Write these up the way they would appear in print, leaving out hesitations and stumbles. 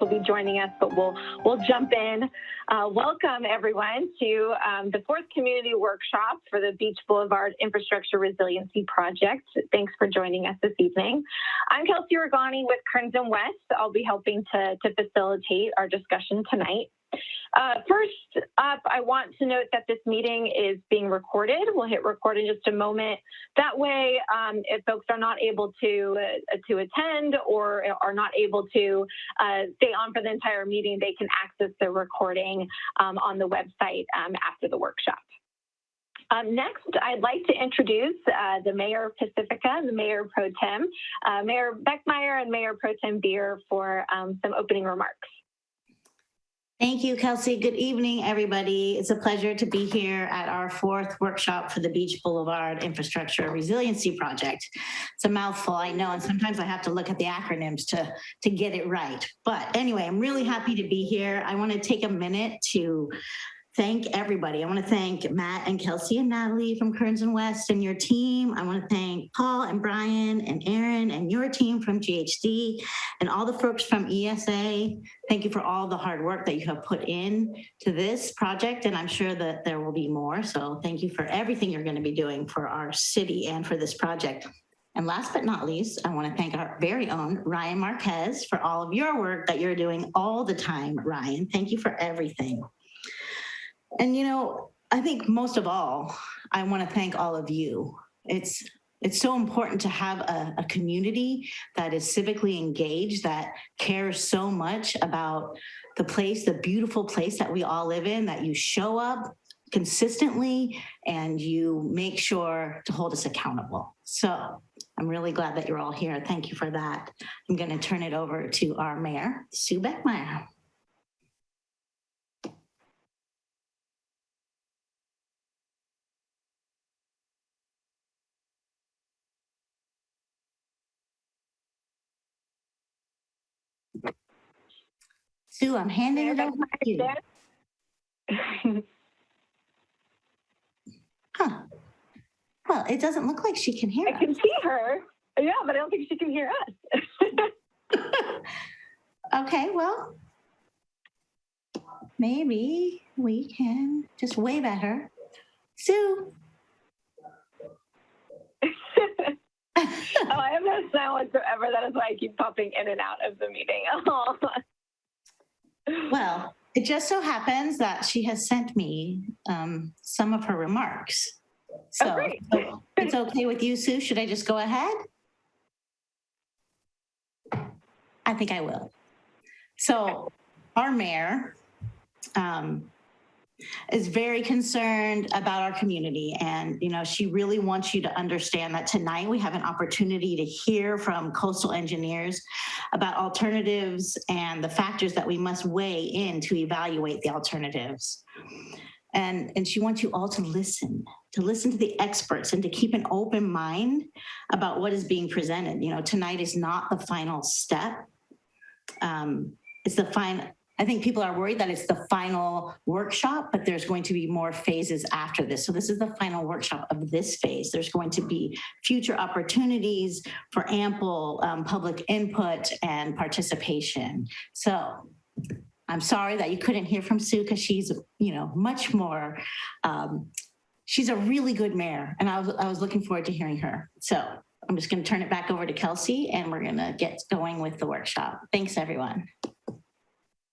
will be joining us, but we'll jump in. Welcome everyone to the fourth community workshop for the Beach Boulevard Infrastructure Resiliency Project. Thanks for joining us this evening. I'm Kelsey Regani with Kearns & West. I'll be helping to facilitate our discussion tonight. First up, I want to note that this meeting is being recorded. We'll hit record in just a moment. That way, if folks are not able to attend or are not able to stay on for the entire meeting, they can access the recording on the website after the workshop. Next, I'd like to introduce the Mayor of Pacifica, the Mayor Pro Tem, Mayor Beckmeyer and Mayor Pro Tem Beer for some opening remarks. Thank you, Kelsey. Good evening, everybody. It's a pleasure to be here at our fourth workshop for the Beach Boulevard Infrastructure Resiliency Project. It's a mouthful, I know, and sometimes I have to look at the acronyms to get it right. But anyway, I'm really happy to be here. I want to take a minute to thank everybody. I want to thank Matt and Kelsey and Natalie from Kearns & West and your team. I want to thank Paul and Brian and Aaron and your team from GHD and all the folks from ESA. Thank you for all the hard work that you have put in to this project, and I'm sure that there will be more. So thank you for everything you're going to be doing for our city and for this project. And last but not least, I want to thank our very own Ryan Marquez for all of your work that you're doing all the time, Ryan. Thank you for everything. And, you know, I think most of all, I want to thank all of you. It's so important to have a community that is civically engaged, that cares so much about the place, the beautiful place that we all live in, that you show up consistently and you make sure to hold us accountable. So I'm really glad that you're all here. Thank you for that. I'm going to turn it over to our mayor, Sue Beckmeyer. Sue, I'm handing it over to you. Huh. Well, it doesn't look like she can hear us. I can see her. Yeah, but I don't think she can hear us. Okay, well, maybe we can just wave at her. Sue. Oh, I have no sound whatsoever. That is why I keep popping in and out of the meeting. Well, it just so happens that she has sent me some of her remarks. So, it's okay with you, Sue? Should I just go ahead? I think I will. So our mayor is very concerned about our community. And, you know, she really wants you to understand that tonight we have an opportunity to hear from coastal engineers about alternatives and the factors that we must weigh in to evaluate the alternatives. And she wants you all to listen to the experts and to keep an open mind about what is being presented. You know, tonight is not the final step. It's the final. I think people are worried that it's the final workshop, but there's going to be more phases after this. So this is the final workshop of this phase. There's going to be future opportunities for ample public input and participation. So I'm sorry that you couldn't hear from Sue because she's, you know, much more, she's a really good mayor, and I was looking forward to hearing her. So I'm just going to turn it back over to Kelsey, and we're going to get going with the workshop. Thanks, everyone.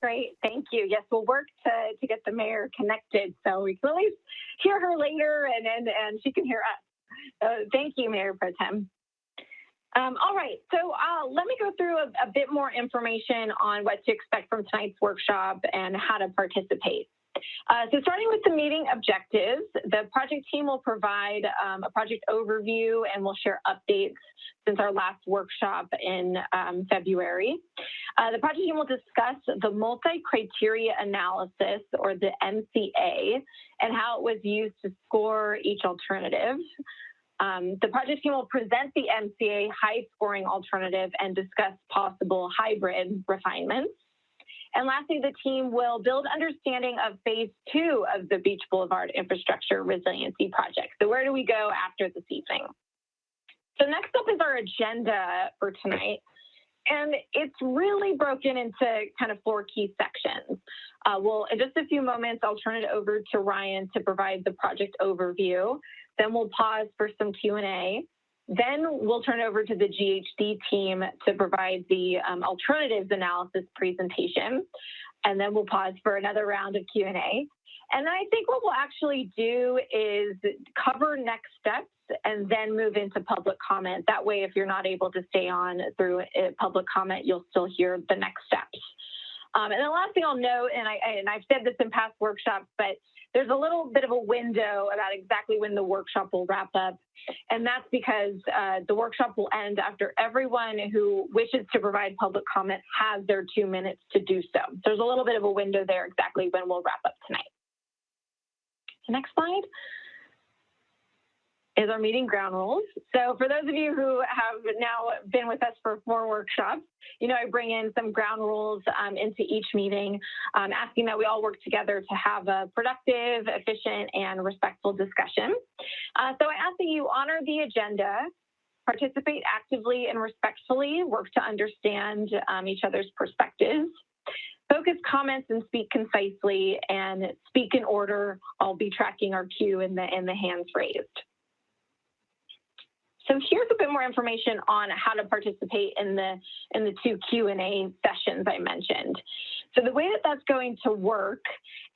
Great, thank you. Yes, we'll work to get the mayor connected so we can at least hear her later and she can hear us. Thank you, Mayor Pro Tem. All right, so let me go through a bit more information on what to expect from tonight's workshop and how to participate. So starting with the meeting objectives, the project team will provide a project overview and we'll share updates since our last workshop in February. The project team will discuss the multi-criteria analysis, or the MCA, and how it was used to score each alternative. The project team will present the MCA high-scoring alternative and discuss possible hybrid refinements. And lastly, the team will build understanding of phase 2 of the Beach Boulevard Infrastructure Resiliency Project. So where do we go after this evening? So next up is our agenda for tonight. And it's really broken into kind of 4 key sections. Well, in just a few moments, I'll turn it over to Ryan to provide the project overview. Then we'll pause for some Q&A. Then we'll turn over to the GHD team to provide the alternatives analysis presentation. And then we'll pause for another round of Q&A. And then I think what we'll actually do is cover next steps and then move into public comment. That way, if you're not able to stay on through public comment, you'll still hear the next steps. And the last thing I'll note, and I've said this in past workshops, but there's a little bit of a window about exactly when the workshop will wrap up. And that's because the workshop will end after everyone who wishes to provide public comment has their 2 minutes to do so. There's a little bit of a window there exactly when we'll wrap up tonight. The next slide is our meeting ground rules. So for those of you who have now been with us for 4 workshops, you know, I bring in some ground rules into each meeting, asking that we all work together to have a productive, efficient, and respectful discussion. So I ask that you honor the agenda, participate actively and respectfully, work to understand each other's perspectives, focus comments and speak concisely, and speak in order. I'll be tracking our cue in the hands raised. So here's a bit more information on how to participate in the 2 Q&A sessions I mentioned. So the way that that's going to work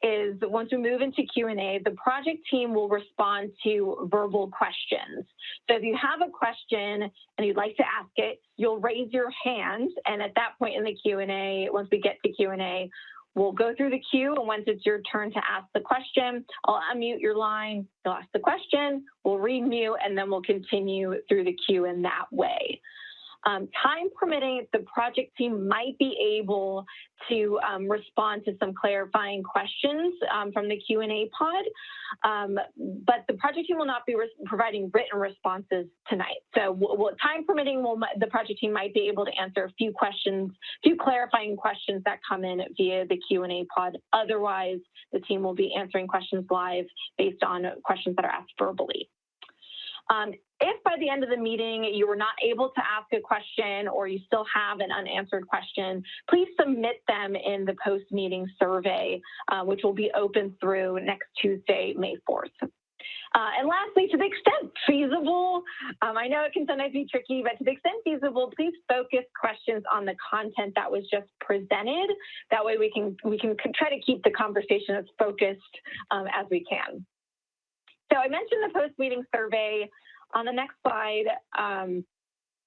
is once we move into Q&A, the project team will respond to verbal questions. So if you have a question and you'd like to ask it, you'll raise your hand. And at that point in the Q&A, once we get to Q&A, we'll go through the queue, and once it's your turn to ask the question, I'll unmute your line, you'll ask the question, we'll remute, and then we'll continue through the queue in that way. Time permitting, the project team might be able to respond to some clarifying questions from the Q&A pod, but the project team will not be providing written responses tonight. So time permitting, the project team might be able to answer a few questions, clarifying questions that come in via the Q&A pod. Otherwise, the team will be answering questions live based on questions that are asked verbally. If by the end of the meeting you were not able to ask a question or you still have an unanswered question, please submit them in the post-meeting survey, which will be open through next Tuesday, May 4th. And lastly, to the extent feasible, I know it can sometimes be tricky, but to the extent feasible, please focus questions on the content that was just presented. That way we can try to keep the conversation as focused as we can. So I mentioned the post-meeting survey. On the next slide, I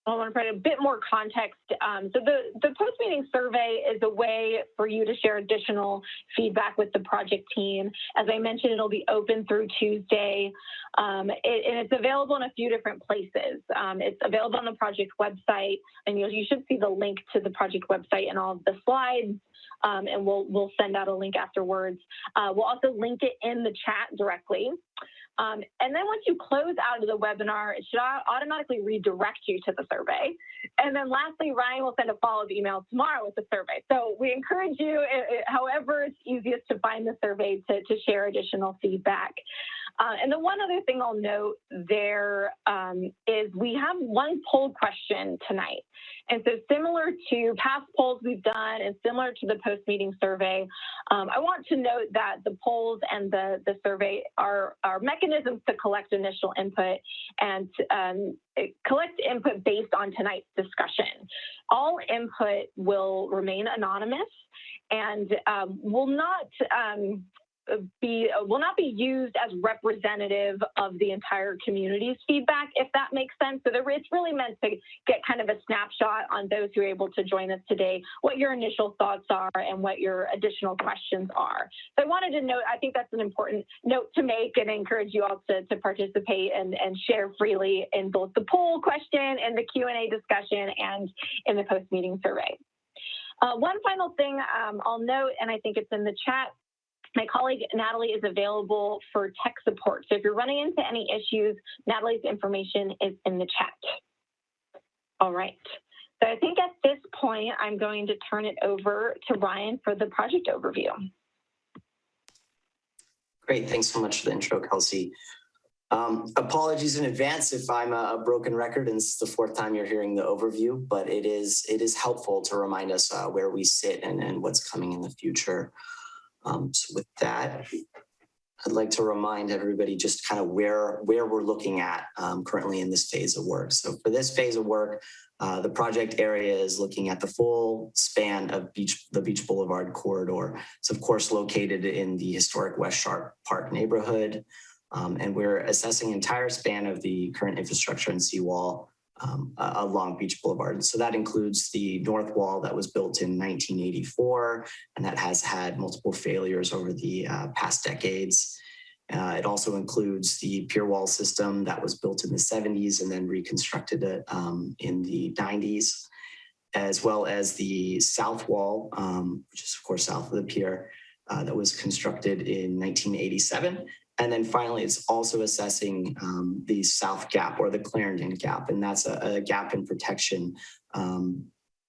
want to provide a bit more context. So the post-meeting survey is a way for you to share additional feedback with the project team. As I mentioned, it'll be open through Tuesday, and it's available in a few different places. It's available on the project website, and you should see the link to the project website in all of the slides. And we'll send out a link afterwards. We'll also link it in the chat directly. And then once you close out of the webinar, it should automatically redirect you to the survey. And then lastly, Ryan will send a follow-up email tomorrow with the survey. So we encourage you, however it's easiest to find the survey, to share additional feedback. And the one other thing I'll note there is we have one poll question tonight. And so similar to past polls we've done and similar to the post-meeting survey, I want to note that the polls and the survey are mechanisms to collect initial input and collect input based on tonight's discussion. All input will remain anonymous and will not be used as representative of the entire community's feedback, if that makes sense. So it's really meant to get kind of a snapshot on those who are able to join us today, what your initial thoughts are and what your additional questions are. So I wanted to note, I think that's an important note to make and encourage you all to participate and share freely in both the poll question and the Q&A discussion and in the post-meeting survey. One final thing I'll note, and I think it's in the chat, my colleague Natalie is available for tech support. So if you're running into any issues, Natalie's information is in the chat. All right. So I think at this point, I'm going to turn it over to Ryan for the project overview. Great. Thanks so much for the intro, Kelsey. Apologies in advance if I'm a broken record and this is the fourth time you're hearing the overview, but it is helpful to remind us where we sit and what's coming in the future. So with that, I'd like to remind everybody just kind of where we're looking at currently in this phase of work. So for this phase of work, the project area is looking at the full span of the Beach Boulevard corridor. It's of course located in the historic West Sharp Park neighborhood. And we're assessing entire span of the current infrastructure and seawall along Beach Boulevard. So that includes the north wall that was built in 1984, and that has had multiple failures over the past decades. It also includes the pier wall system that was built in the 70s and then reconstructed in the 90s, as well as the south wall, which is of course south of the pier, that was constructed in 1987. And then finally, it's also assessing the South Gap or the Clarendon Gap, and that's a gap in protection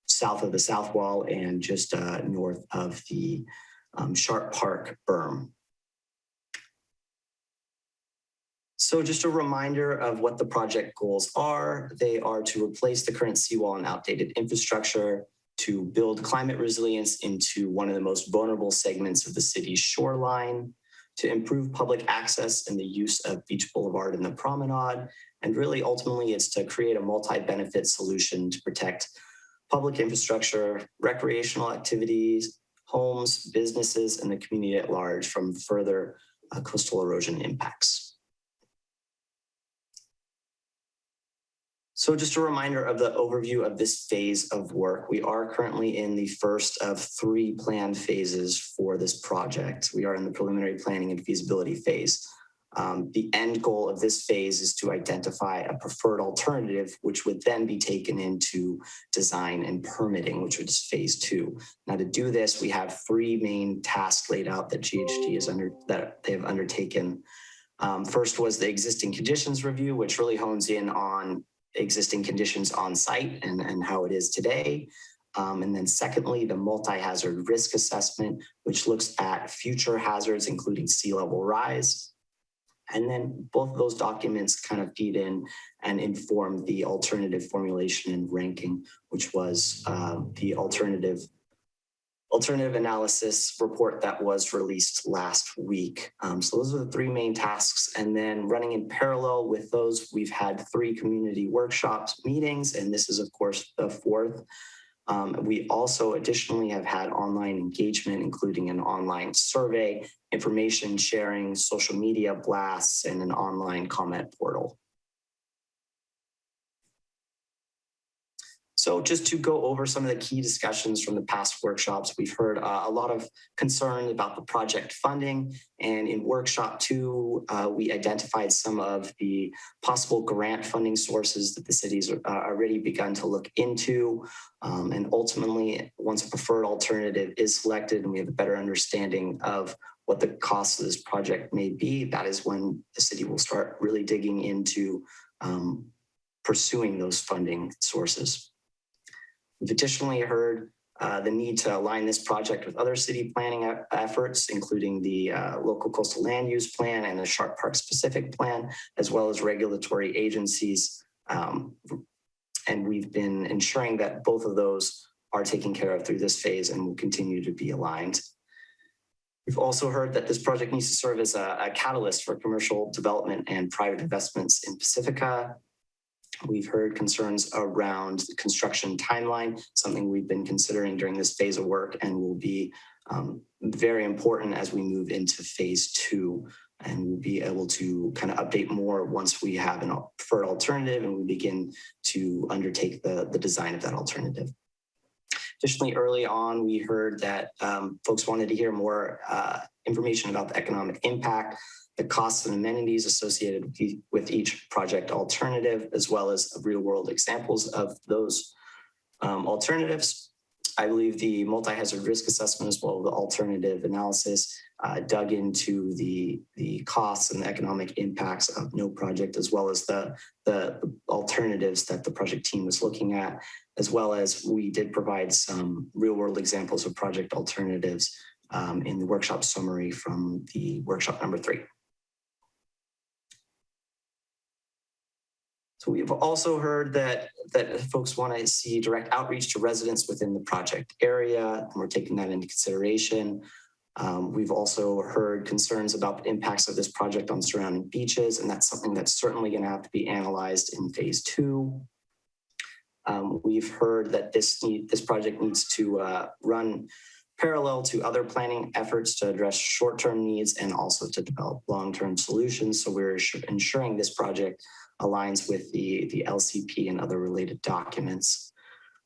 south of the South Wall and just north of the Sharp Park berm. So just a reminder of what the project goals are. They are to replace the current seawall and outdated infrastructure, to build climate resilience into one of the most vulnerable segments of the city's shoreline, to improve public access and the use of Beach Boulevard and the promenade. And really, ultimately, it's to create a multi-benefit solution to protect public infrastructure, recreational activities, homes, businesses, and the community at large from further coastal erosion impacts. So just a reminder of the overview of this phase of work. We are currently in the first of 3 planned phases for this project. We are in the preliminary planning and feasibility phase. The end goal of this phase is to identify a preferred alternative, which would then be taken into design and permitting, which is phase 2. Now to do this, we have 3 main tasks laid out that GHG that they have undertaken. First was the existing conditions review, which really hones in on existing conditions on site and how it is today. And then secondly, the multi-hazard risk assessment, which looks at future hazards, including sea level rise. And then both of those documents kind of feed in and inform the alternative formulation and ranking, which was the alternative analysis report that was released last week. So those are the 3 main tasks. And then running in parallel with those, we've had 3 community workshops meetings, and this is of course the 4th. We also additionally have had online engagement, including an online survey, information sharing, social media blasts, and an online comment portal. So just to go over some of the key discussions from the past workshops, we've heard a lot of concern about the project funding. And in workshop 2, we identified some of the possible grant funding sources that the city's already begun to look into. And ultimately, once a preferred alternative is selected and we have a better understanding of what the cost of this project may be, that is when the city will start really digging into pursuing those funding sources. We've additionally heard the need to align this project with other city planning efforts, including the local coastal land use plan and the Sharp Park specific plan, as well as regulatory agencies. And we've been ensuring that both of those are taken care of through this phase and will continue to be aligned. We've also heard that this project needs to serve as a catalyst for commercial development and private investments in Pacifica. We've heard concerns around the construction timeline, something we've been considering during this phase of work and will be very important as we move into phase 2. And we'll be able to kind of update more once we have a preferred alternative and we begin to undertake the design of that alternative. Additionally, early on, we heard that folks wanted to hear more information about the economic impact, the costs and amenities associated with each project alternative, as well as real-world examples of those alternatives. I believe the multi-hazard risk assessment, as well as the alternative analysis, dug into the costs and the economic impacts of no project, as well as the alternatives that the project team was looking at, as well as we did provide some real-world examples of project alternatives in the workshop summary from the workshop number 3. So we've also heard that folks want to see direct outreach to residents within the project area, and we're taking that into consideration. We've also heard concerns about the impacts of this project on surrounding beaches, and that's something that's certainly going to have to be analyzed in phase 2. We've heard that this project needs to run parallel to other planning efforts to address short-term needs and also to develop long-term solutions. So we're ensuring this project aligns with the LCP and other related documents.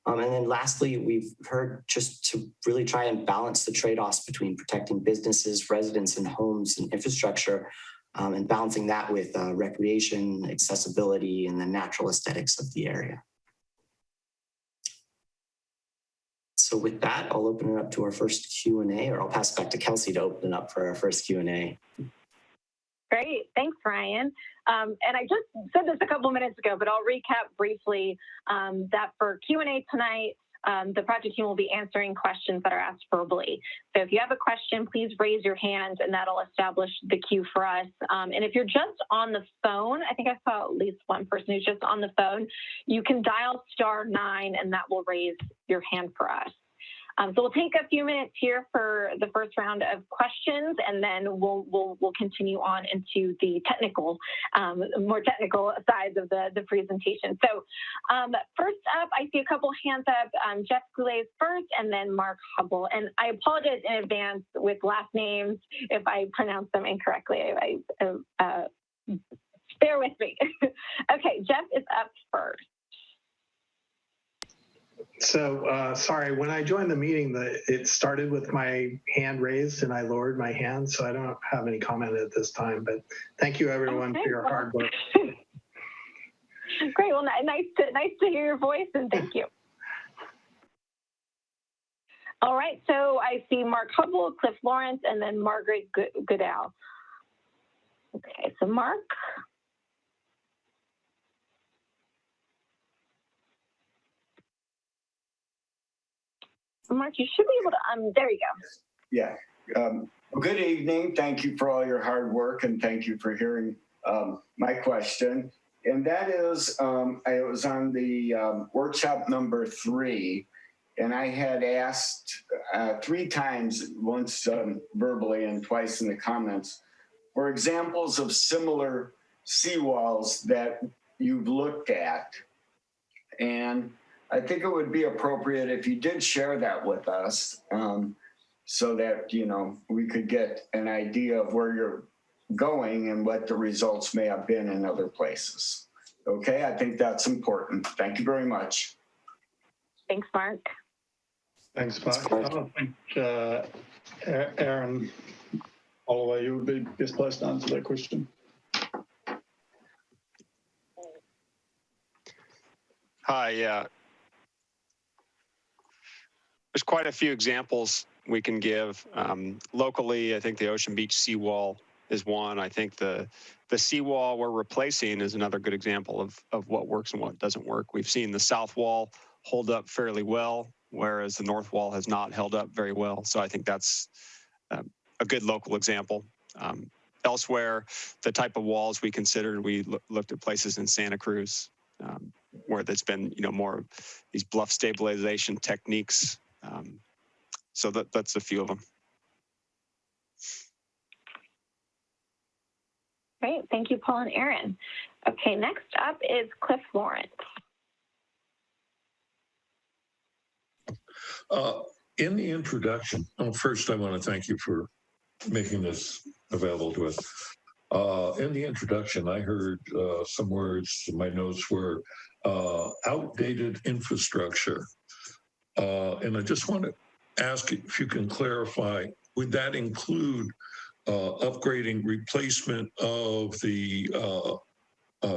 And then lastly, we've heard just to really try and balance the trade-offs between protecting businesses, residents, and homes and infrastructure, and balancing that with recreation, accessibility, and the natural aesthetics of the area. So with that, I'll open it up to our first Q&A, or I'll pass it back to Kelsey to open it up for our first Q&A. Great, thanks, Ryan. And I just said this a couple of minutes ago, but I'll recap briefly that for Q&A tonight, the project team will be answering questions that are asked verbally. So if you have a question, please raise your hand and that'll establish the queue for us. And if you're just on the phone, I think I saw at least one person who's just on the phone, you can dial *9 and that will raise your hand for us. So we'll take a few minutes here for the first round of questions, and then we'll continue on into the technical, more technical sides of the presentation. So first up, I see a couple hands up. Jeff Goulet first, and then Mark Hubble. And I apologize in advance with last names if I pronounce them incorrectly. Bear with me. Okay, Jeff is up first. So, sorry, when I joined the meeting, it started with my hand raised and I lowered my hand, so I don't have any comment at this time, but thank you everyone for your hard work. Great, well, nice to hear your voice, and thank you. All right, so I see Mark Hubble, Cliff Lawrence, and then Margaret Goodell. Okay, so Mark. Mark, you should be able to, there you go. Yeah. Good evening. Thank you for all your hard work, and thank you for hearing my question. And that is, I was on the workshop number 3, and I had asked 3 times, once verbally and twice in the comments, for examples of similar seawalls that you've looked at. And I think it would be appropriate if you did share that with us, so that, you know, we could get an idea of where you're going and what the results may have been in other places. Okay, I think that's important. Thank you very much. Thanks, Mark. Thanks, Mark. I don't think Aaron Holloway, you would be best placed to answer that question. Hi, yeah. There's quite a few examples we can give. Locally, I think the Ocean Beach seawall is one. I think the seawall we're replacing is another good example of what works and what doesn't work. We've seen the south wall hold up fairly well, whereas the north wall has not held up very well. So I think that's a good local example. Elsewhere, the type of walls we considered, we looked at places in Santa Cruz where there's been, you know, more these bluff stabilization techniques. So that's a few of them. Great, thank you, Paul and Aaron. Okay, next up is Cliff Lawrence. In the introduction, first I want to thank you for making this available to us. In the introduction, I heard some words, my notes were outdated infrastructure. And I just want to ask if you can clarify, would that include upgrading, replacement of the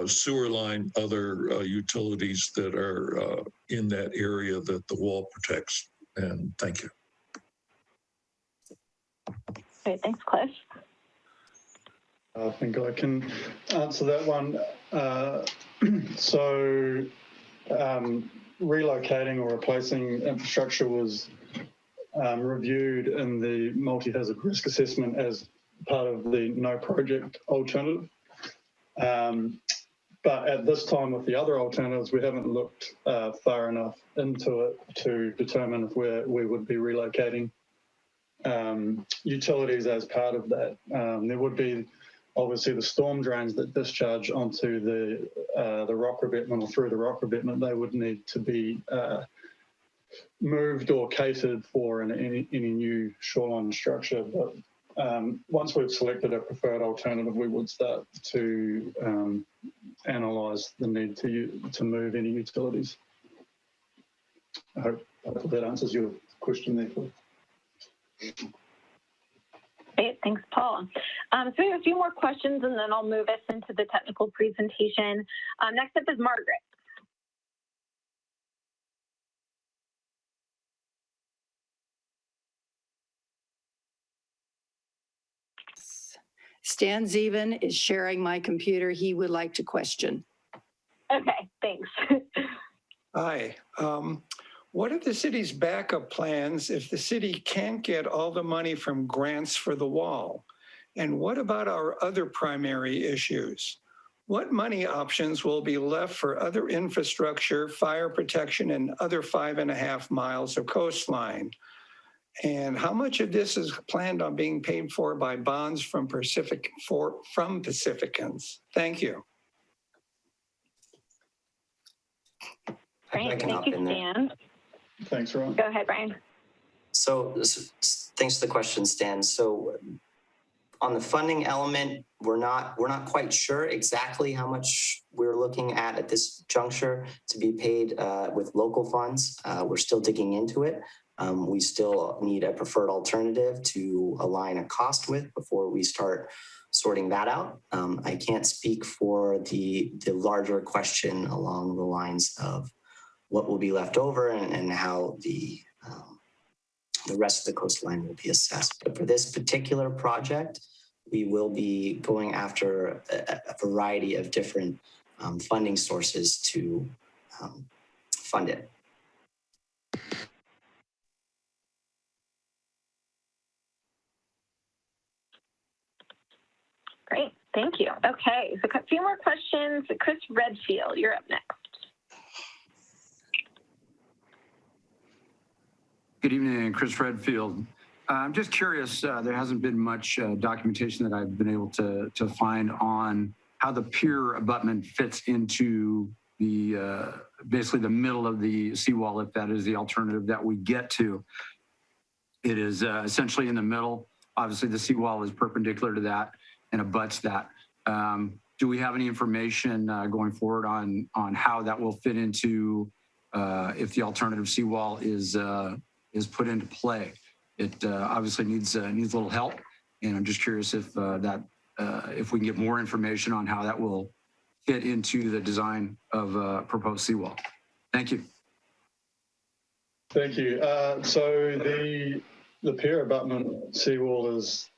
sewer line, other utilities that are in that area that the wall protects? And thank you. Great, thanks, Cliff. I think I can answer that one. So relocating or replacing infrastructure was reviewed in the multi-hazard risk assessment as part of the no project alternative. But at this time with the other alternatives, we haven't looked far enough into it to determine if we would be relocating utilities as part of that. There would be obviously the storm drains that discharge onto the rock revetment or through the rock revetment. They would need to be moved or catered for in any new shoreline structure. But once we've selected a preferred alternative, we would start to analyse the need to move any utilities. I hope that answers your question there, Phil. Great, thanks, Paul. So we have a few more questions, and then I'll move us into the technical presentation. Next up is Margaret. Stan Zeven is sharing my computer. He would like to question. Okay, thanks. Hi. What are the city's backup plans if the city can't get all the money from grants for the wall? And what about our other primary issues? What money options will be left for other infrastructure, fire protection, and other 5.5 miles of coastline? And how much of this is planned on being paid for by bonds from Pacificans? Thank you. Great, thank you, Stan. Thanks, Ron. Go ahead, Brian. So thanks for the question, Stan. So on the funding element, we're not quite sure exactly how much we're looking at this juncture to be paid with local funds. We're still digging into it. We still need a preferred alternative to align a cost with before we start sorting that out. I can't speak for the larger question along the lines of what will be left over and how the rest of the coastline will be assessed. But for this particular project, we will be going after a variety of different funding sources to fund it. Great, thank you. Okay, so a few more questions. Chris Redfield, you're up next. Good evening, Chris Redfield. I'm just curious, there hasn't been much documentation that I've been able to find on how the pier abutment fits into the basically the middle of the seawall, if that is the alternative that we get to. It is essentially in the middle. Obviously, the seawall is perpendicular to that and abuts that. Do we have any information going forward on how that will fit into if the alternative seawall is put into play? It obviously needs a little help, and I'm just curious if if we can get more information on how that will fit into the design of a proposed seawall. Thank you. Thank you. So the pier abutment seawall is,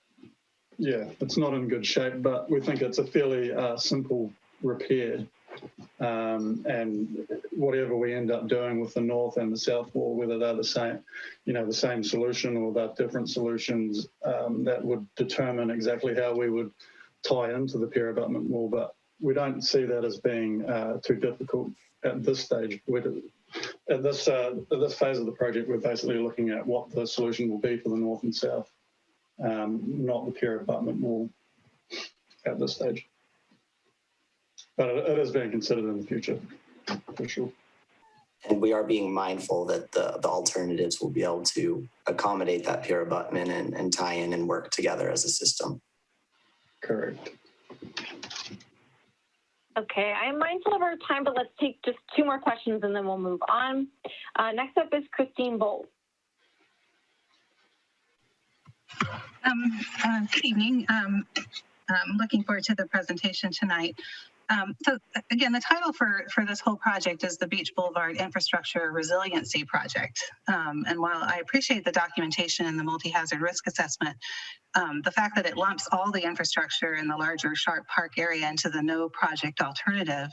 it's not in good shape, but we think it's a fairly simple repair. And whatever we end up doing with the north and the south wall, whether they're the same solution or they're different solutions, that would determine exactly how we would tie into the pier abutment wall. But we don't see that as being too difficult at this stage. At this phase of the project, we're basically looking at what the solution will be for the north and south, not the pier abutment wall at this stage. But it is being considered in the future, for sure. And we are being mindful that the alternatives will be able to accommodate that pier abutment and tie in and work together as a system. Correct. Okay, I am mindful of our time, but let's take just 2 more questions and then we'll move on. Next up is Christine Bolt. Good evening. I'm looking forward to the presentation tonight. So again, the title for this whole project is the Beach Boulevard Infrastructure Resiliency Project. And while I appreciate the documentation and the multi-hazard risk assessment, the fact that it lumps all the infrastructure in the larger Sharp Park area into the no project alternative,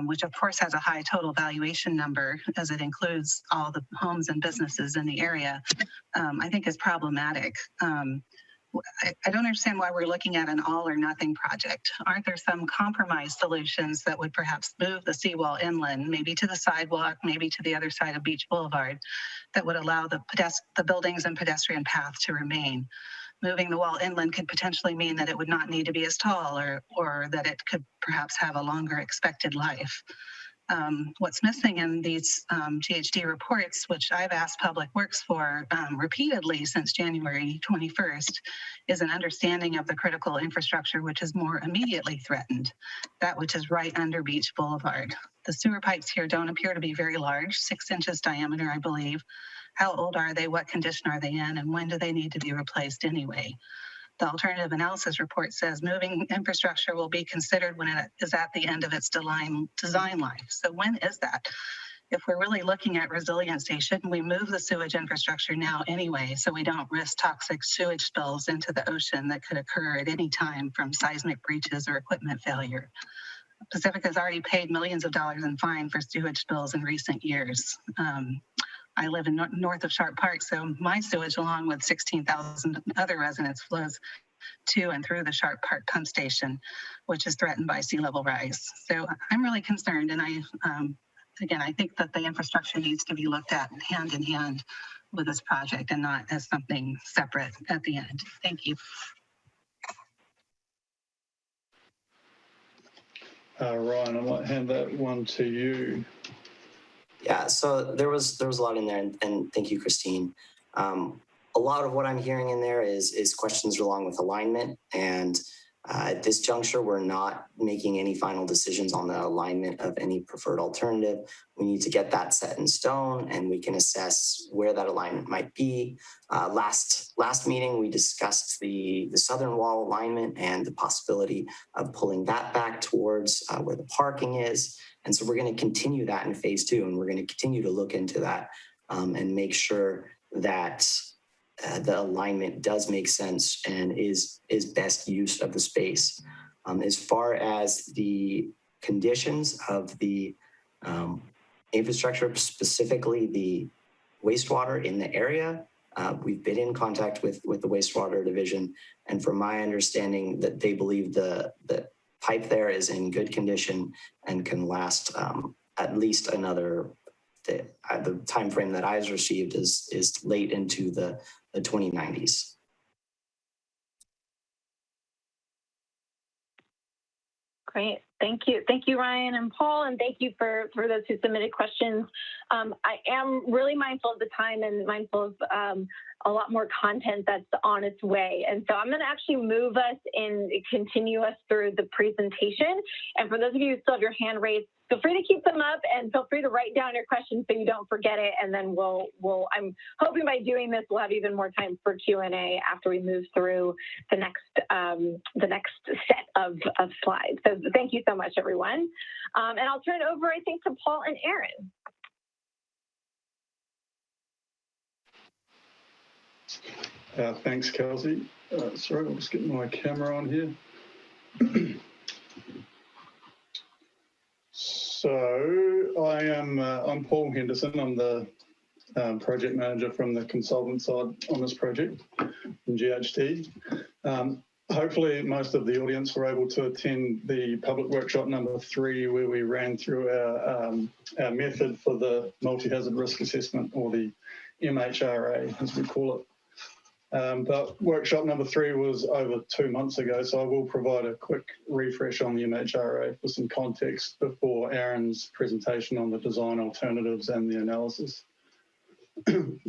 which of course has a high total valuation number as it includes all the homes and businesses in the area, I think is problematic. I don't understand why we're looking at an all or nothing project. Aren't there some compromise solutions that would perhaps move the seawall inland, maybe to the sidewalk, maybe to the other side of Beach Boulevard, that would allow the buildings and pedestrian path to remain? Moving the wall inland could potentially mean that it would not need to be as tall, or that it could perhaps have a longer expected life. What's missing in these GHD reports, which I've asked Public Works for repeatedly since January 21st, is an understanding of the critical infrastructure which is more immediately threatened, that which is right under Beach Boulevard. The sewer pipes here don't appear to be very large, 6 inches diameter, I believe. How old are they? What condition are they in? And when do they need to be replaced anyway? The alternative analysis report says moving infrastructure will be considered when it is at the end of its design life. So when is that? If we're really looking at resiliency, shouldn't we move the sewage infrastructure now anyway, so we don't risk toxic sewage spills into the ocean that could occur at any time from seismic breaches or equipment failure? Pacifica has already paid millions of dollars in fine for sewage spills in recent years. I live in north of Sharp Park, so my sewage, along with 16,000 other residents, flows to and through the Sharp Park pump station, which is threatened by sea level rise. So I'm really concerned, and I think that the infrastructure needs to be looked at hand in hand with this project and not as something separate at the end. Thank you. Ryan, I might hand that one to you. Yeah, so there was a lot in there, and thank you, Christine. A lot of what I'm hearing in there is questions along with alignment, and at this juncture, we're not making any final decisions on the alignment of any preferred alternative. We need to get that set in stone, and we can assess where that alignment might be. Last meeting, we discussed the southern wall alignment and the possibility of pulling that back towards where the parking is. And so we're going to continue that in phase 2, and we're going to continue to look into that and make sure that the alignment does make sense and is best use of the space. As far as the conditions of the infrastructure, specifically the wastewater in the area, we've been in contact with the wastewater division, and from my understanding that they believe the pipe there is in good condition and can last at least another. The time frame that I've received is late into the 2090s. Great. Thank you, Ryan and Paul, and thank you for those who submitted questions. I am really mindful of the time and mindful of a lot more content that's on its way. And so I'm going to actually move us and continue us through the presentation. And for those of you who still have your hand raised, feel free to keep them up and feel free to write down your questions so you don't forget it. And then I'm hoping by doing this, we'll have even more time for Q&A after we move through the next set of slides. So thank you so much, everyone. And I'll turn it over, I think, to Paul and Aaron. Thanks, Kelsey. Sorry, I'll just get my camera on here. So I'm Paul Henderson. I'm the project manager from the consultant side on this project in GHD. Hopefully most of the audience were able to attend the public workshop number 3, where we ran through our method for the multi-hazard risk assessment, or the MHRA as we call it. But workshop number 3 was over 2 months ago, so I will provide a quick refresh on the MHRA for some context before Aaron's presentation on the design alternatives and the analysis.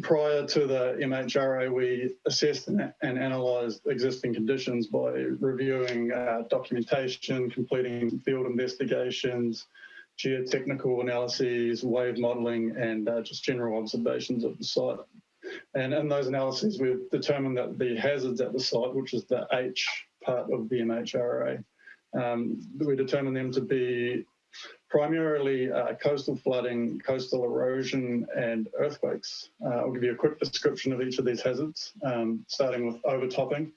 Prior to the MHRA, we assessed and analysed existing conditions by reviewing documentation, completing field investigations, geotechnical analyses, wave modelling, and just general observations of the site. And in those analyses, we've determined that the hazards at the site, which is the H part of the MHRA, we determined them to be primarily coastal flooding, coastal erosion, and earthquakes. I'll give you a quick description of each of these hazards, starting with overtopping.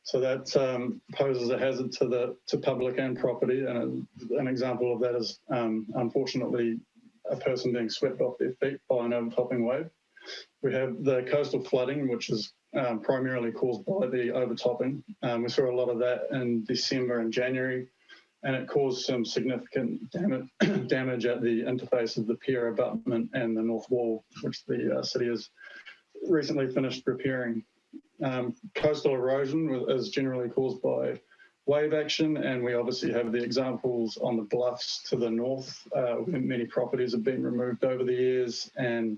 So that poses a hazard to public and property, and an example of that is, unfortunately, a person being swept off their feet by an overtopping wave. We have the coastal flooding, which is primarily caused by the overtopping. We saw a lot of that in December and January, and it caused some significant damage at the interface of the pier abutment and the north wall, which the city has recently finished repairing. Coastal erosion is generally caused by wave action, and we obviously have the examples on the bluffs to the north, where many properties have been removed over the years, and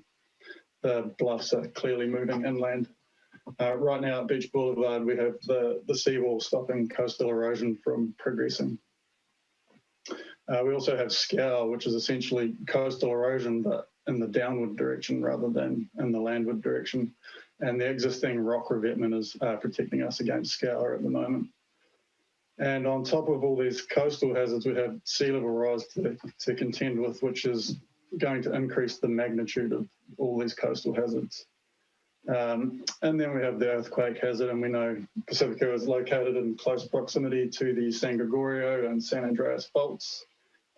the bluffs are clearly moving inland. Right now at Beach Boulevard, we have the seawall stopping coastal erosion from progressing. We also have scour, which is essentially coastal erosion, but in the downward direction rather than in the landward direction. And the existing rock revetment is protecting us against scour at the moment. And on top of all these coastal hazards, we have sea level rise to contend with, which is going to increase the magnitude of all these coastal hazards. And then we have the earthquake hazard, and we know Pacifica is located in close proximity to the San Gregorio and San Andreas faults.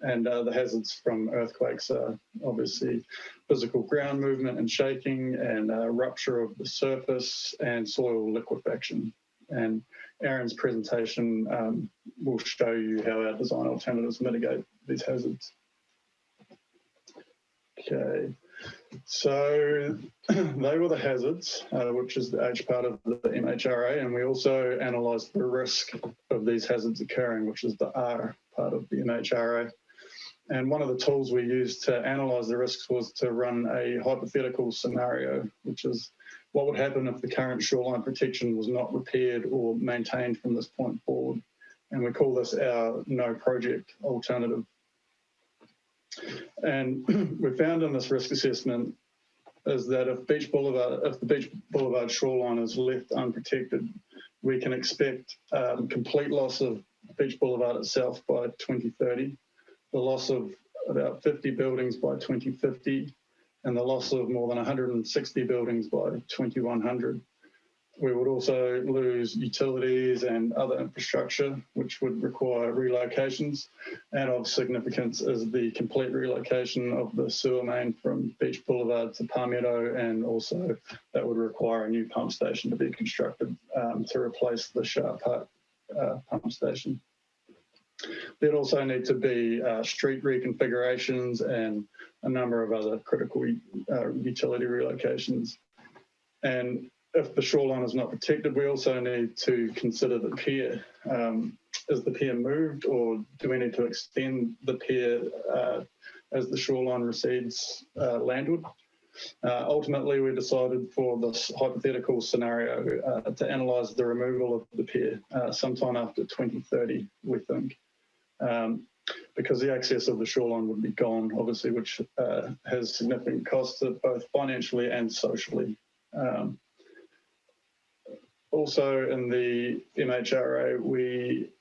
And the hazards from earthquakes are obviously physical ground movement and shaking, and rupture of the surface and soil liquefaction. And Aaron's presentation will show you how our design alternatives mitigate these hazards. Okay, so they were the hazards, which is the H part of the MHRA, and we also analysed the risk of these hazards occurring, which is the R part of the MHRA. And one of the tools we used to analyse the risks was to run a hypothetical scenario, which is what would happen if the current shoreline protection was not repaired or maintained from this point forward. And we call this our no project alternative. And we found in this risk assessment is that if the Beach Boulevard shoreline is left unprotected, we can expect complete loss of Beach Boulevard itself by 2030, the loss of about 50 buildings by 2050, and the loss of more than 160 buildings by 2100. We would also lose utilities and other infrastructure, which would require relocations. And of significance is the complete relocation of the sewer main from Beach Boulevard to Palmetto, and also that would require a new pump station to be constructed to replace the Sharp Park pump station. There'd also need to be street reconfigurations and a number of other critical utility relocations. And if the shoreline is not protected, we also need to consider the pier. Is the pier moved, or do we need to extend the pier as the shoreline recedes landward? Ultimately, we decided for this hypothetical scenario to analyse the removal of the pier sometime after 2030, we think. Because the access of the shoreline would be gone, obviously, which has significant costs both financially and socially. Also in the MHRA, we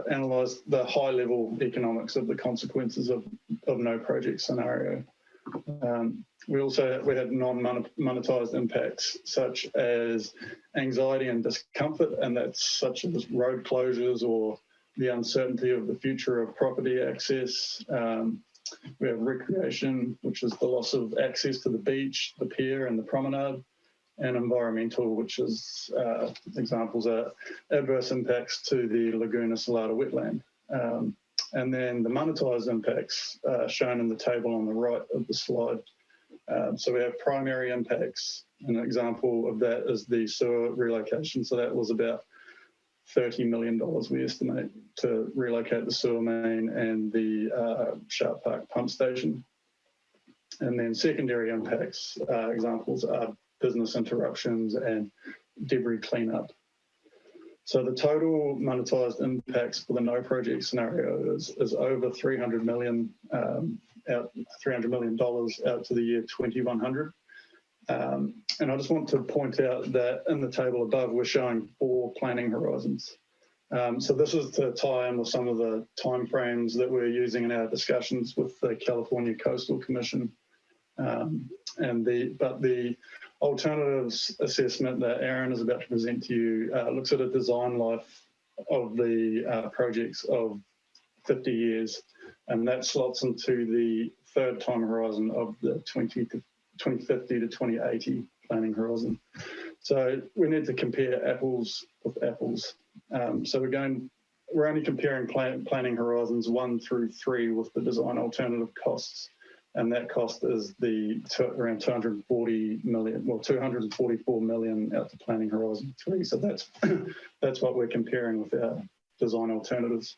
analysed the high-level economics of the consequences of no project scenario. We had non-monetised impacts such as anxiety and discomfort, and that's such as road closures or the uncertainty of the future of property access. We have recreation, which is the loss of access to the beach, the pier and the promenade, and environmental, which is examples are adverse impacts to the Laguna Salada wetland. And then the monetised impacts shown in the table on the right of the slide. So we have primary impacts. An example of that is the sewer relocation. So that was about $30 million, we estimate, to relocate the sewer main and the Sharp Park pump station. And then secondary impacts, examples are business interruptions and debris cleanup. So the total monetised impacts for the no project scenario is over $300 million out to the year 2100. And I just want to point out that in the table above, we're showing 4 planning horizons. So this is to tie in with some of the timeframes that we're using in our discussions with the California Coastal Commission. But the alternatives assessment that Aaron is about to present to you looks at a design life of the projects of 50 years, and that slots into the third time horizon of the 2050 to 2080 planning horizon. So we need to compare apples with apples. So we're only comparing planning horizons 1 through 3 with the design alternative costs. And that cost is around 240 million, well, 244 million out to planning horizon 3. So that's what we're comparing with our design alternatives.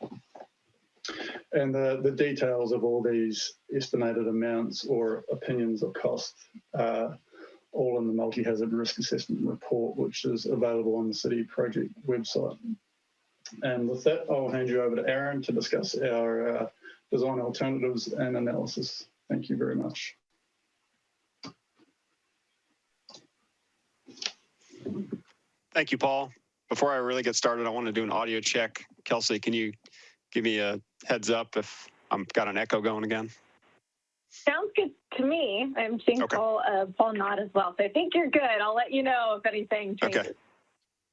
And the details of all these estimated amounts or opinions of cost are all in the multi-hazard risk assessment report, which is available on the city project website. And with that, I'll hand you over to Aaron to discuss our design alternatives and analysis. Thank you very much. Thank you, Paul. Before I really get started, I want to do an audio check. Kelsey, can you give me a heads up if I've got an echo going again? Sounds good to me. I'm seeing Okay. Paul nod as well. So I think you're good. I'll let you know if anything changes. Okay.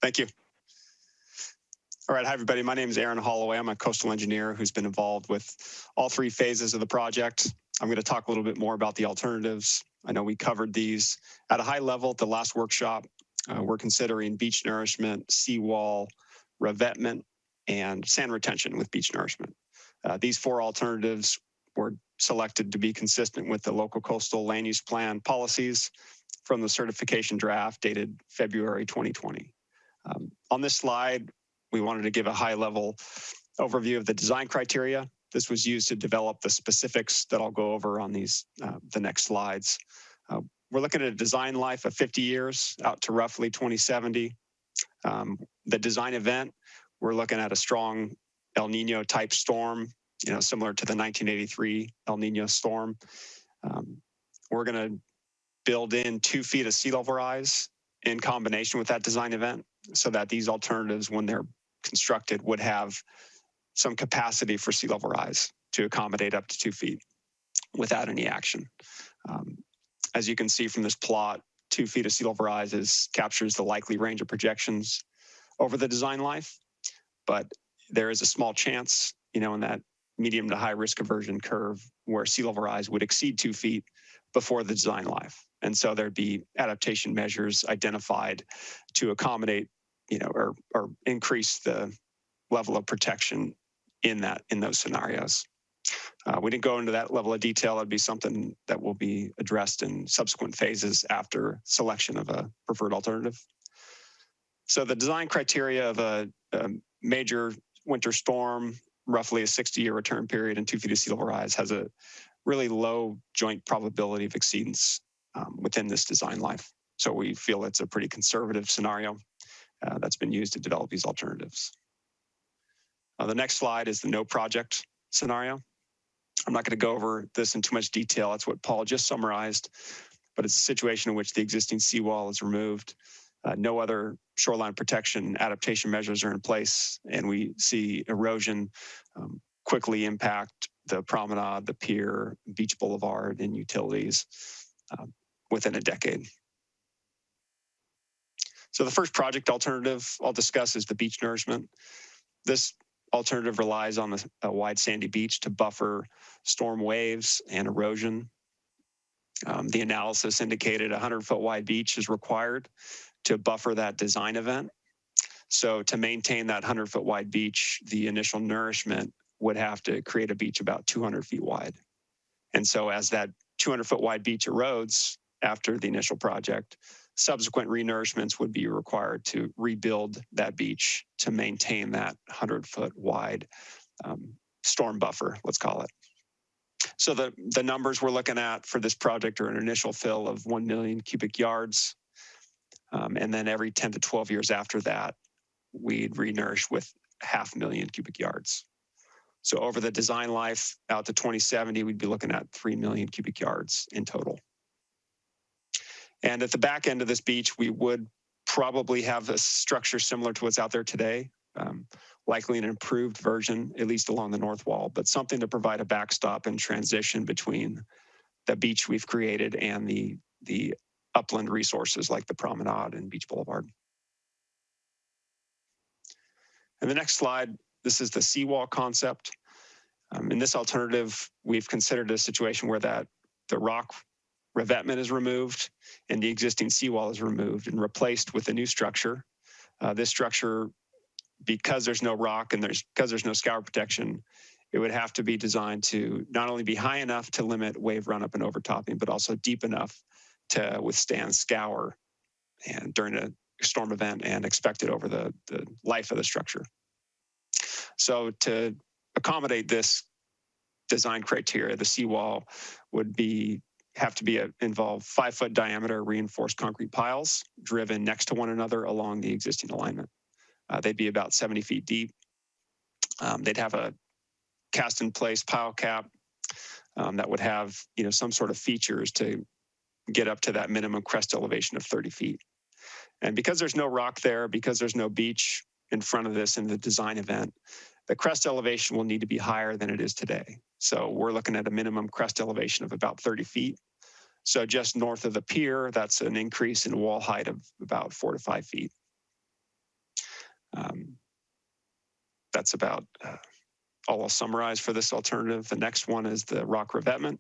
Thank you. All right. Hi, everybody. My name is Aaron Holloway. I'm a coastal engineer who's been involved with all 3 phases of the project. I'm going to talk a little bit more about the alternatives. I know we covered these at a high level at the last workshop. We're considering beach nourishment, seawall, revetment, and sand retention with beach nourishment. These 4 alternatives were selected to be consistent with the local coastal land use plan policies from the certification draft dated February 2020. On this slide, we wanted to give a high-level overview of the design criteria. This was used to develop the specifics that I'll go over on these the next slides. We're looking at a design life of 50 years out to roughly 2070. The design event, we're looking at a strong El Nino type storm, similar to the 1983 El Nino storm. We're going to build in 2 feet of sea level rise in combination with that design event so that these alternatives, when they're constructed, would have some capacity for sea level rise to accommodate up to 2 feet without any action. As you can see from this plot, 2 feet of sea level rise captures the likely range of projections over the design life, but there is a small chance, in that medium to high risk aversion curve where sea level rise would exceed 2 feet before the design life. And so there'd be adaptation measures identified to accommodate, or increase the level of protection in those scenarios. We didn't go into that level of detail. It'd be something that will be addressed in subsequent phases after selection of a preferred alternative. So the design criteria of a major winter storm, roughly a 60-year return period and 2 feet of sea level rise, has a really low joint probability of exceedance within this design life. So we feel it's a pretty conservative scenario that's been used to develop these alternatives. The next slide is the no project scenario. I'm not going to go over this in too much detail. That's what Paul just summarized, but it's a situation in which the existing seawall is removed. No other shoreline protection adaptation measures are in place, and we see erosion quickly impact the promenade, the pier, beach boulevard, and utilities within a decade. So the first project alternative I'll discuss is the beach nourishment. This alternative relies on a wide sandy beach to buffer storm waves and erosion. The analysis indicated a 100-foot wide beach is required to buffer that design event. So to maintain that 100-foot wide beach, the initial nourishment would have to create a beach about 200 feet wide. And so as that 200-foot wide beach erodes after the initial project, subsequent renourishments would be required to rebuild that beach to maintain that 100-foot wide storm buffer, let's call it. So the numbers we're looking at for this project are an initial fill of 1 million cubic yards. And then every 10 to 12 years after that, we'd renourish with 500,000 cubic yards. So over the design life out to 2070, we'd be looking at 3 million cubic yards in total. And at the back end of this beach, we would probably have a structure similar to what's out there today, likely an improved version, at least along the north wall, but something to provide a backstop and transition between the beach we've created and the upland resources like the promenade and beach boulevard. And the next slide, this is the seawall concept. In this alternative, we've considered a situation where the rock revetment is removed and the existing seawall is removed and replaced with a new structure. This structure, because there's no rock and because there's no scour protection, it would have to be designed to not only be high enough to limit wave run-up and overtopping, but also deep enough to withstand scour and during a storm event and expected over the life of the structure. So to accommodate this design criteria, the seawall would have to involve 5-foot diameter reinforced concrete piles driven next to one another along the existing alignment. They'd be about 70 feet deep. They'd have a cast in place pile cap that would have some sort of features to get up to that minimum crest elevation of 30 feet. And because there's no rock there, because there's no beach in front of this in the design event, the crest elevation will need to be higher than it is today. So we're looking at a minimum crest elevation of about 30 feet. So just north of the pier, that's an increase in wall height of about 4 to 5 feet. That's about all I'll summarize for this alternative. The next one is the rock revetment.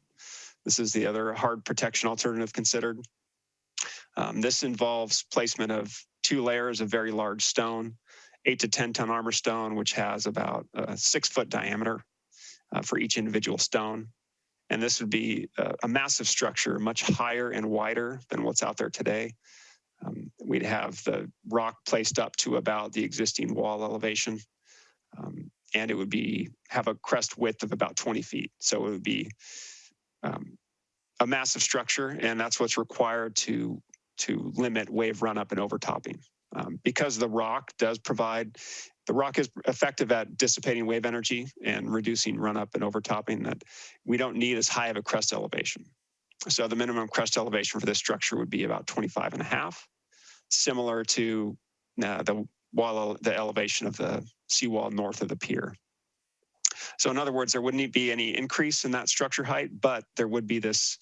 This is the other hard protection alternative considered. This involves placement of 2 layers of very large stone, 8 to 10 ton armor stone, which has about a 6-foot diameter for each individual stone. And this would be a massive structure, much higher and wider than what's out there today. We'd have the rock placed up to about the existing wall elevation. And it would have a crest width of about 20 feet. So it would be a massive structure, and that's what's required to limit wave run-up and overtopping. Because the rock is effective at dissipating wave energy and reducing run-up and overtopping, that we don't need as high of a crest elevation. So the minimum crest elevation for this structure would be about 25.5, similar to the elevation of the seawall north of the pier. So in other words, there wouldn't be any increase in that structure height, but there would be this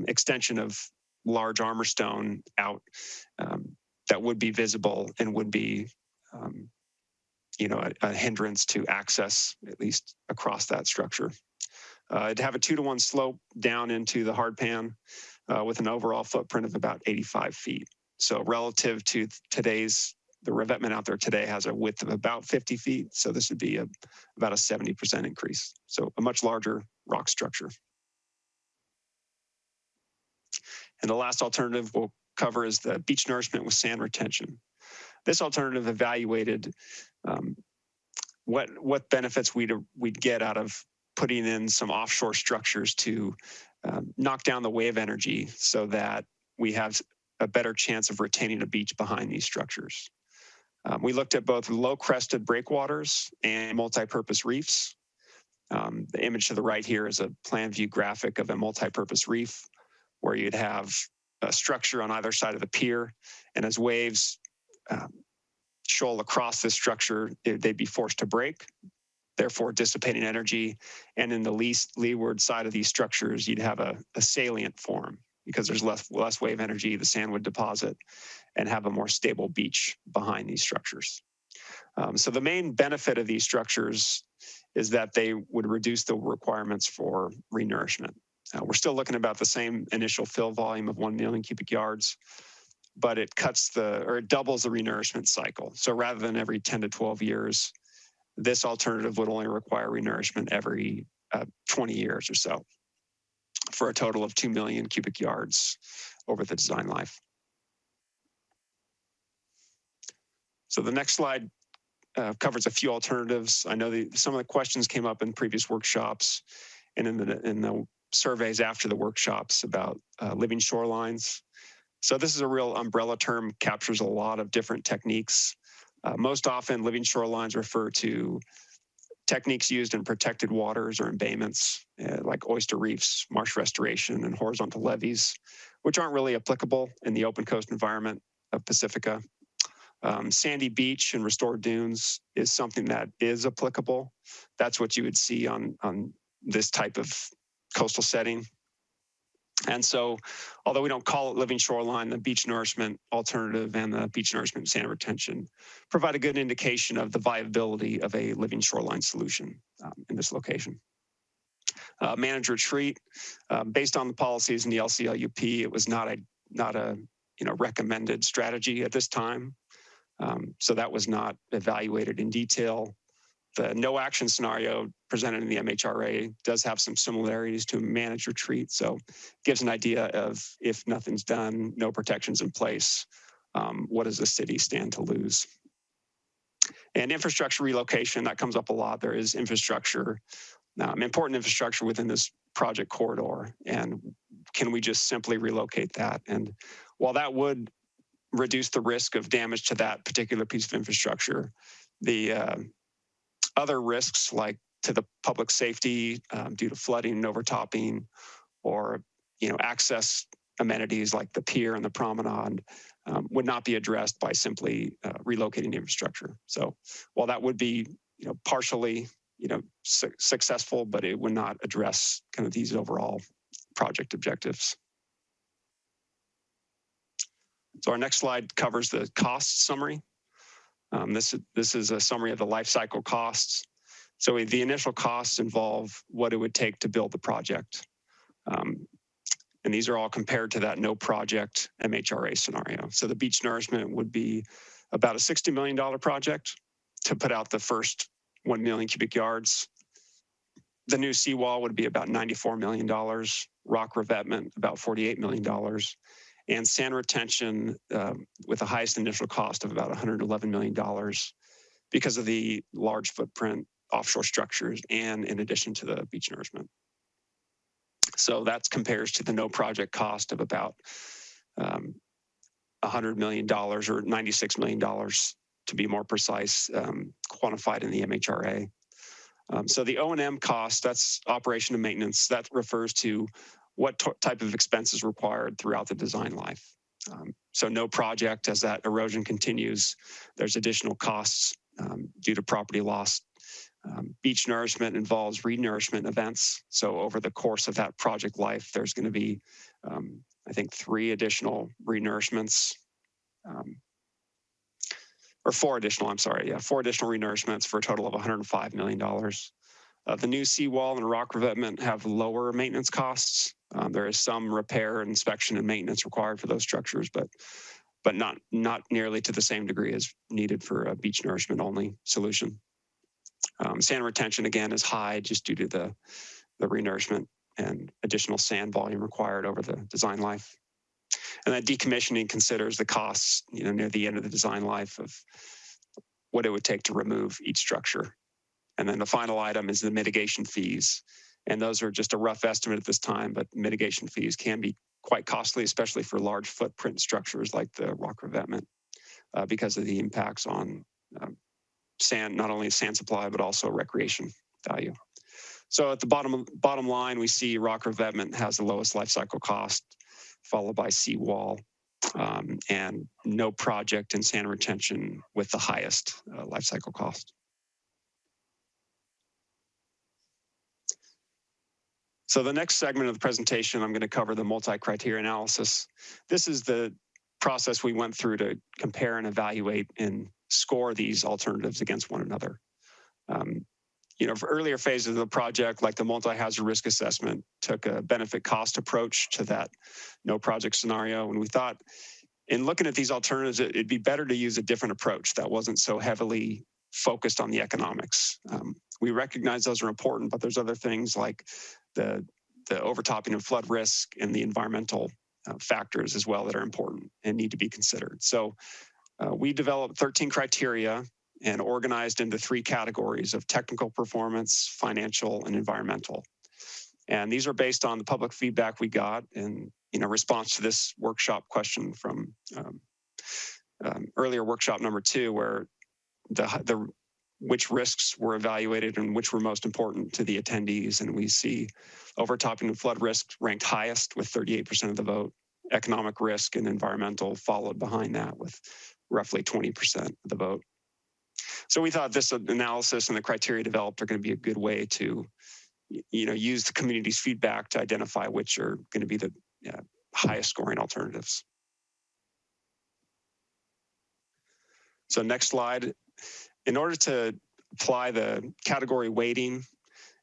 extension of large armor stone out that would be visible and would be, a hindrance to access, at least across that structure. It'd have a 2-to-1 slope down into the hard pan with an overall footprint of about 85 feet. So relative to the revetment out there today has a width of about 50 feet. So this would be about a 70% increase. So a much larger rock structure. And the last alternative we'll cover is the beach nourishment with sand retention. This alternative evaluated what benefits we'd get out of putting in some offshore structures to knock down the wave energy so that we have a better chance of retaining a beach behind these structures. We looked at both low-crested breakwaters and multi-purpose reefs. The image to the right here is a plan view graphic of a multi-purpose reef where you'd have a structure on either side of the pier, and as waves shoal across this structure, they'd be forced to break, therefore dissipating energy. And in the leeward side of these structures, you'd have a salient form because there's less wave energy, the sand would deposit and have a more stable beach behind these structures. So the main benefit of these structures is that they would reduce the requirements for renourishment. We're still looking about the same initial fill volume of 1 million cubic yards, but it doubles the renourishment cycle. So rather than every 10 to 12 years, this alternative would only require renourishment every 20 years or so, for a total of 2 million cubic yards over the design life. So the next slide covers a few alternatives. I know some of the questions came up in previous workshops and in the surveys after the workshops about living shorelines. So this is a real umbrella term, captures a lot of different techniques. Most often, living shorelines refer to techniques used in protected waters or embayments, like oyster reefs, marsh restoration, and horizontal levees, which aren't really applicable in the open coast environment of Pacifica. Sandy beach and restored dunes is something that is applicable. That's what you would see on this type of coastal setting. And so, although we don't call it living shoreline, the beach nourishment alternative and the beach nourishment sand retention provide a good indication of the viability of a living shoreline solution in this location. Manage retreat, based on the policies in the LCLUP, it was not a recommended strategy at this time. So that was not evaluated in detail. The no action scenario presented in the MHRA does have some similarities to managed retreat. So it gives an idea of if nothing's done, no protections in place, what does the city stand to lose? And infrastructure relocation, that comes up a lot. There is infrastructure, important infrastructure within this project corridor. And can we just simply relocate that? And while that would reduce the risk of damage to that particular piece of infrastructure, the other risks like to the public safety due to flooding and overtopping, or access amenities like the pier and the promenade would not be addressed by simply relocating the infrastructure. So while that would be partially successful, but it would not address kind of these overall project objectives. So our next slide covers the cost summary. This is a summary of the life cycle costs. So the initial costs involve what it would take to build the project. And these are all compared to that no project MHRA scenario. So the beach nourishment would be about a $60 million project to put out the first 1 million cubic yards. The new seawall would be about $94 million, rock revetment about $48 million, and sand retention with the highest initial cost of about $111 million because of the large footprint offshore structures and in addition to the beach nourishment. So that compares to the no project cost of about $100 million or $96 million to be more precise, quantified in the MHRA. So the O&M cost, that's operation and maintenance, that refers to what type of expenses required throughout the design life. So no project, as that erosion continues, there's additional costs due to property loss. Beach nourishment involves renourishment events. So over the course of that project life, there's going to be, I think, 3 additional renourishments, or 4 additional, I'm sorry, yeah, 4 additional renourishments for a total of $105 million. The new seawall and rock revetment have lower maintenance costs. There is some repair, inspection, and maintenance required for those structures, but not nearly to the same degree as needed for a beach nourishment only solution. Sand retention, again, is high just due to the renourishment and additional sand volume required over the design life. And then decommissioning considers the costs, near the end of the design life of what it would take to remove each structure. And then the final item is the mitigation fees. And those are just a rough estimate at this time, but mitigation fees can be quite costly, especially for large footprint structures like the rock revetment, because of the impacts on sand, not only sand supply, but also recreation value. So at the bottom line, we see rock revetment has the lowest life cycle cost, followed by seawall, and no project and sand retention with the highest life cycle cost. So the next segment of the presentation, I'm going to cover the multi-criteria analysis. This is the process we went through to compare and evaluate and score these alternatives against one another. For earlier phases of the project, like the multi-hazard risk assessment, took a benefit cost approach to that no project scenario. And we thought in looking at these alternatives, it'd be better to use a different approach that wasn't so heavily focused on the economics. We recognize those are important, but there's other things like the overtopping and flood risk and the environmental factors as well that are important and need to be considered. So we developed 13 criteria and organized into 3 categories of technical performance, financial, and environmental. And these are based on the public feedback we got in response to this workshop question from earlier workshop number 2, where which risks were evaluated and which were most important to the attendees. And we see overtopping and flood risk ranked highest with 38% of the vote. Economic risk and environmental followed behind that with roughly 20% of the vote. So we thought this analysis and the criteria developed are going to be a good way to, use the community's feedback to identify which are going to be the highest scoring alternatives. So next slide. In order to apply the category weighting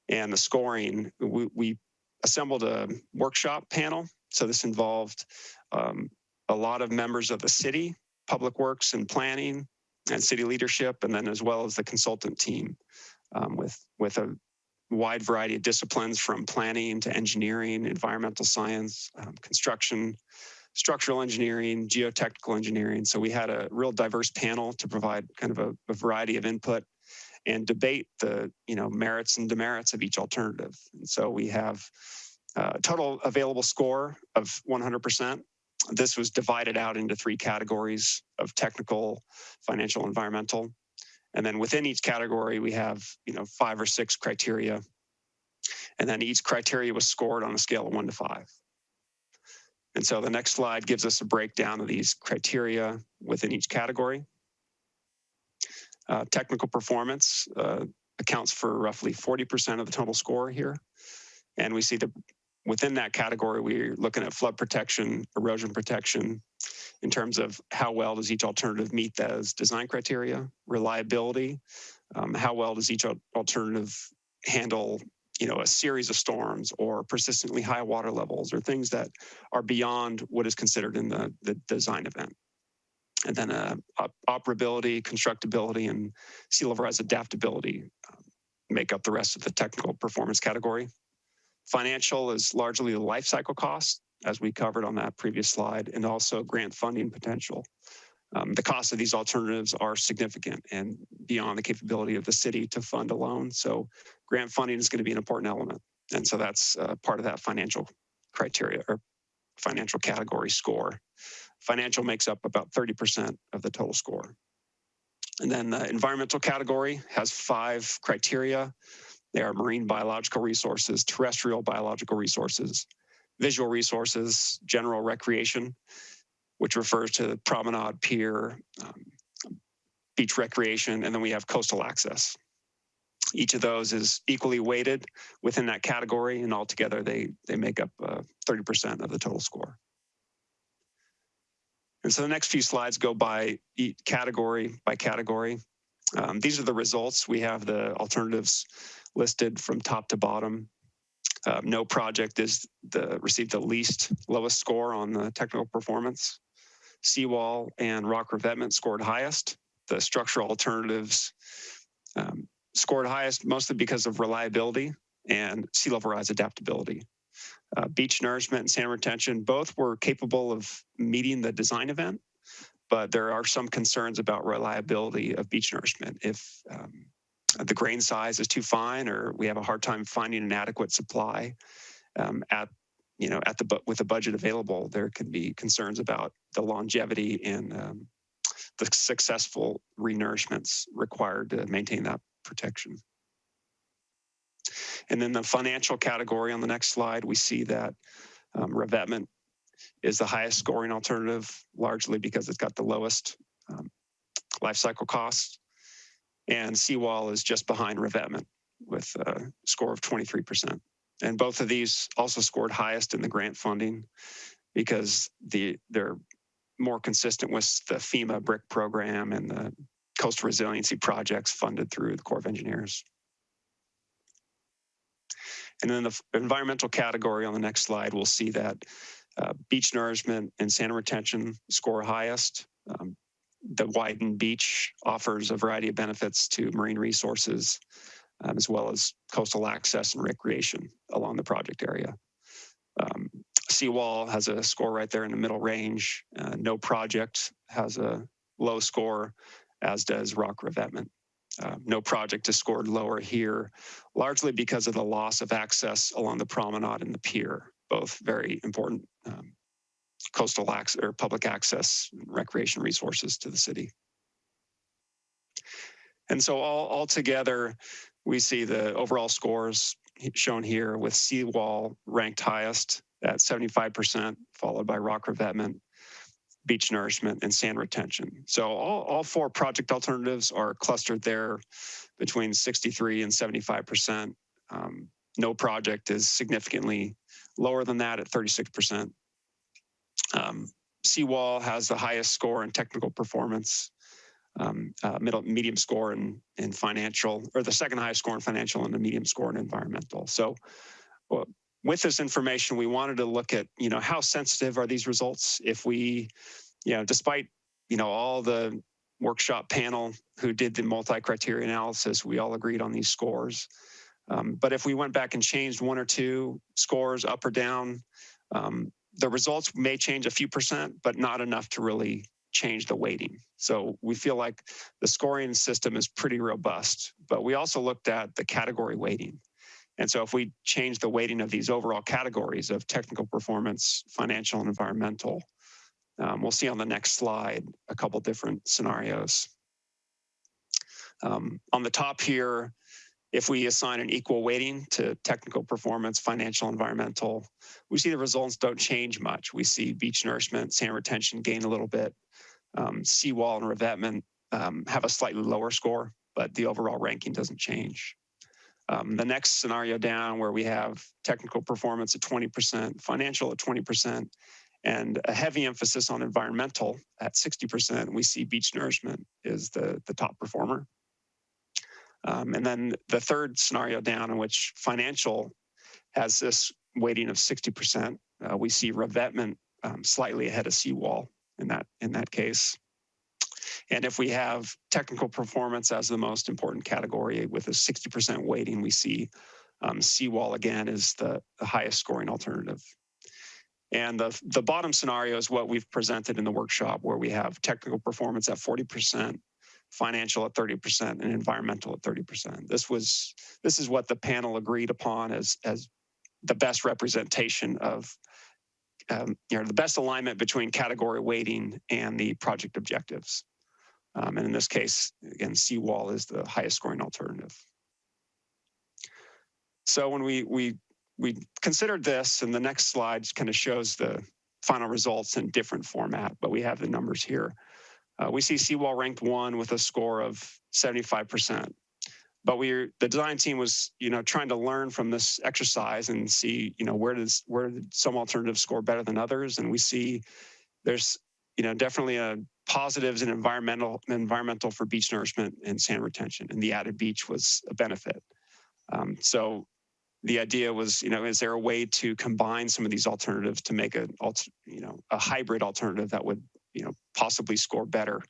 and the scoring, we assembled a workshop panel. So this involved a lot of members of the city, public works and planning, and city leadership, and then as well as the consultant team with a wide variety of disciplines from planning to engineering, environmental science, construction, structural engineering, geotechnical engineering. So we had a real diverse panel to provide kind of a variety of input and debate the merits and demerits of each alternative. And so we have a total available score of 100%. This was divided out into 3 categories of technical, financial, environmental. And then within each category, we have 5 or 6 criteria. And then each criteria was scored on a scale of 1 to 5. And so the next slide gives us a breakdown of these criteria within each category. Technical performance accounts for roughly 40% of the total score here. And we see that within that category, we're looking at flood protection, erosion protection, in terms of how well does each alternative meet those design criteria, reliability, how well does each alternative handle a series of storms or persistently high water levels or things that are beyond what is considered in the design event. And then operability, constructability, and sea level rise adaptability make up the rest of the technical performance category. Financial is largely the life cycle cost, as we covered on that previous slide, and also grant funding potential. The costs of these alternatives are significant and beyond the capability of the city to fund alone. So grant funding is going to be an important element. And so that's part of that financial criteria or financial category score. Financial makes up about 30% of the total score. And then the environmental category has 5 criteria. They are marine biological resources, terrestrial biological resources, visual resources, general recreation, which refers to promenade, pier, beach recreation, and then we have coastal access. Each of those is equally weighted within that category, and altogether they make up 30% of the total score. And so the next few slides go by category by category. These are the results. We have the alternatives listed from top to bottom. No project received the lowest score on the technical performance. Seawall and rock revetment scored highest. The structural alternatives scored highest mostly because of reliability and sea level rise adaptability. Beach nourishment and sand retention both were capable of meeting the design event, but there are some concerns about reliability of beach nourishment. If the grain size is too fine, or we have a hard time finding an adequate supply with the budget available, there can be concerns about the longevity and the successful renourishments required to maintain that protection. And then the financial category on the next slide, we see that revetment is the highest scoring alternative, largely because it's got the lowest life cycle costs. And seawall is just behind revetment with a score of 23%. And both of these also scored highest in the grant funding because they're more consistent with the FEMA BRIC program and the coastal resiliency projects funded through the Corps of Engineers. And then the environmental category on the next slide, we'll see that beach nourishment and sand retention score highest. The widened beach offers a variety of benefits to marine resources, as well as coastal access and recreation along the project area. Seawall has a score right there in the middle range. No project has a low score, as does rock revetment. No project is scored lower here, largely because of the loss of access along the promenade and the pier, both very important coastal access or public access and recreation resources to the city. And so all together, we see the overall scores shown here with seawall ranked highest at 75%, followed by rock revetment, beach nourishment, and sand retention. So all 4 project alternatives are clustered there between 63 and 75%. No project is significantly lower than that at 36%. Seawall has the highest score in technical performance, medium score in financial, or the second highest score in financial and the medium score in environmental. So with this information, we wanted to look at, how sensitive are these results if we, despite, all the workshop panel who did the multi-criteria analysis, we all agreed on these scores. But if we went back and changed one or two scores up or down, the results may change a few percent, but not enough to really change the weighting. So we feel like the scoring system is pretty robust, but we also looked at the category weighting. And so if we change the weighting of these overall categories of technical performance, financial, and environmental, we'll see on the next slide a couple different scenarios. On the top here, if we assign an equal weighting to technical performance, financial, environmental, we see the results don't change much. We see beach nourishment, sand retention gain a little bit. Seawall and revetment have a slightly lower score, but the overall ranking doesn't change. The next scenario down, where we have technical performance at 20%, financial at 20%, and a heavy emphasis on environmental at 60%, we see beach nourishment is the top performer. And then the third scenario down, in which financial has this weighting of 60%, we see revetment slightly ahead of seawall in that case. And if we have technical performance as the most important category with a 60% weighting, we see seawall again is the highest scoring alternative. And the bottom scenario is what we've presented in the workshop, where we have technical performance at 40%, financial at 30%, and environmental at 30%. This is what the panel agreed upon as the best representation of the best alignment between category weighting and the project objectives. And in this case, again, seawall is the highest scoring alternative. So when we considered this, and the next slide kind of shows the final results in different format, but we have the numbers here. We see seawall ranked 1 with a score of 75%. But the design team was, trying to learn from this exercise and see, where did some alternatives score better than others? And we see there's, definitely positives in environmental for beach nourishment and sand retention, and the added beach was a benefit. So the idea was, is there a way to combine some of these alternatives to make a hybrid alternative that would, possibly score better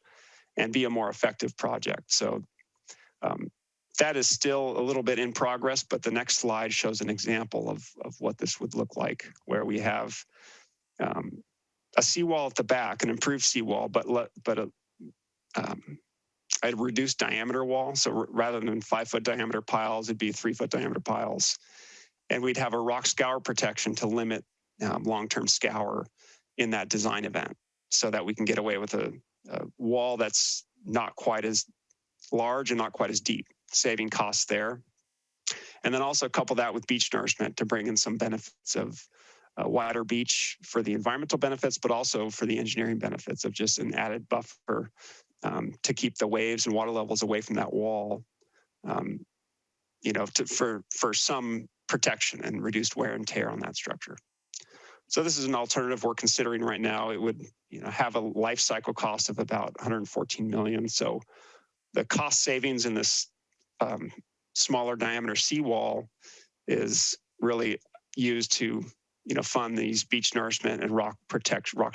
and be a more effective project? So that is still a little bit in progress, but the next slide shows an example of what this would look like, where we have a seawall at the back, an improved seawall, but a reduced diameter wall. So rather than 5-foot diameter piles, it'd be 3-foot diameter piles. And we'd have a rock scour protection to limit long-term scour in that design event, so that we can get away with a wall that's not quite as large and not quite as deep, saving costs there. And then also couple that with beach nourishment to bring in some benefits of a wider beach for the environmental benefits, but also for the engineering benefits of just an added buffer to keep the waves and water levels away from that wall, for some protection and reduced wear and tear on that structure. So this is an alternative we're considering right now. It would, have a life cycle cost of about $114 million. So the cost savings in this smaller diameter seawall is really used to, fund these beach nourishment and rock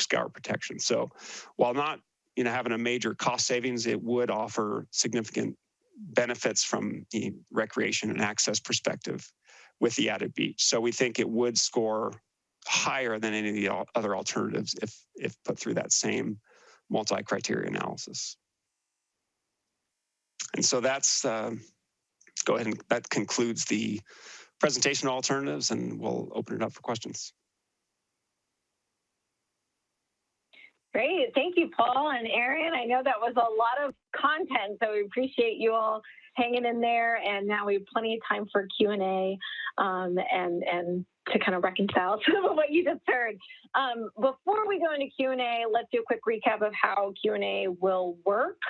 scour protection. So while not, having a major cost savings, it would offer significant benefits from the recreation and access perspective with the added beach. So we think it would score higher than any of the other alternatives if put through that same multi-criteria analysis. And so that's, go ahead, and that concludes the presentation alternatives, and we'll open it up for questions. Great. Thank you, Paul and Erin. I know that was a lot of content, so we appreciate you all hanging in there. And now we have plenty of time for Q&A and to kind of reconcile some of what you just heard. Before we go into Q&A, let's do a quick recap of how Q&A will work.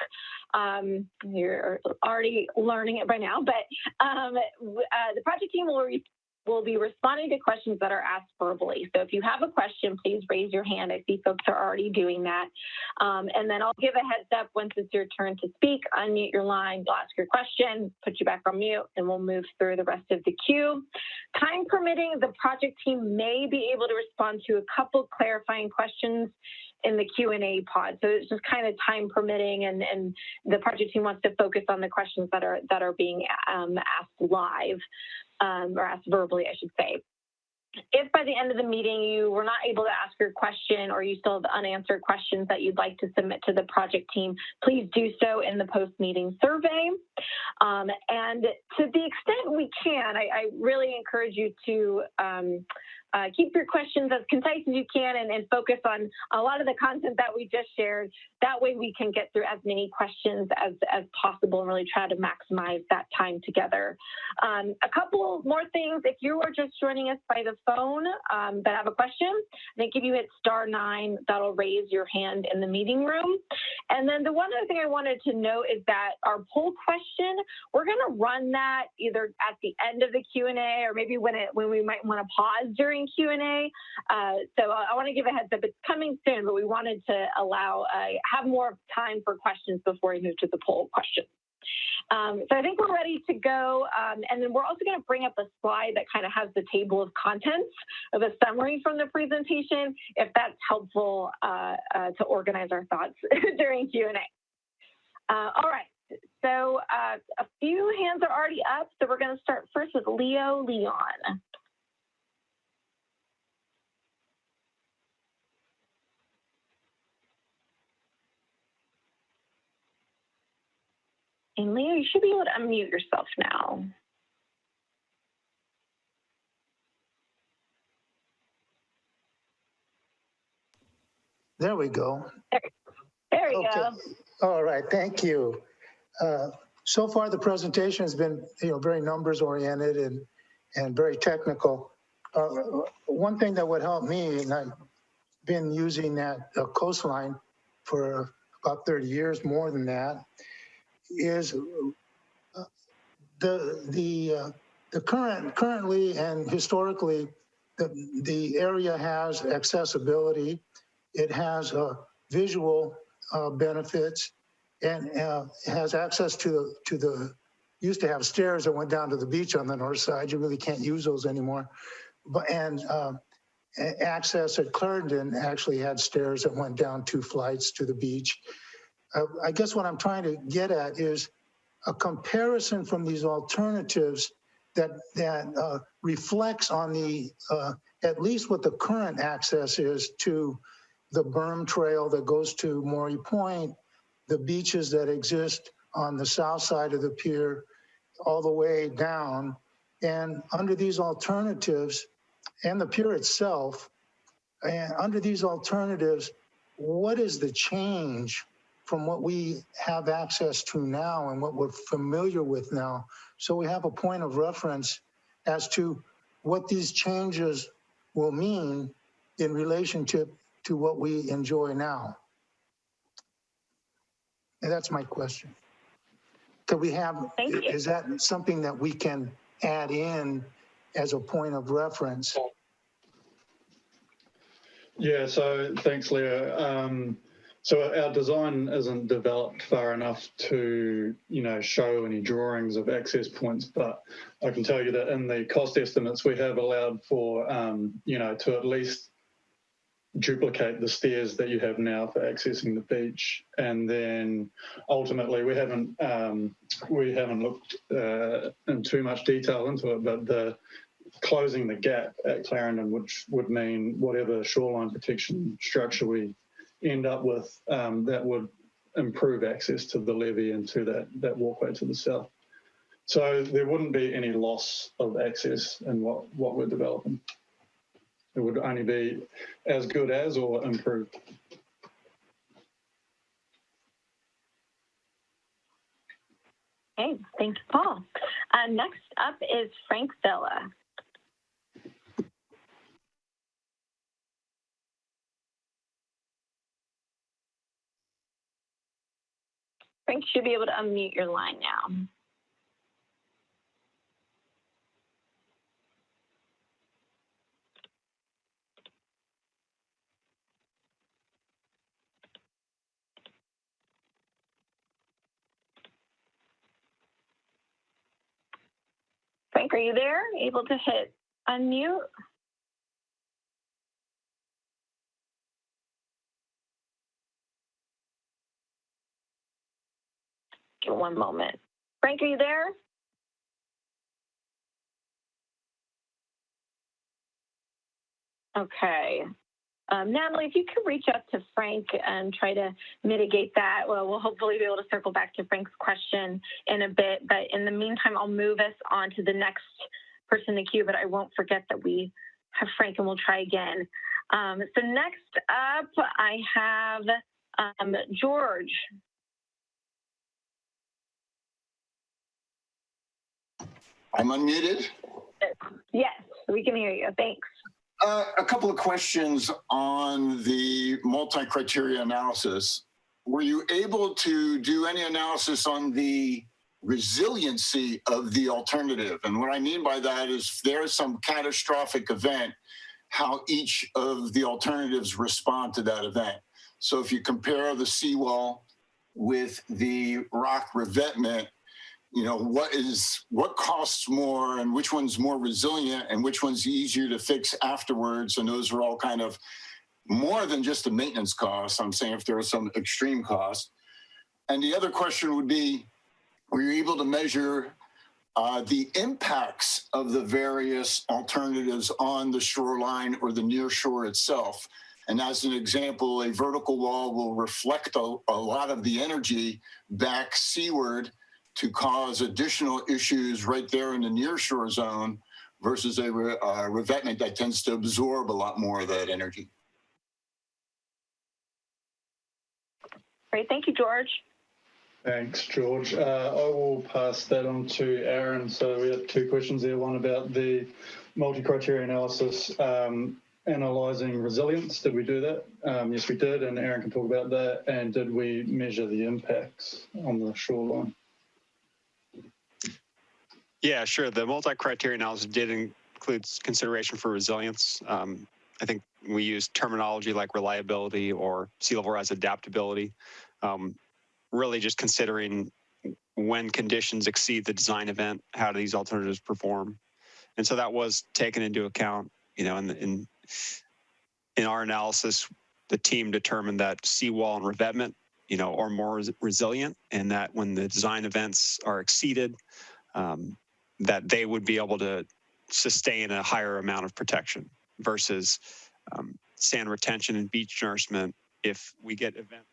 You're already learning it by now, but the project team will we'll be responding to questions that are asked verbally. So if you have a question, please raise your hand. I see folks are already doing that. And then I'll give a heads up once it's your turn to speak, unmute your line, ask your question, put you back on mute, and we'll move through the rest of the queue. Time permitting, the project team may be able to respond to a couple clarifying questions in the Q&A pod. So it's just kind of time permitting, and the project team wants to focus on the questions that are being asked live, or asked verbally, I should say. If by the end of the meeting you were not able to ask your question, or you still have unanswered questions that you'd like to submit to the project team, please do so in the post-meeting survey. And to the extent we can, I really encourage you to keep your questions as concise as you can, and focus on a lot of the content that we just shared. That way we can get through as many questions as possible and really try to maximize that time together. A couple more things. If you are just joining us by the phone that have a question, I think if you hit *9, that'll raise your hand in the meeting room. And then the one other thing I wanted to note is that our poll question, we're going to run that either at the end of the Q&A, or maybe when we might want to pause during Q&A. So I want to give a heads up. It's coming soon, but we wanted to allow have more time for questions before we move to the poll question. So I think we're ready to go. And then we're also going to bring up a slide that kind of has the table of contents of a summary from the presentation, if that's helpful to organize our thoughts during Q&A. All right. So a few hands are already up. So we're going to start first with Leo Leon. And Leo, you should be able to unmute yourself now. There we go. There you go. All right, thank you. So far, the presentation has been, very numbers oriented and very technical. One thing that would help me, and I've been using that coastline for about 30 years, more than that, is currently and historically, the area has accessibility. It has visual benefits, and has access to the used to have stairs that went down to the beach on the north side. You really can't use those anymore. But access at Clarendon actually had stairs that went down 2 flights to the beach. I guess what I'm trying to get at is a comparison from these alternatives that reflects on the at least what the current access is to the berm trail that goes to Maury Point, the beaches that exist on the south side of the pier, all the way down. And under these alternatives, and the pier itself, and under these alternatives, what is the change from what we have access to now and what we're familiar with now? So we have a point of reference as to what these changes will mean in relationship to what we enjoy now. And that's my question. Could we have, is that something that we can add in as a point of reference? Yeah, so thanks, Leo. So our design isn't developed far enough to, show any drawings of access points, but I can tell you that in the cost estimates, we have allowed for, to at least duplicate the stairs that you have now for accessing the beach. And then ultimately, we haven't looked in too much detail into it, but closing the gap at Clarendon, which would mean whatever shoreline protection structure we end up with, that would improve access to the levee and to that walkway to the south. So there wouldn't be any loss of access in what we're developing. It would only be as good as or improved. Okay, thanks, Paul. Next up is Frank Villa. Frank should be able to unmute your line now. Frank, are you there? Able to hit unmute? Give it one moment. Frank, are you there? Okay. Natalie, if you could reach out to Frank and try to mitigate that, well, we'll hopefully be able to circle back to Frank's question in a bit. But in the meantime, I'll move us on to the next person in the queue, but I won't forget that we have Frank and we'll try again. So next up, I have George. I'm unmuted? Yes, we can hear you. Thanks. A couple of questions on the multi-criteria analysis. Were you able to do any analysis on the resiliency of the alternative? And what I mean by that is if there is some catastrophic event, how each of the alternatives respond to that event. So if you compare the seawall with the rock revetment, you know, what costs more and which one's more resilient and which one's easier to fix afterwards. And those are all kind of more than just a maintenance cost. I'm saying if there was some extreme cost. And the other question would be, were you able to measure the impacts of the various alternatives on the shoreline or the near shore itself? And as an example, a vertical wall will reflect a lot of the energy back seaward to cause additional issues right there in the nearshore zone versus a revetment that tends to absorb a lot more of that energy. Great, thank you, George. Thanks, George. I will pass that on to Aaron. So we have two questions there. One about the multi-criteria analysis, analysing resilience. Did we do that? Yes, we did, and Aaron can talk about that. And did we measure the impacts on the shoreline? Yeah, sure. The multi-criteria analysis did include consideration for resilience. I think we used terminology like reliability or sea level rise adaptability, really just considering when conditions exceed the design event, how do these alternatives perform? And so that was taken into account, you know, in our analysis, the team determined that seawall and revetment, you know, are more resilient, and that when the design events are exceeded, that they would be able to sustain a higher amount of protection versus sand retention and beach nourishment. If we get event.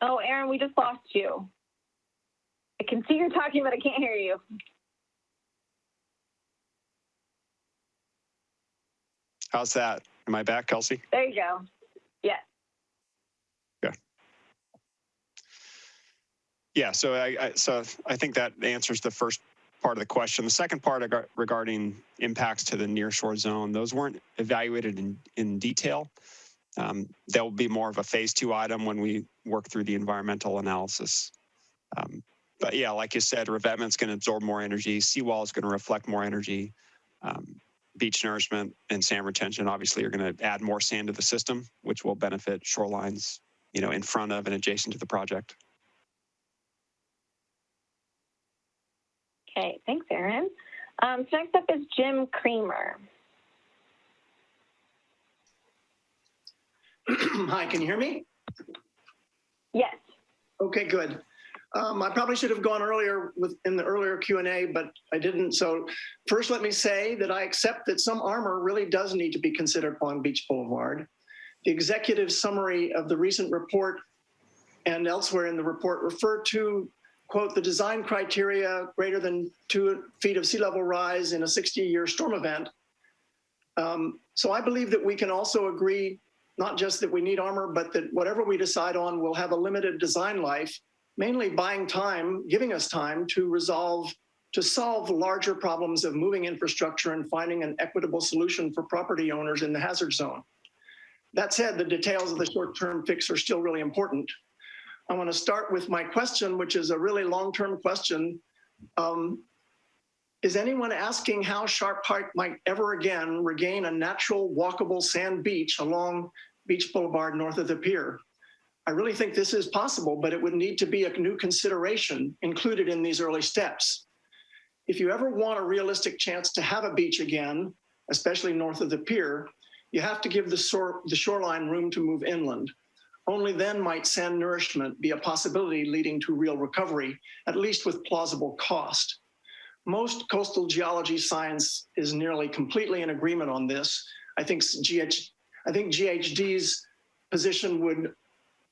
Oh, Aaron, we just lost you. I can see you're talking, but I can't hear you. How's that? Am I back, Kelsey? There you go. Yes. Yeah, so I think that answers the first part of the question. The second part regarding impacts to the nearshore zone, those weren't evaluated in detail. They'll be more of a phase 2 item when we work through the environmental analysis. But yeah, like you said, revetment's going to absorb more energy. Seawall is going to reflect more energy. Beach nourishment and sand retention obviously are going to add more sand to the system, which will benefit shorelines, you know, in front of and adjacent to the project. Okay, thanks, Aaron. So next up is Jim Creamer. Hi, can you hear me? Yes. Okay, good. I probably should have gone earlier in the earlier Q&A, but I didn't. So first, let me say that I accept that some armor really does need to be considered on Beach Boulevard. The executive summary of the recent report and elsewhere in the report refer to, quote, the design criteria greater than 2 feet of sea level rise in a 60-year storm event. So I believe that we can also agree, not just that we need armor, but that whatever we decide on will have a limited design life, mainly buying time, giving us time to solve larger problems of moving infrastructure and finding an equitable solution for property owners in the hazard zone. That said, the details of the short-term fix are still really important. I want to start with my question, which is a really long-term question. Is anyone asking how Sharp Pike might ever again regain a natural walkable sand beach along Beach Boulevard north of the pier? I really think this is possible, but it would need to be a new consideration included in these early steps. If you ever want a realistic chance to have a beach again, especially north of the pier, you have to give the shoreline room to move inland. Only then might sand nourishment be a possibility leading to real recovery, at least with plausible cost. Most coastal geology science is nearly completely in agreement on this. I think GHD's position would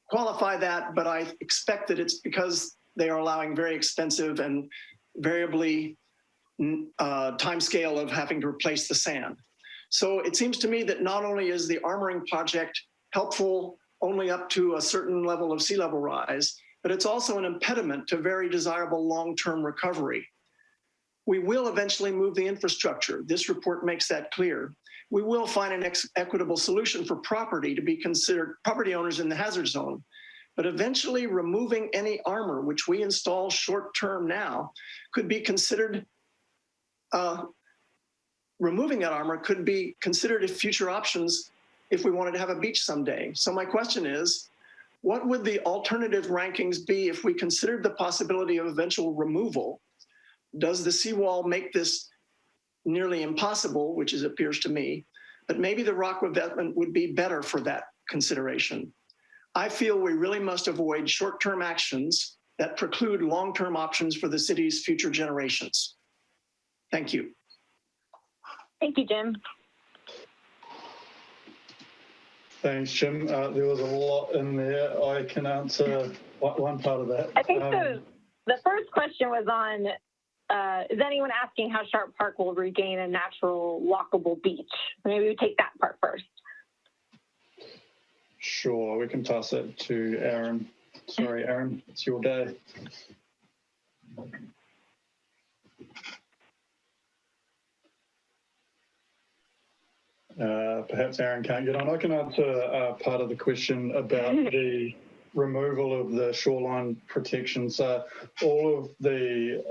qualify that, but I expect that it's because they are allowing very expensive and variably timescale of having to replace the sand. So it seems to me that not only is the armoring project helpful only up to a certain level of sea level rise, but it's also an impediment to very desirable long-term recovery. We will eventually move the infrastructure. This report makes that clear. We will find an equitable solution for property to be considered property owners in the hazard zone. But eventually removing any armor, which we install short-term now, could be considered, removing that armor could be considered as future options if we wanted to have a beach someday. So my question is, what would the alternative rankings be if we considered the possibility of eventual removal? Does the seawall make this nearly impossible, which it appears to me, but maybe the rock revetment would be better for that consideration. I feel we really must avoid short-term actions that preclude long-term options for the city's future generations. Thank you. Thank you, Jim. Thanks, Jim. There was a lot in there. I can answer one part of that. I think the first question was on, is anyone asking how Sharp Park will regain a natural walkable beach? Maybe we take that part first. Sure, we can toss it to Aaron. Sorry, Aaron, it's your day. Perhaps Aaron can't get on. I can answer part of the question about the removal of the shoreline protection. So all of the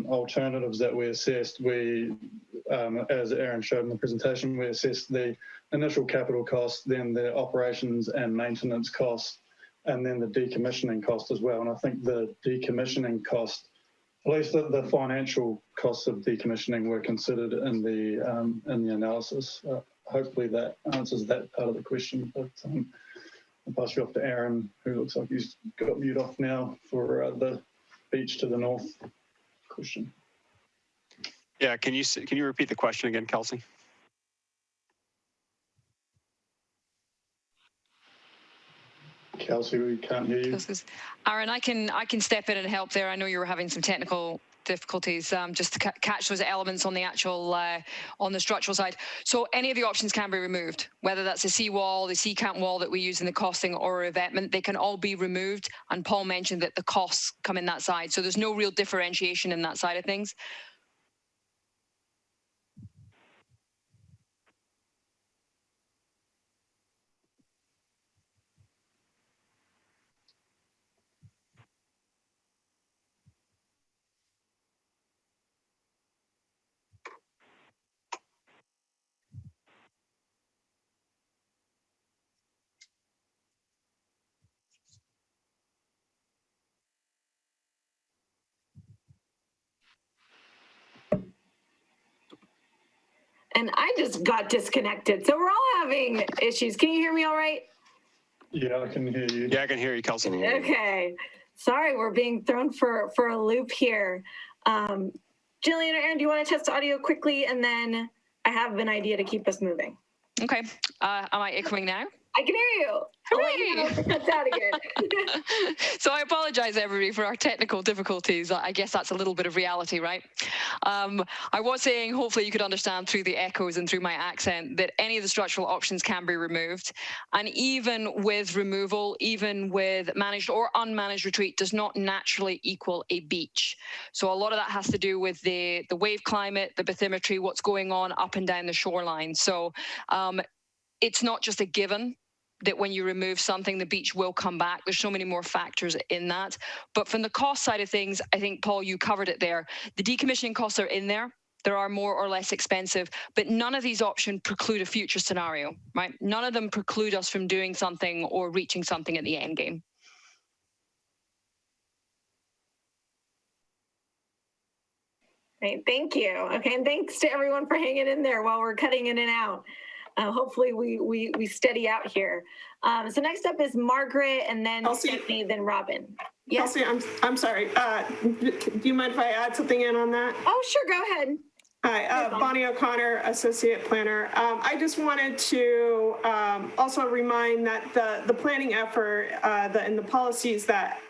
alternatives that we assessed, as Aaron showed in the presentation, we assessed the initial capital cost, then the operations and maintenance cost, and then the decommissioning cost as well. And I think the decommissioning cost, at least the financial costs of decommissioning, were considered in the analysis. Hopefully that answers that part of the question. But I'll pass you off to Aaron, who looks like he's got mute off now for the beach to the north question. Yeah, can you repeat the question again, Kelsey? Kelsey, we can't hear you. Aaron, I can step in and help there. I know you were having some technical difficulties just to catch those elements on the actual on the structural side. So any of the options can be removed, whether that's a seawall, the sea camp wall that we use in the costing, or a revetment, they can all be removed. And Paul mentioned that the costs come in that side. So there's no real differentiation in that side of things. And I just got disconnected. So we're all having issues. Can you hear me all right? Yeah, I can hear you. Yeah, I can hear you, Kelsey. Okay. Sorry, we're being thrown for a loop here. Jillian or Aaron, do you want to test audio quickly? And then I have an idea to keep us moving. Okay. Am I echoing now? I can hear you. That's out again. So I apologize, everybody, for our technical difficulties. I guess that's a little bit of reality, right? I was saying, hopefully you could understand through the echoes and through my accent, that any of the structural options can be removed. And even with removal, even with managed or unmanaged retreat, does not naturally equal a beach. So a lot of that has to do with the wave climate, the bathymetry, what's going on up and down the shoreline. So it's not just a given that when you remove something, the beach will come back. There's so many more factors in that. But from the cost side of things, I think, Paul, you covered it there. The decommissioning costs are in there. there are more or less expensive, but none of these options preclude a future scenario, right? None of them preclude us from doing something or reaching something at the end game. Great, thank you. Okay, and thanks to everyone for hanging in there while we're cutting in and out. Hopefully we steady out here. So next up is Margaret, and then Stephanie, then Robin. Yes, I'm sorry. Do you mind if I add something in on that? Oh, sure, go ahead. Hi, Bonnie O'Connor, Associate Planner. I just wanted to also remind that the planning effort and the policies that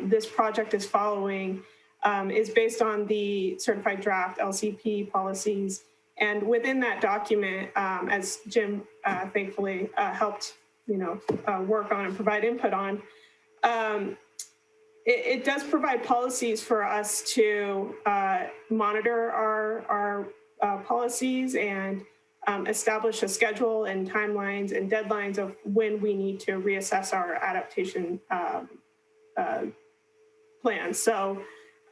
this project is following is based on the certified draft LCP policies. And within that document, as Jim thankfully helped, work on and provide input on, it does provide policies for us to monitor our policies and establish a schedule and timelines and deadlines of when we need to reassess our adaptation plan. So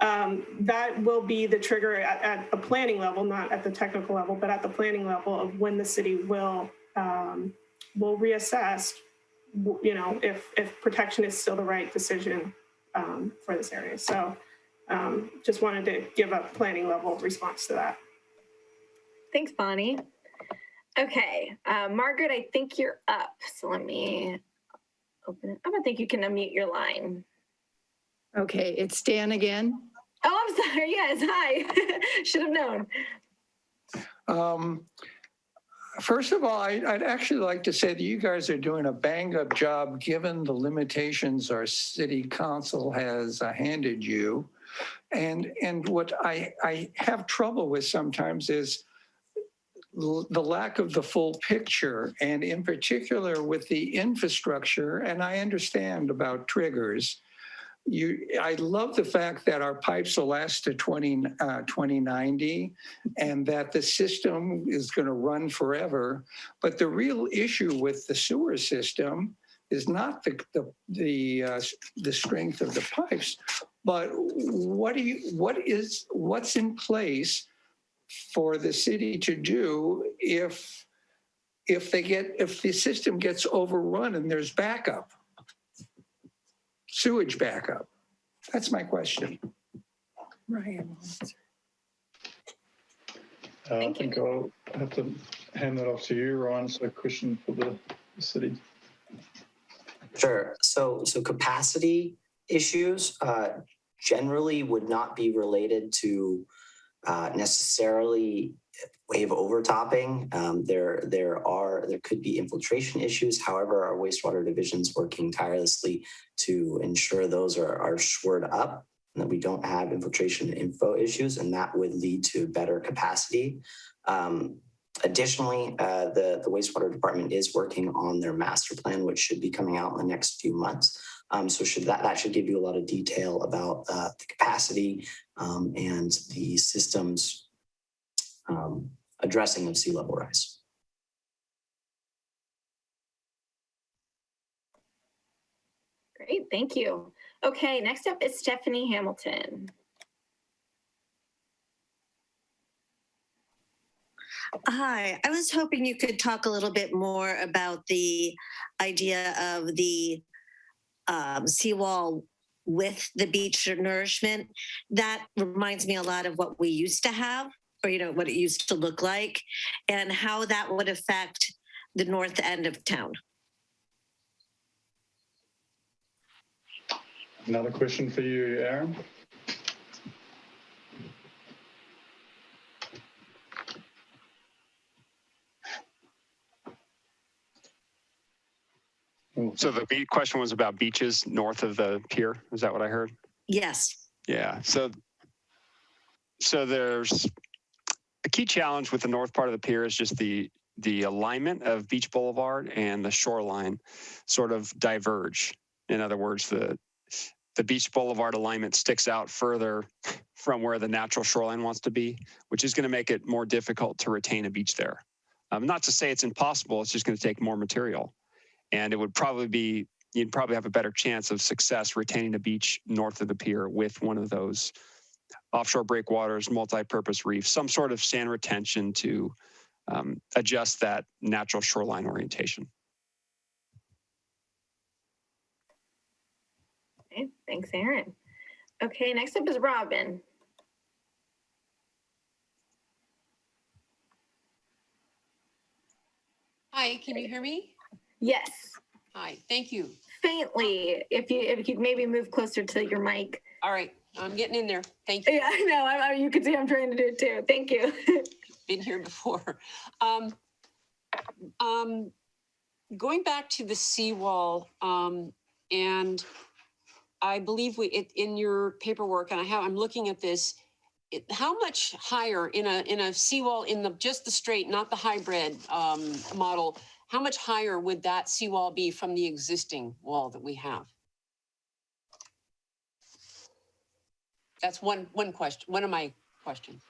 that will be the trigger at the planning level, not at the technical level, but at the planning level of when the city will reassess, if protection is still the right decision for this area. So just wanted to give a planning level response to that. Thanks, Bonnie. Okay, Margaret, I think you're up. So let me open it. I don't think you can unmute your line. Okay, it's Dan again. Oh, I'm sorry. Yes, hi. Should have known. First of all, I'd actually like to say that you guys are doing a bang-up job given the limitations our city council has handed you. And what I have trouble with sometimes is the lack of the full picture, and in particular with the infrastructure. And I understand about triggers. I love the fact that our pipes will last to 2090 and that the system is going to run forever. But the real issue with the sewer system is not the strength of the pipes, but what's in place for the city to do if the system gets overrun and there's backup. Sewage backup. That's my question. Right. I think I'll have to hand that off to you, Ryan. So, a question for the city. Sure. So capacity issues generally would not be related to necessarily wave overtopping. There could be infiltration issues. However, our wastewater division is working tirelessly to ensure those are shored up and that we don't have infiltration and info issues, and that would lead to better capacity. Additionally, the wastewater department is working on their master plan, which should be coming out in the next few months. So that should give you a lot of detail about the capacity and the systems addressing of sea level rise. Great, thank you. Okay, next up is Stephanie Hamilton. Hi, I was hoping you could talk a little bit more about the idea of the seawall with the beach nourishment. That reminds me a lot of what we used to have, or what it used to look like, and how that would affect the north end of town. Another question for you, Aaron. So the question was about beaches north of the pier. Is that what I heard? Yes. Yeah. So there's a key challenge with the north part of the pier is just the alignment of Beach Boulevard and the shoreline sort of diverge. In other words, the Beach Boulevard alignment sticks out further from where the natural shoreline wants to be, which is going to make it more difficult to retain a beach there. Not to say it's impossible, it's just going to take more material. And it would probably you'd probably have a better chance of success retaining a beach north of the pier with one of those offshore breakwaters, multi-purpose reefs, some sort of sand retention to adjust that natural shoreline orientation. Okay, thanks, Aaron. Okay, next up is Robin. Hi, can you hear me? Yes. Hi, thank you. Faintly, if you could maybe move closer to your mic. All right, I'm getting in there. Thank you. Yeah, I know. You can see I'm trying to do it too. Thank you. Been here before. Going back to the seawall, and I believe in your paperwork, and I'm looking at this. How much higher in a seawall just the straight, not the hybrid model? How much higher would that seawall be from the existing wall that we have? That's one question. One of my questions.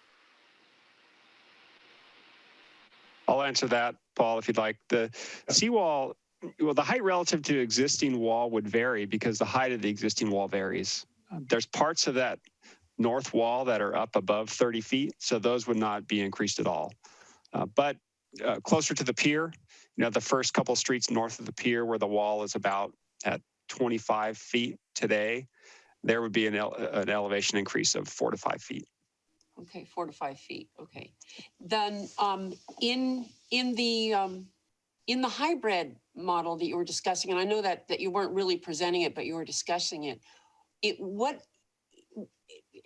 I'll answer that, Paul, if you'd like. The seawall, well, the height relative to existing wall would vary because the height of the existing wall varies. There's parts of that north wall that are up above 30 feet, so those would not be increased at all. But closer to the pier, the first couple streets north of the pier where the wall is about at 25 feet today, there would be an elevation increase of 4 to 5 feet. Okay, 4 to 5 feet. Okay, then in the hybrid model that you were discussing, and I know that you weren't really presenting it, but you were discussing it.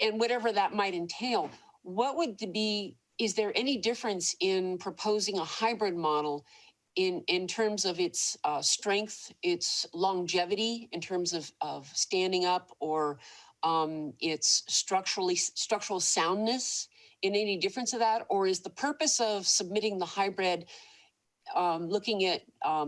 And whatever that might entail, what would be? Is there any difference in proposing a hybrid model in terms of its strength, its longevity, in terms of standing up, or its structural soundness, in any difference of that? Or is the purpose of submitting the hybrid looking at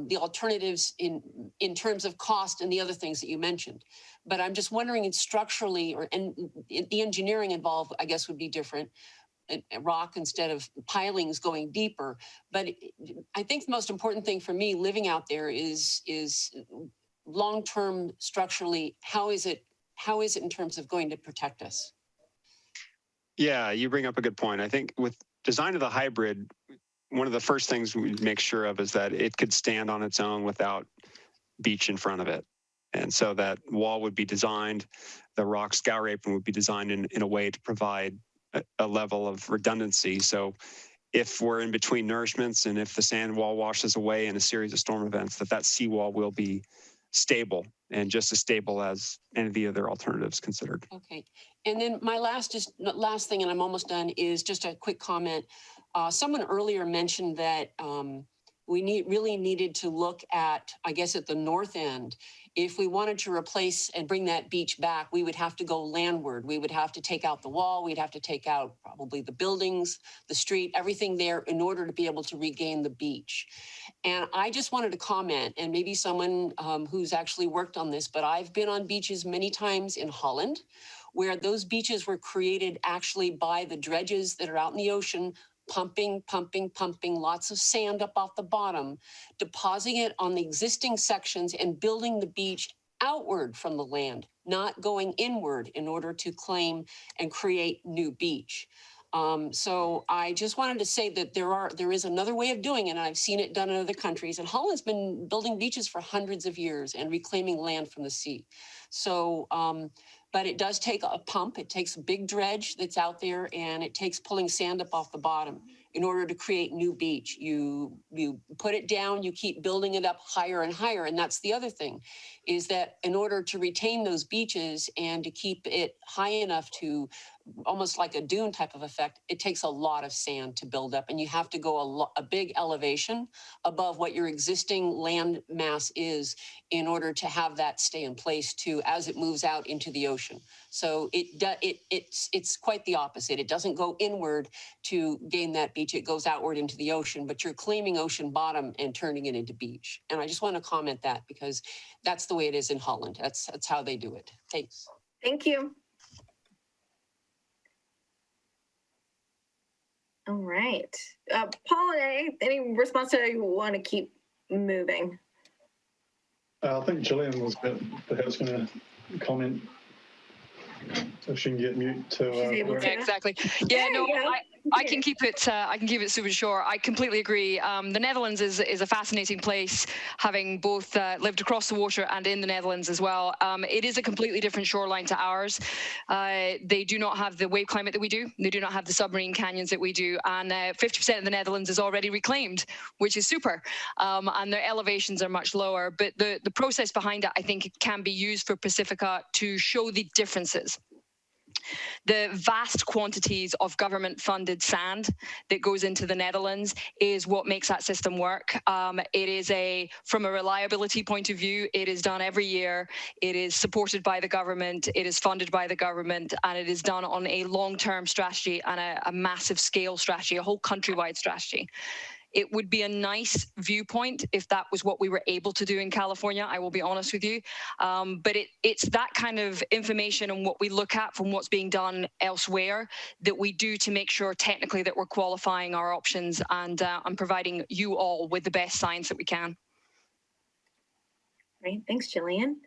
the alternatives in terms of cost and the other things that you mentioned? But I'm just wondering, structurally, and the engineering involved, I guess, would be different. Rock instead of pilings going deeper. But I think the most important thing for me living out there is long-term structurally, how is it in terms of going to protect us? Yeah, you bring up a good point. I think with design of the hybrid, one of the first things we make sure of is that it could stand on its own without beach in front of it. And so that wall would be designed, the rock scour apron would be designed in a way to provide a level of redundancy. So if we're in between nourishments and if the sand wall washes away in a series of storm events, that seawall will be stable and just as stable as any of the other alternatives considered. Okay. And then my last thing, and I'm almost done, is just a quick comment. Someone earlier mentioned that we really needed to look at, I guess, at the north end. If we wanted to replace and bring that beach back, we would have to go landward. We would have to take out the wall. We'd have to take out probably the buildings, the street, everything there in order to be able to regain the beach. And I just wanted to comment, and maybe someone who's actually worked on this, but I've been on beaches many times in Holland, where those beaches were created actually by the dredges that are out in the ocean, pumping lots of sand up off the bottom, depositing it on the existing sections and building the beach outward from the land, not going inward in order to claim and create new beach. So I just wanted to say that there is another way of doing it, and I've seen it done in other countries. And Holland's been building beaches for hundreds of years and reclaiming land from the sea. So, but it does take a pump. It takes a big dredge that's out there, and it takes pulling sand up off the bottom in order to create new beach. You put it down, you keep building it up higher and higher. And that's the other thing, is that in order to retain those beaches and to keep it high enough to almost like a dune type of effect, it takes a lot of sand to build up, and you have to go a big elevation above what your existing land mass is in order to have that stay in place too as it moves out into the ocean. So it's quite the opposite. It doesn't go inward to gain that beach. It goes outward into the ocean, but you're claiming ocean bottom and turning it into beach. And I just want to comment that because that's the way it is in Holland. That's how they do it. Thanks. Thank you. All right. Paul, any response to how you want to keep moving? I think Gillian was perhaps going to comment. So she can get mute to. Yeah, exactly. Yeah, no, I can keep it. I can keep it super short. I completely agree. The Netherlands is a fascinating place, having both lived across the water and in the Netherlands as well. It is a completely different shoreline to ours. They do not have the wave climate that we do. They do not have the submarine canyons that we do. And 50% of the Netherlands is already reclaimed, which is super. And their elevations are much lower. But the process behind it, I think, it can be used for Pacifica to show the differences. The vast quantities of government-funded sand that goes into the Netherlands is what makes that system work. It is from a reliability point of view, it is done every year. It is supported by the government. It is funded by the government, and it is done on a long-term strategy and a massive scale strategy, a whole countrywide strategy. It would be a nice viewpoint if that was what we were able to do in California, I will be honest with you. But it's that kind of information and what we look at from what's being done elsewhere that we do to make sure technically that we're qualifying our options and providing you all with the best science that we can. Great, thanks, Jillian.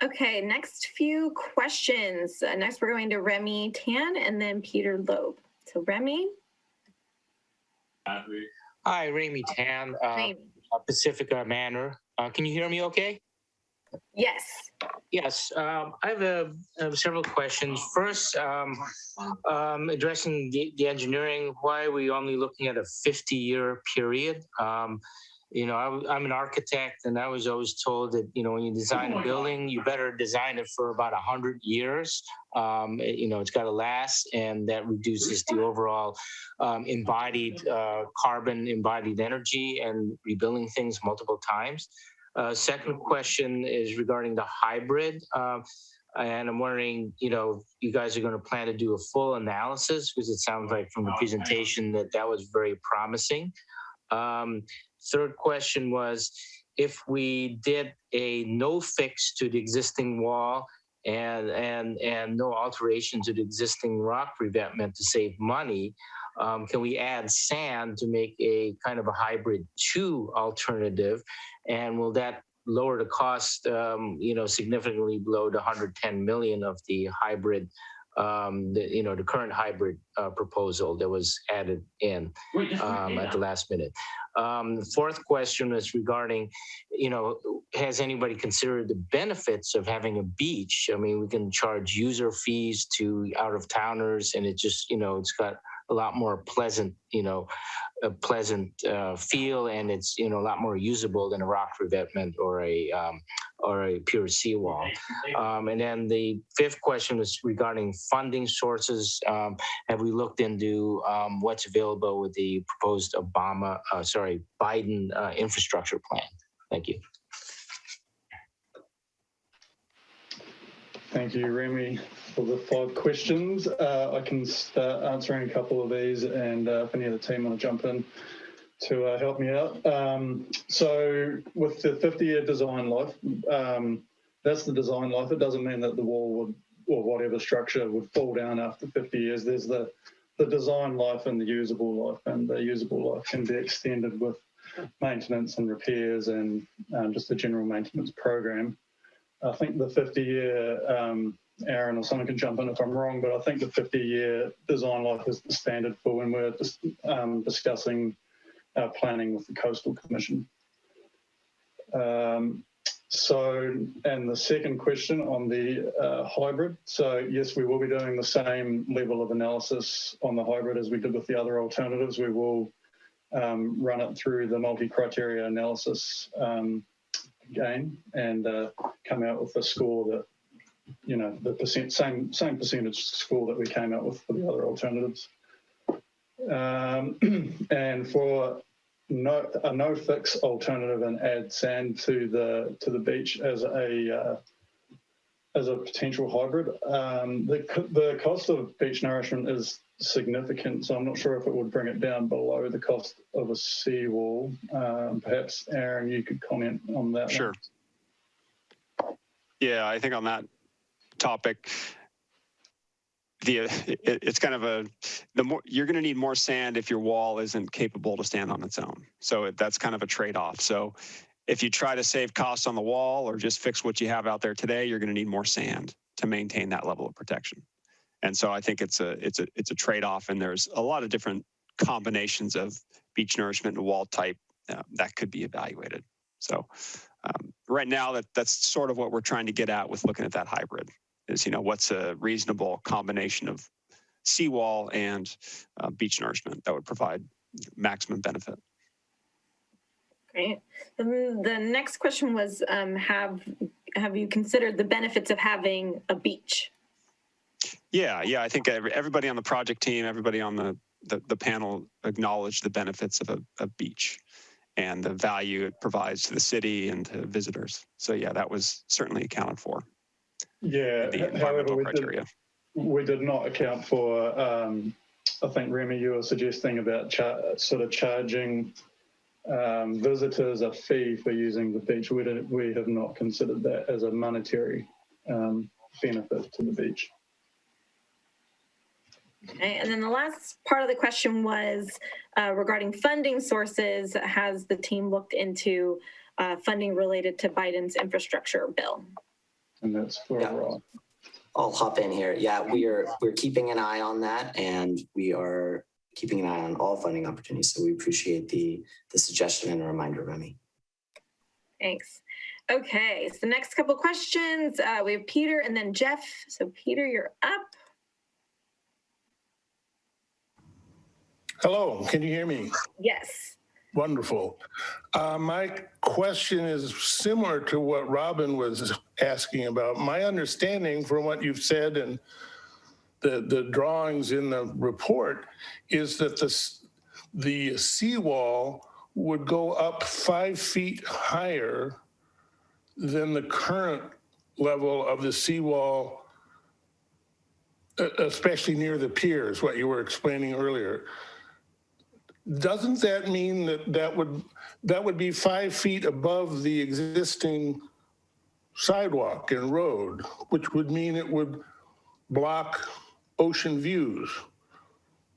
Okay, next few questions. Next, we're going to Remy Tan and then Peter Loeb. So Remy. Hi, Remy Tan, Pacifica Manor. Can you hear me okay? Yes. Yes, I have several questions. First, addressing the engineering, why are we only looking at a 50-year period? You know, I'm an architect, and I was always told that, you know, when you design a building, you better design it for about 100 years. You know, it's got to last, and that reduces the overall embodied carbon, embodied energy, and rebuilding things multiple times. Second question is regarding the hybrid. And I'm wondering, you know, you guys are going to plan to do a full analysis, because it sounds like from the presentation that was very promising. Third question was, if we did a no fix to the existing wall and no alteration to the existing rock revetment to save money, can we add sand to make a kind of a hybrid 2 alternative? And will that lower the cost, you know, significantly below the 110 million of the hybrid, the current hybrid proposal that was added in at the last minute? The fourth question is regarding, you know, has anybody considered the benefits of having a beach? I mean, we can charge user fees to out-of-towners, and it just, you know, it's got a lot more pleasant, you know, a pleasant feel, and it's, you know, a lot more usable than a rock revetment or a pure seawall. And then the fifth question was regarding funding sources. Have we looked into what's available with the proposed Biden infrastructure plan? Thank you. Thank you, Remy, for the 5 questions. I can start answering a couple of these, and if any of the team want to jump in to help me out. So with the 50-year design life, that's the design life. It doesn't mean that the wall would, or whatever structure would fall down after 50 years. There's the design life and the usable life, and the usable life can be extended with maintenance and repairs and just a general maintenance program. I think the 50-year, Aaron or someone can jump in if I'm wrong, but I think the 50-year design life is the standard for when we're discussing planning with the Coastal Commission. And the second question on the hybrid. So yes, we will be doing the same level of analysis on the hybrid as we did with the other alternatives. We will run it through the multi-criteria analysis again and come out with a score that, you know, the same percentage score that we came out with for the other alternatives. And for a no fix alternative and add sand to the beach as a potential hybrid, the cost of beach nourishment is significant, so I'm not sure if it would bring it down below the cost of a seawall. Perhaps Aaron, you could comment on that. Sure. Yeah, I think on that topic, it's kind of you're going to need more sand if your wall isn't capable to stand on its own. So that's kind of a trade-off. So if you try to save costs on the wall or just fix what you have out there today, you're going to need more sand. to maintain that level of protection. And so I think it's a trade-off, and there's a lot of different combinations of beach nourishment and wall type that could be evaluated. So right now, that's sort of what we're trying to get at with looking at that hybrid is, what's a reasonable combination of seawall and beach nourishment that would provide maximum benefit. Great. The next question was, have you considered the benefits of having a beach? Yeah, I think everybody on the project team, everybody on the panel acknowledged the benefits of a beach and the value it provides to the city and to visitors. So yeah, that was certainly accounted for. Yeah, however, we did not account for, I think, Remy, you were suggesting about sort of charging visitors a fee for using the beach. We have not considered that as a monetary benefit to the beach. Okay, and then the last part of the question was regarding funding sources. Has the team looked into funding related to Biden's infrastructure bill? And that's for Rob. I'll hop in here. Yeah, we're keeping an eye on that, and we are keeping an eye on all funding opportunities. So we appreciate the suggestion and a reminder, Remy. Thanks. Okay, so the next couple questions, we have Peter and then Jeff. So Peter, you're up. Hello, can you hear me? Yes. Wonderful. My question is similar to what Robin was asking about. My understanding from what you've said and the drawings in the report is that the seawall would go up 5 feet higher than the current level of the seawall, especially near the piers, what you were explaining earlier. Doesn't that mean that would be 5 feet above the existing sidewalk and road, which would mean it would block ocean views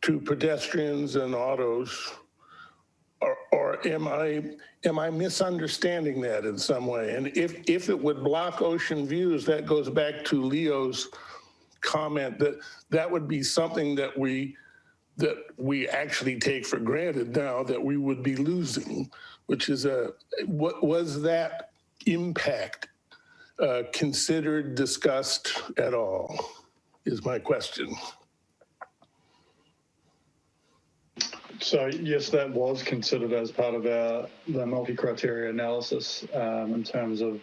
to pedestrians and autos? Or am I misunderstanding that in some way? And if it would block ocean views, that goes back to Leo's comment that would be something that we actually take for granted now that we would be losing, which is what was that impact considered, discussed at all, is my question. So yes, that was considered as part of the multi-criteria analysis in terms of,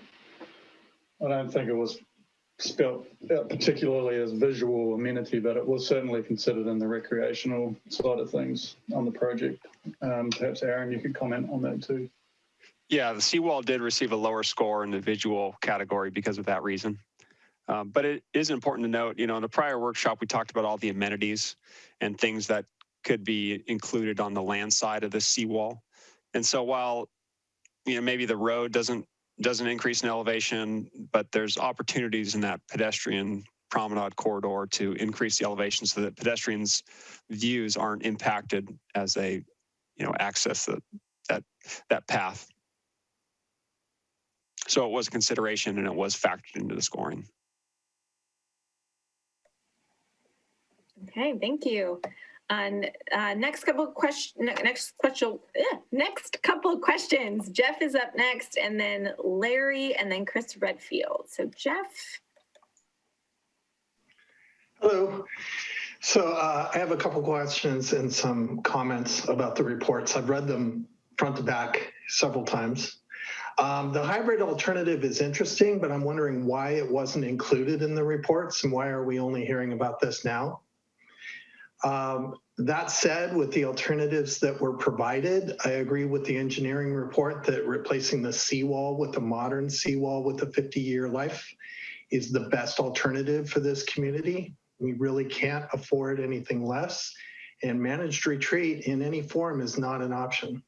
I don't think it was spelled out particularly as visual amenity, but it was certainly considered in the recreational side of things on the project. Perhaps Aaron, you could comment on that too. Yeah, the seawall did receive a lower score in the visual category because of that reason. But it is important to note, in the prior workshop, we talked about all the amenities and things that could be included on the land side of the seawall. And so while, maybe the road doesn't increase in elevation, but there's opportunities in that pedestrian promenade corridor to increase the elevation so that pedestrians' views aren't impacted as they, access that path. So it was a consideration and it was factored into the scoring. Okay, thank you. Next couple of questions. Jeff is up next, and then Larry, and then Chris Redfield. So Jeff. Hello. So I have a couple questions and some comments about the reports. I've read them front to back several times. The hybrid alternative is interesting, but I'm wondering why it wasn't included in the reports and why are we only hearing about this now? That said, with the alternatives that were provided, I agree with the engineering report that replacing the seawall with a modern seawall with a 50-year life is the best alternative for this community. We really can't afford anything less, and managed retreat in any form is not an option.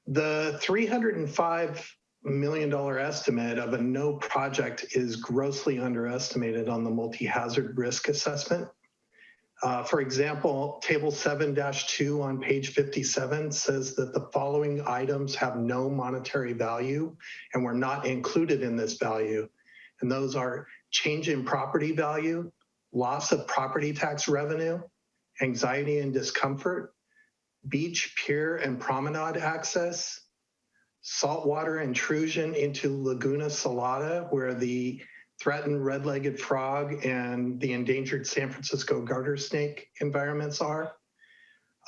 The $305 million estimate of a no project is grossly underestimated on the multi-hazard risk assessment. For example, table 7-2 on page 57 says that the following items have no monetary value and were not included in this value. And those are change in property value, loss of property tax revenue, anxiety and discomfort, beach, pier, and promenade access, saltwater intrusion into Laguna Salada, where the threatened red-legged frog and the endangered San Francisco garter snake environments are.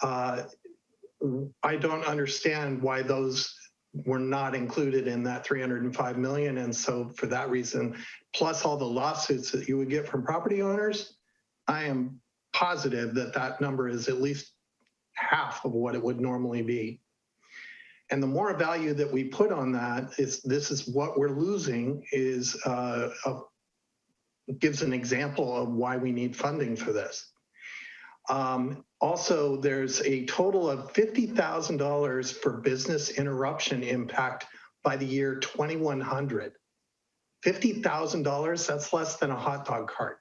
I don't understand why those were not included in that 305 million. And so for that reason, plus all the lawsuits that you would get from property owners, I am positive that that number is at least half of what it would normally be. And the more value that we put on that is, this is what we're losing, is gives an example of why we need funding for this. Also, there's a total of $50,000 for business interruption impact by the year 2100. $50,000, that's less than a hot dog cart.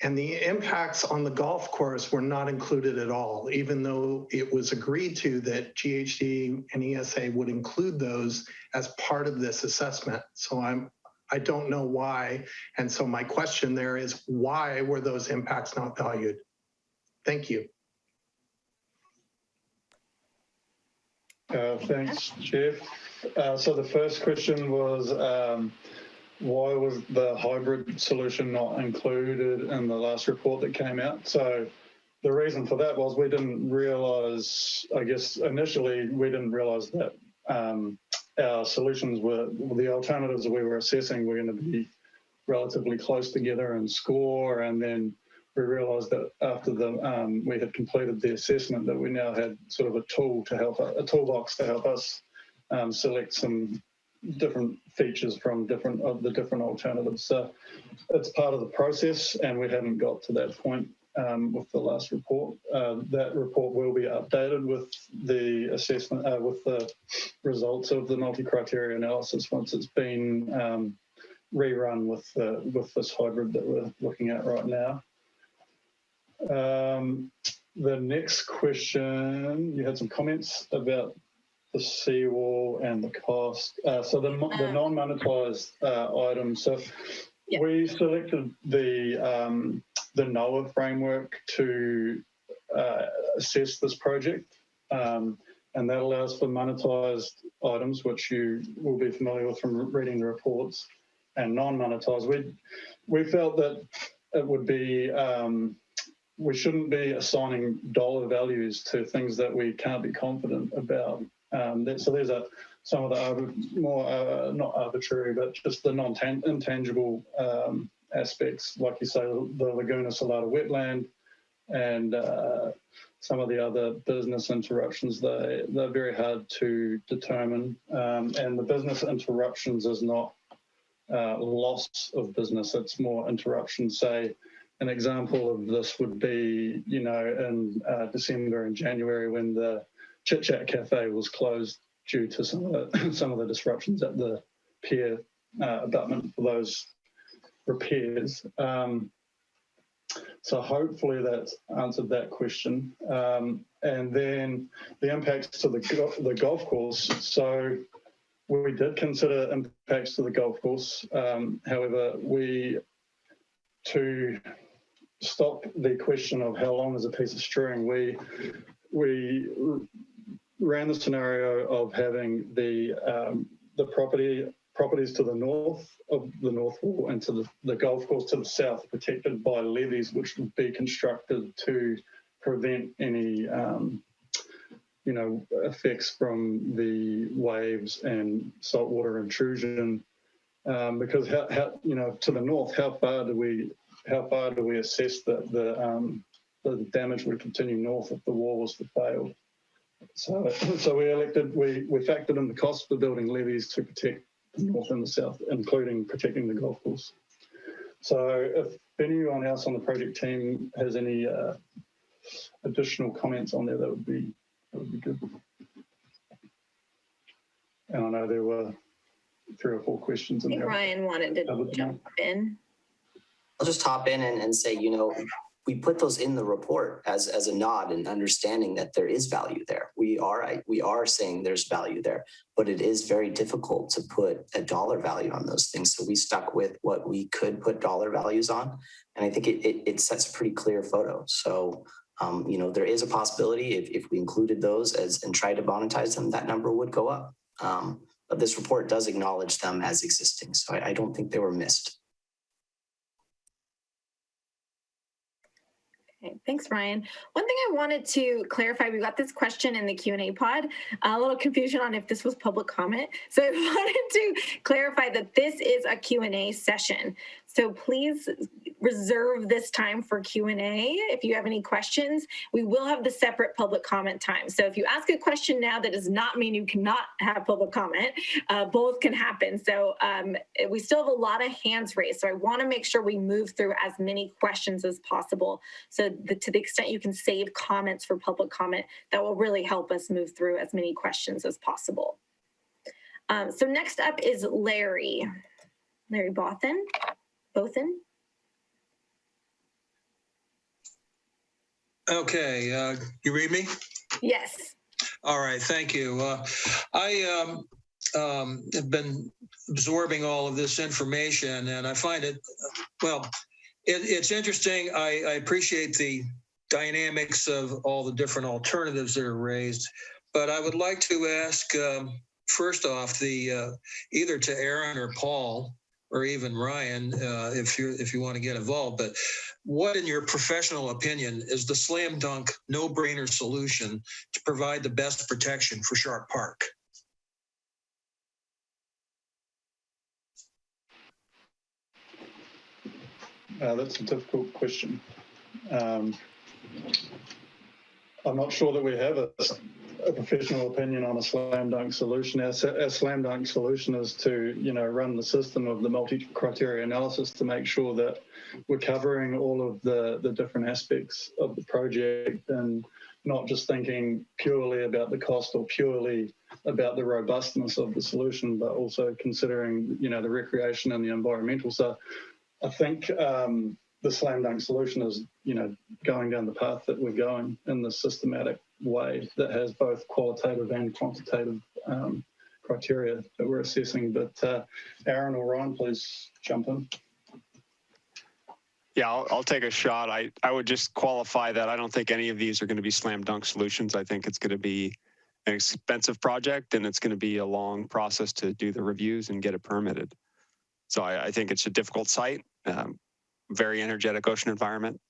And the impacts on the golf course were not included at all, even though it was agreed to that GHD and ESA would include those as part of this assessment. So I don't know why. And so my question there is, why were those impacts not valued? Thank you. Thanks, Jeff. So the first question was, why was the hybrid solution not included in the last report that came out? So the reason for that was we didn't realize, I guess initially we didn't realize that our solutions were, the alternatives that we were assessing were going to be relatively close together in score, and then we realised that after we had completed the assessment that we now had sort of a toolbox to help us select some different features from different alternatives. So it's part of the process, and we haven't got to that point with the last report. That report will be updated with the assessment, with the results of the multi-criteria analysis once it's been rerun with this hybrid that we're looking at right now. The next question, you had some comments about the seawall and the cost. So the non-monetized items. So we selected the NOAA framework to assess this project, and that allows for monetized items, which you will be familiar with from reading the reports, and non-monetized. We felt that it would be we shouldn't be assigning dollar values to things that we can't be confident about. So there's some of the more, not arbitrary, but just the intangible aspects, like you say, the Laguna Salada wetland and some of the other business interruptions. They're very hard to determine. And the business interruptions is not loss of business, it's more interruption. Say, an example of this would be, in December and January when the Chit Chat Cafe was closed due to some of the disruptions at the pier abutment for those repairs. So hopefully that answered that question. And then the impacts to the golf course. So we did consider impacts to the golf course. However, to stop the question of how long is a piece of string, we ran the scenario of having the properties to the north of the north wall and to the golf course to the south protected by levees, which would be constructed to prevent any effects from the waves and saltwater intrusion. Because to the north, how far do we assess that the damage would continue north if the wall was to fail? So we factored in the cost for building levees to protect the north and the south, including protecting the golf course. So if anyone else on the project team has any additional comments on there, that would be good. And I know there were 3 or 4 questions in there. Ryan wanted to jump in. I'll just hop in and say, we put those in the report as a nod and understanding that there is value there. we are saying there's value there, but it is very difficult to put a dollar value on those things. So we stuck with what we could put dollar values on, and I think it sets a pretty clear photo. So there is a possibility if we included those and tried to monetize them, that number would go up. But this report does acknowledge them as existing, so I don't think they were missed. Okay, thanks, Ryan. One thing I wanted to clarify, we got this question in the Q&A pod, a little confusion on if this was public comment. So I wanted to clarify that this is a Q&A session. So please reserve this time for Q&A. If you have any questions, we will have the separate public comment time. So if you ask a question now, that does not mean you cannot have public comment. Both can happen. So we still have a lot of hands raised. So I want to make sure we move through as many questions as possible. So to the extent you can save comments for public comment, that will really help us move through as many questions as possible. So next up is Larry Bothan. Okay, you read me? Yes. All right, thank you. I have been absorbing all of this information, and I find it, it's interesting. I appreciate the dynamics of all the different alternatives that are raised, but I would like to ask, first off, either to Aaron or Paul, or even Ryan, if you want to get involved, but what, in your professional opinion, is the slam dunk, no-brainer solution to provide the best protection for Sharp Park? That's a difficult question. I'm not sure that we have a professional opinion on a slam dunk solution. Our slam dunk solution is to, run the system of the multi-criteria analysis to make sure that we're covering all of the different aspects of the project and not just thinking purely about the cost or purely about the robustness of the solution, but also considering, the recreation and the environmental. So I think the slam dunk solution is, going down the path that we're going in the systematic way that has both qualitative and quantitative criteria that we're assessing. But Aaron or Ryan, please jump in. Yeah, I'll take a shot. I would just qualify that I don't think any of these are going to be slam dunk solutions. I think it's going to be an expensive project, and it's going to be a long process to do the reviews and get it permitted. So I think it's a difficult site, very energetic ocean environment.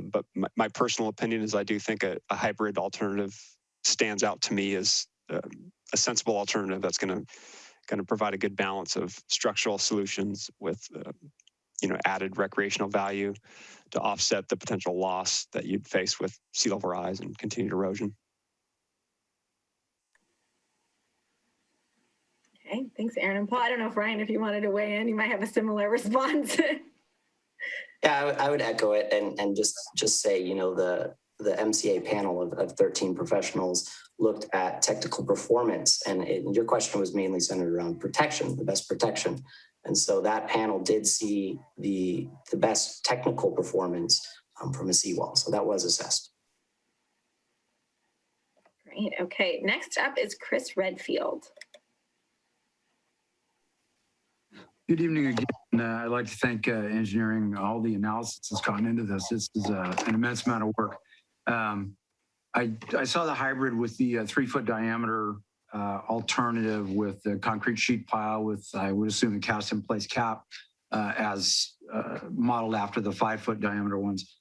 But my personal opinion is I do think a hybrid alternative stands out to me as a sensible alternative that's going to provide a good balance of structural solutions with added recreational value to offset the potential loss that you'd face with sea level rise and continued erosion. Okay, thanks, Aaron and Paul. I don't know if Ryan, if you wanted to weigh in, you might have a similar response. Yeah, I would echo it and just say, the MCA panel of 13 professionals looked at technical performance, and your question was mainly centered around protection, the best protection. And so that panel did see the best technical performance from a seawall. So that was assessed. Great. Okay. Next up is Chris Redfield. Good evening again. I'd like to thank engineering, all the analysis that's gone into this. This is an immense amount of work. I saw the hybrid with the 3-foot diameter alternative with the concrete sheet pile with, I would assume, the cast in place cap as modeled after the 5-foot diameter ones.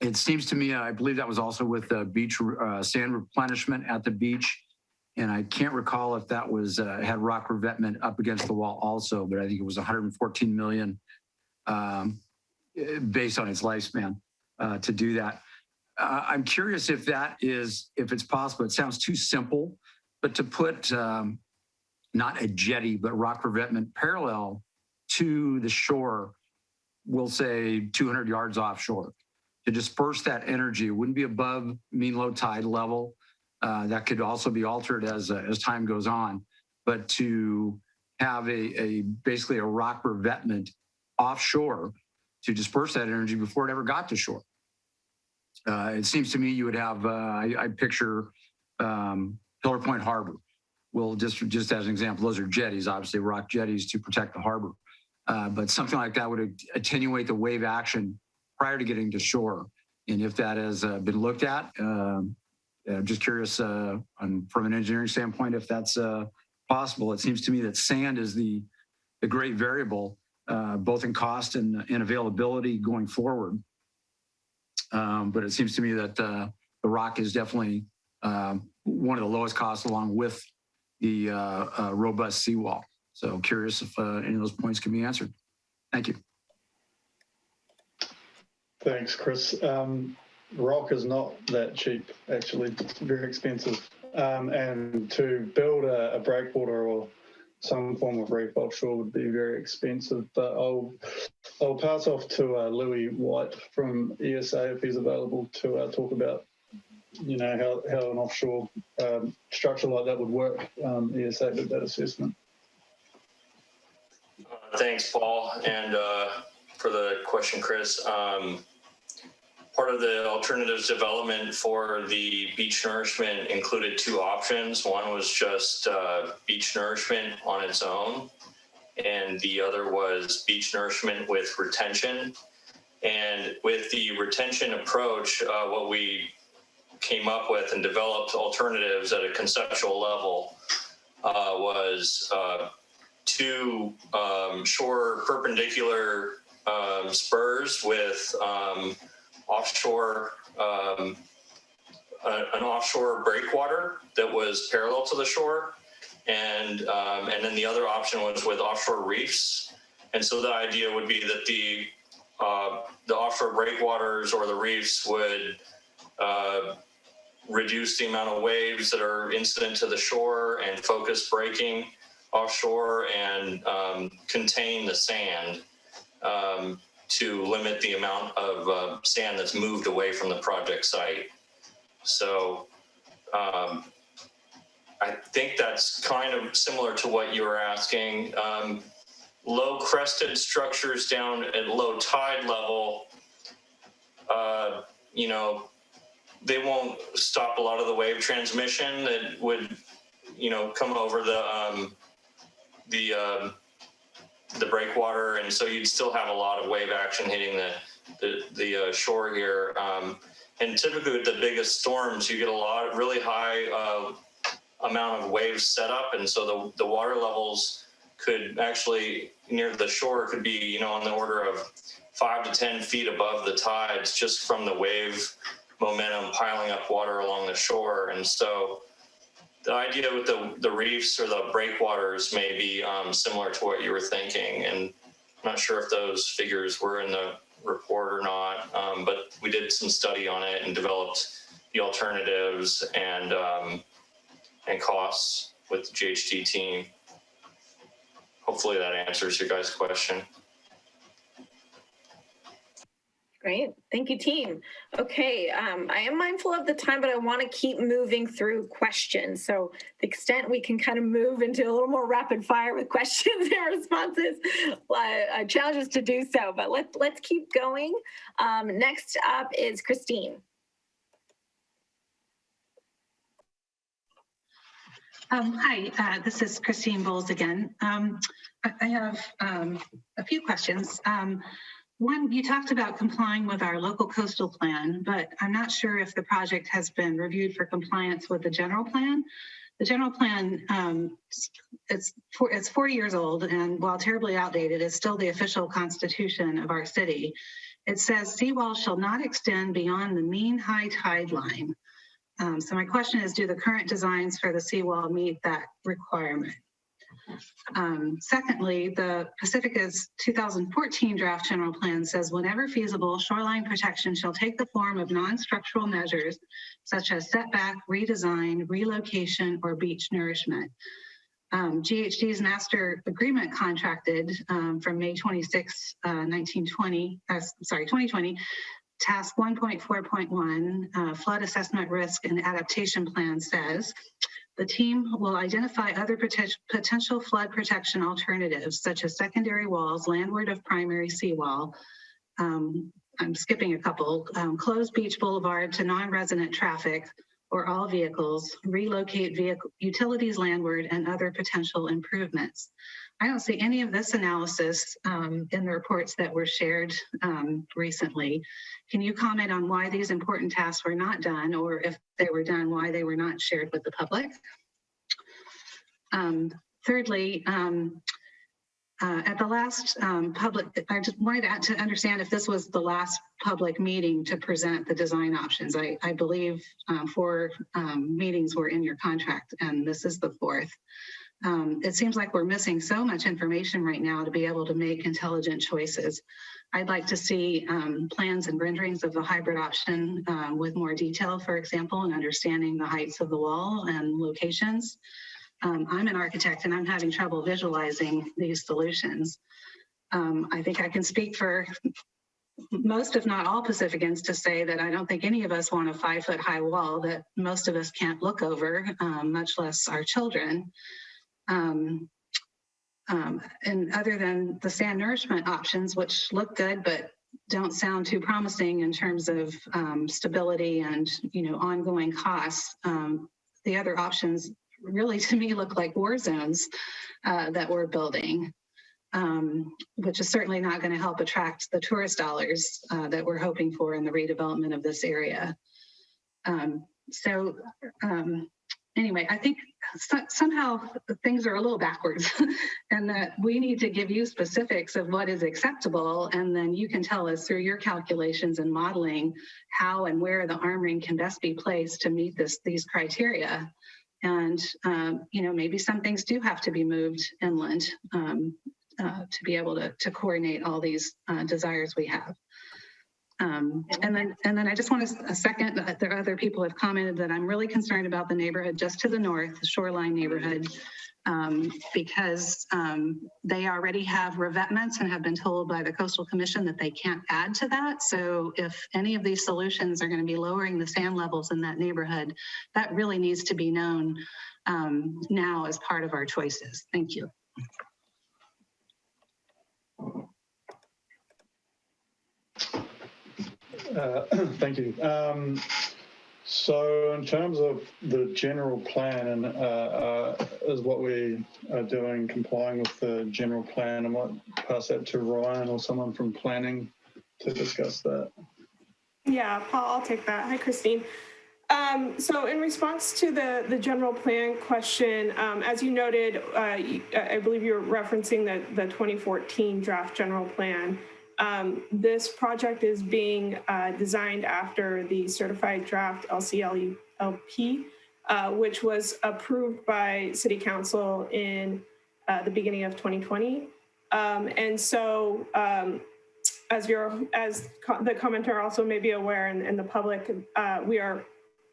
It seems to me, I believe that was also with the beach sand replenishment at the beach. And I can't recall if that was had rock revetment up against the wall also, but I think it was 114 million based on its lifespan to do that. I'm curious if it's possible. It sounds too simple, but to put not a jetty, but rock revetment parallel to the shore, we'll say 200 yards offshore, to disperse that energy. It wouldn't be above mean low tide level. That could also be altered as time goes on, but to have basically a rock revetment offshore to disperse that energy before it ever got to shore. It seems to me you would have, I picture Pillar Point Harbor. Well, just as an example, those are jetties, obviously rock jetties to protect the harbor. But something like that would attenuate the wave action prior to getting to shore. And if that has been looked at, I'm just curious from an engineering standpoint, if that's possible. It seems to me that sand is the great variable, both in cost and availability going forward. But it seems to me that the rock is definitely one of the lowest costs, along with the robust seawall. So curious if any of those points can be answered. Thank you. Thanks, Chris. Rock is not that cheap, actually. It's very expensive. And to build a breakwater or some form of reef offshore would be very expensive. But I'll pass off to Louis White from ESA if he's available to talk about, you know, how an offshore structure like that would work. ESA did that assessment. Thanks, Paul, and for the question, Chris. Part of the alternatives development for the beach nourishment included two options. One was just beach nourishment on its own, and the other was beach nourishment with retention. And with the retention approach, what we came up with and developed alternatives at a conceptual level was two shore perpendicular spurs with offshore an offshore breakwater that was parallel to the shore, and then the other option was with offshore reefs. And so the idea would be that the offshore breakwaters or the reefs would reduce the amount of waves that are incident to the shore and focus braking offshore, and contain the sand to limit the amount of sand that's moved away from the project site. So I think that's kind of similar to what you were asking. Low crested structures down at low tide level, you know, they won't stop a lot of the wave transmission that would, you know, come over the breakwater, and so you'd still have a lot of wave action hitting the shore here. And typically with the biggest storms, you get a lot of really high amount of waves set up, and so the water levels could actually near the shore could be, you know, on the order of 5 to 10 feet above the tides, just from the wave momentum piling up water along the shore. And so the idea with the reefs or the breakwaters may be similar to what you were thinking, and I'm not sure if those figures were in the report or not, but we did some study on it and developed the alternatives and costs with the GHD team. Hopefully that answers your guys' question. Great. Thank you, team. Okay, I am mindful of the time, but I want to keep moving through questions. So the extent we can kind of move into a little more rapid fire with questions and responses, I challenge us to do so, but let's keep going. Next up is Christine. Hi, this is Christine Bowles again. I have a few questions. One, you talked about complying with our local coastal plan, but I'm not sure if the project has been reviewed for compliance with the general plan. The general plan, it's 40 years old, and while terribly outdated, is still the official constitution of our city. It says seawall shall not extend beyond the mean high tide line. So my question is, do the current designs for the seawall meet that requirement? Secondly, the Pacifica's 2014 draft general plan says, whenever feasible, shoreline protection shall take the form of non-structural measures such as setback, redesign, relocation, or beach nourishment. GHD's master agreement contracted from May 26, 2020, task 1.4.1, flood assessment risk and adaptation plan says, the team will identify other potential flood protection alternatives, such as secondary walls landward of primary seawall. I'm skipping a couple. Closed beach boulevard to non-resident traffic, or all vehicles, relocate utilities landward, and other potential improvements. I don't see any of this analysis in the reports that were shared recently. Can you comment on why these important tasks were not done, or if they were done, why they were not shared with the public? Thirdly, at the last I just wanted to understand if this was the last public meeting to present the design options. I believe 4 meetings were in your contract, and this is the 4th. It seems like we're missing so much information right now to be able to make intelligent choices. I'd like to see plans and renderings of the hybrid option with more detail, for example, and understanding the heights of the wall and locations. I'm an architect and I'm having trouble visualizing these solutions. I think I can speak for most, if not all, Pacificans to say that I don't think any of us want a 5-foot high wall that most of us can't look over, much less our children. And other than the sand nourishment options, which look good, but don't sound too promising in terms of stability and, ongoing costs, the other options really, to me, look like war zones that we're building, which is certainly not going to help attract the tourist dollars that we're hoping for in the redevelopment of this area. Anyway, I think somehow things are a little backwards and that we need to give you specifics of what is acceptable, and then you can tell us through your calculations and modeling how and where the armoring can best be placed to meet these criteria. And, maybe some things do have to be moved inland to be able to coordinate all these desires we have. And then I just want to second that there are other people have commented that I'm really concerned about the neighborhood just to the north, the shoreline neighborhood, because they already have revetments and have been told by the Coastal Commission that they can't add to that. So if any of these solutions are going to be lowering the sand levels in that neighborhood, that really needs to be known now as part of our choices. Thank you. Thank you. So in terms of the general plan, is what we are doing complying with the general plan? I might pass that to Ryan or someone from planning to discuss that. Yeah, Paul, I'll take that. Hi, Christine. So in response to the general plan question, as you noted, I believe you're referencing the 2014 draft general plan. This project is being designed after the certified draft LCLP, which was approved by City Council in the beginning of 2020. And so, as the commenter also may be aware, and the public, we are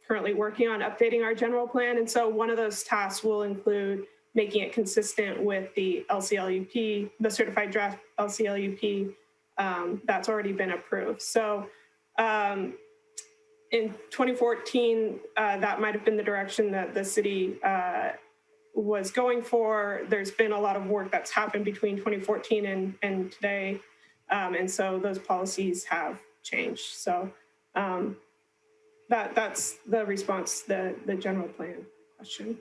currently working on updating our general plan. And so one of those tasks will include making it consistent with the LCLUP, the certified draft LCLUP that's already been approved. So in 2014, that might have been the direction that the city was going for. There's been a lot of work that's happened between 2014 and today. And so those policies have changed. So that's the response to the general plan question.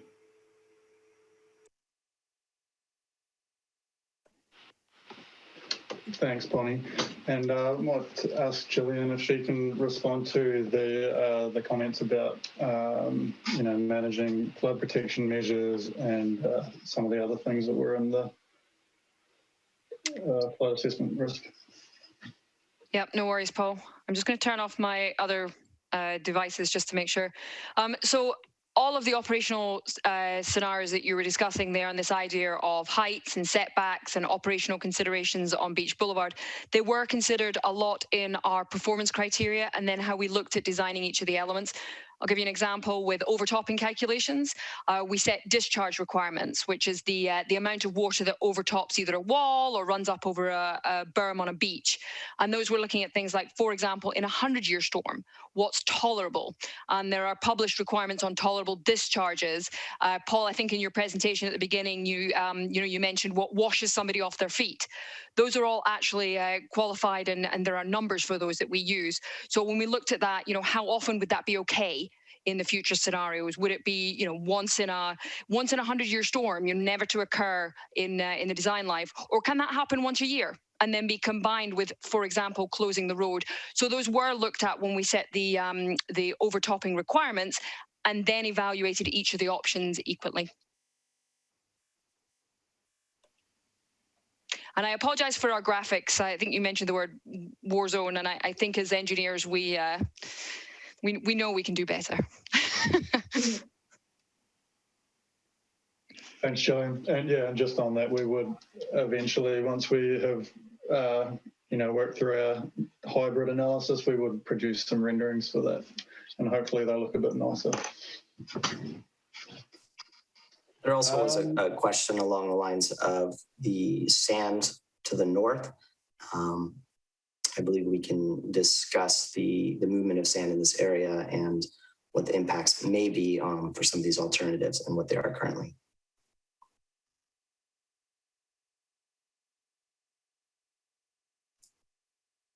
Thanks, Bonnie. And I might ask Gillian if she can respond to the comments about managing flood protection measures and some of the other things that were in the flood assessment risk. Yep, no worries, Paul. I'm just going to turn off my other devices just to make sure. So all of the operational scenarios that you were discussing there on this idea of heights and setbacks and operational considerations on Beach Boulevard, they were considered a lot in our performance criteria and then how we looked at designing each of the elements. I'll give you an example with overtopping calculations. We set discharge requirements, which is the amount of water that overtops either a wall or runs up over a berm on a beach. And those were looking at things like, for example, in a 100-year storm, what's tolerable? And there are published requirements on tolerable discharges. Paul, I think in your presentation at the beginning, you mentioned what washes somebody off their feet. Those are all actually qualified, and there are numbers for those that we use. So when we looked at that, how often would that be okay? in the future scenarios? Would it be, you know, once in a 100-year storm, you know, never to occur in the design life, or can that happen once a year and then be combined with, for example, closing the road? So those were looked at when we set the overtopping requirements, and then evaluated each of the options equally. And I apologize for our graphics. I think you mentioned the word war zone, and I think as engineers, we know we can do better. Thanks, Gillian. And yeah, and just on that, we would eventually, once we have, worked through our hybrid analysis, we would produce some renderings for that, and hopefully they'll look a bit nicer. There also was a question along the lines of the sand to the north. I believe we can discuss the movement of sand in this area and what the impacts may be for some of these alternatives and what they are currently.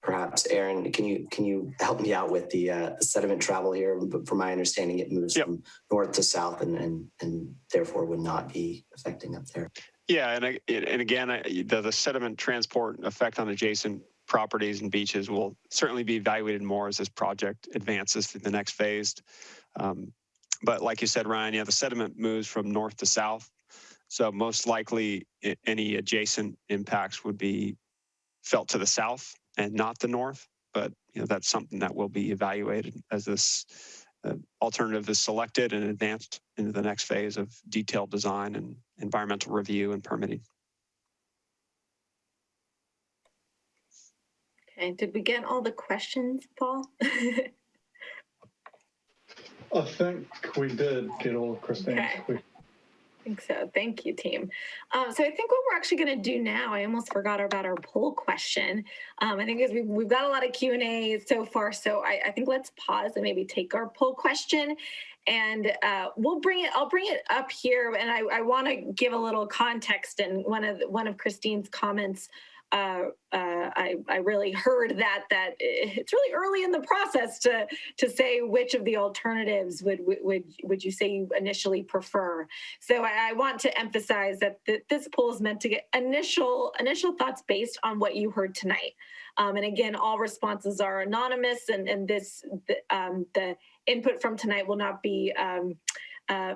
Perhaps, Aaron, can you help me out with the sediment travel here? From my understanding, it moves from north to south and therefore would not be affecting up there. Yeah, and again, the sediment transport effect on adjacent properties and beaches will certainly be evaluated more as this project advances through the next phase. But like you said, Ryan, yeah, the sediment moves from north to south. So most likely any adjacent impacts would be felt to the south and not the north. But that's something that will be evaluated as this alternative is selected and advanced into the next phase of detailed design and environmental review and permitting. Okay, did we get all the questions, Paul? I think we did get all of Christine's questions. I think so. Thank you, team. So I think what we're actually going to do now, I almost forgot about our poll question. I think as we've got a lot of Q&A so far, so I think let's pause and maybe take our poll question, and I'll bring it up here, and I want to give a little context. And one of Christine's comments, I really heard that it's really early in the process to say which of the alternatives would you say you initially prefer. So I want to emphasize that this poll is meant to get initial thoughts based on what you heard tonight. And again, all responses are anonymous, and the input from tonight will not be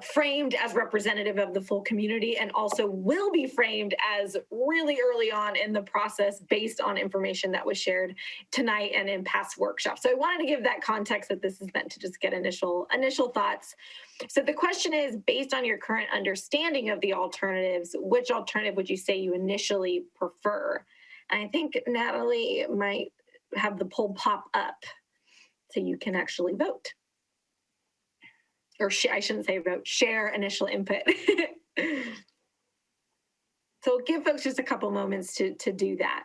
framed as representative of the full community, and also will be framed as really early on in the process based on information that was shared tonight and in past workshops. So I wanted to give that context that this is meant to just get initial thoughts. So the question is, based on your current understanding of the alternatives, which alternative would you say you initially prefer? And I think Natalie might have the poll pop up so you can actually vote. Or I shouldn't say vote, share initial input. So give folks just a couple moments to do that.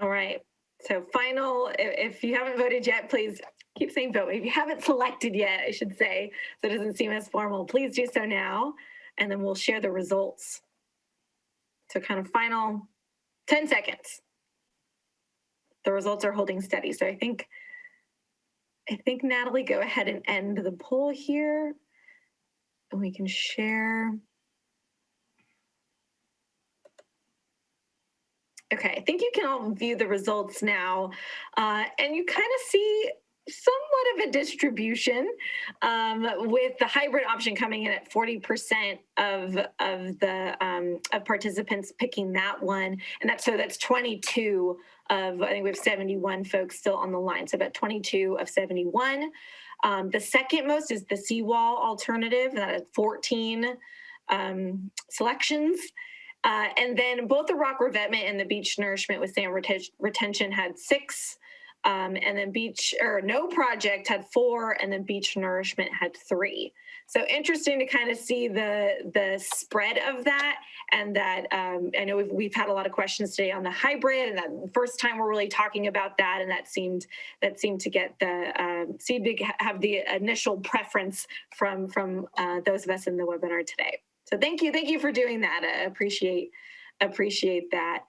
All right, so final, if you haven't voted yet, please keep saying vote. If you haven't selected yet, I should say, so it doesn't seem as formal, please do so now, and then we'll share the results. So kind of final 10 seconds. The results are holding steady. So I think Natalie, go ahead and end the poll here, and we can share. Okay, I think you can all view the results now, and you kind of see somewhat of a distribution with the hybrid option coming in at 40% of participants picking that one, and that's 22 of, I think we have 71 folks still on the line, so about 22 of 71. The second most is the seawall alternative, and that is 14 selections. And then both the rock revetment and the beach nourishment with sand retention had 6, and then no project had 4, and then beach nourishment had 3. So interesting to kind of see the spread of that, and that I know we've had a lot of questions today on the hybrid, and that first time we're really talking about that, and that seemed to get seemed to have the initial preference from those of us in the webinar today. So thank you for doing that. I appreciate that.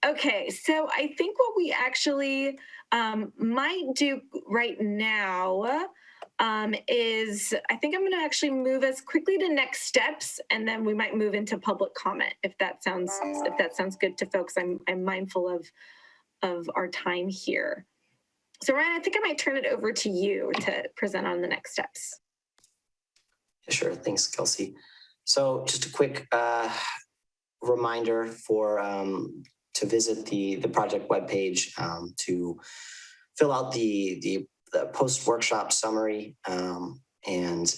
Okay, so I think what we actually might do right now is I think I'm going to actually move us quickly to next steps, and then we might move into public comment if that sounds good to folks. I'm mindful of our time here. So Ryan, I think I might turn it over to you to present on the next steps. Sure, thanks, Kelsey. So just a quick reminder to visit the project webpage to fill out the post-workshop summary. And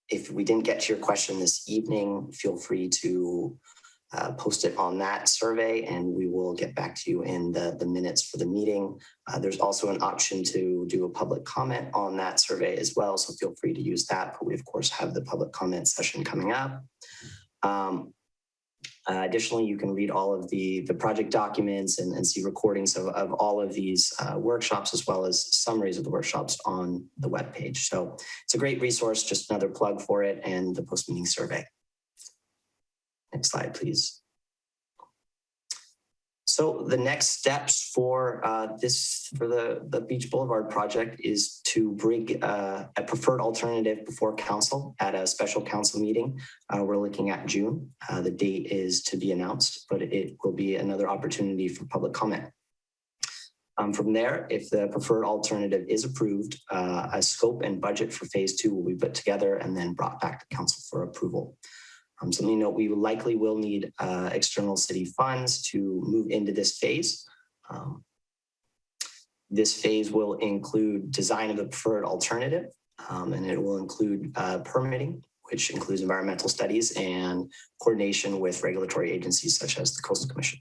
if we didn't get to your question this evening, feel free to post it on that survey, and we will get back to you in the minutes for the meeting. There's also an option to do a public comment on that survey as well, so feel free to use that. But we, of course, have the public comment session coming up. Additionally, you can read all of the project documents and see recordings of all of these workshops, as well as summaries of the workshops on the webpage. So it's a great resource, just another plug for it, and the post-meeting survey. Next slide, please. So the next steps for the Beach Boulevard project is to bring a preferred alternative before council at a special council meeting. We're looking at June. The date is to be announced, but it will be another opportunity for public comment. From there, if the preferred alternative is approved, a scope and budget for phase 2 will be put together and then brought back to council for approval. Something to note, we likely will need external city funds to move into this phase. This phase will include design of the preferred alternative, and it will include permitting, which includes environmental studies and coordination with regulatory agencies such as the Coastal Commission.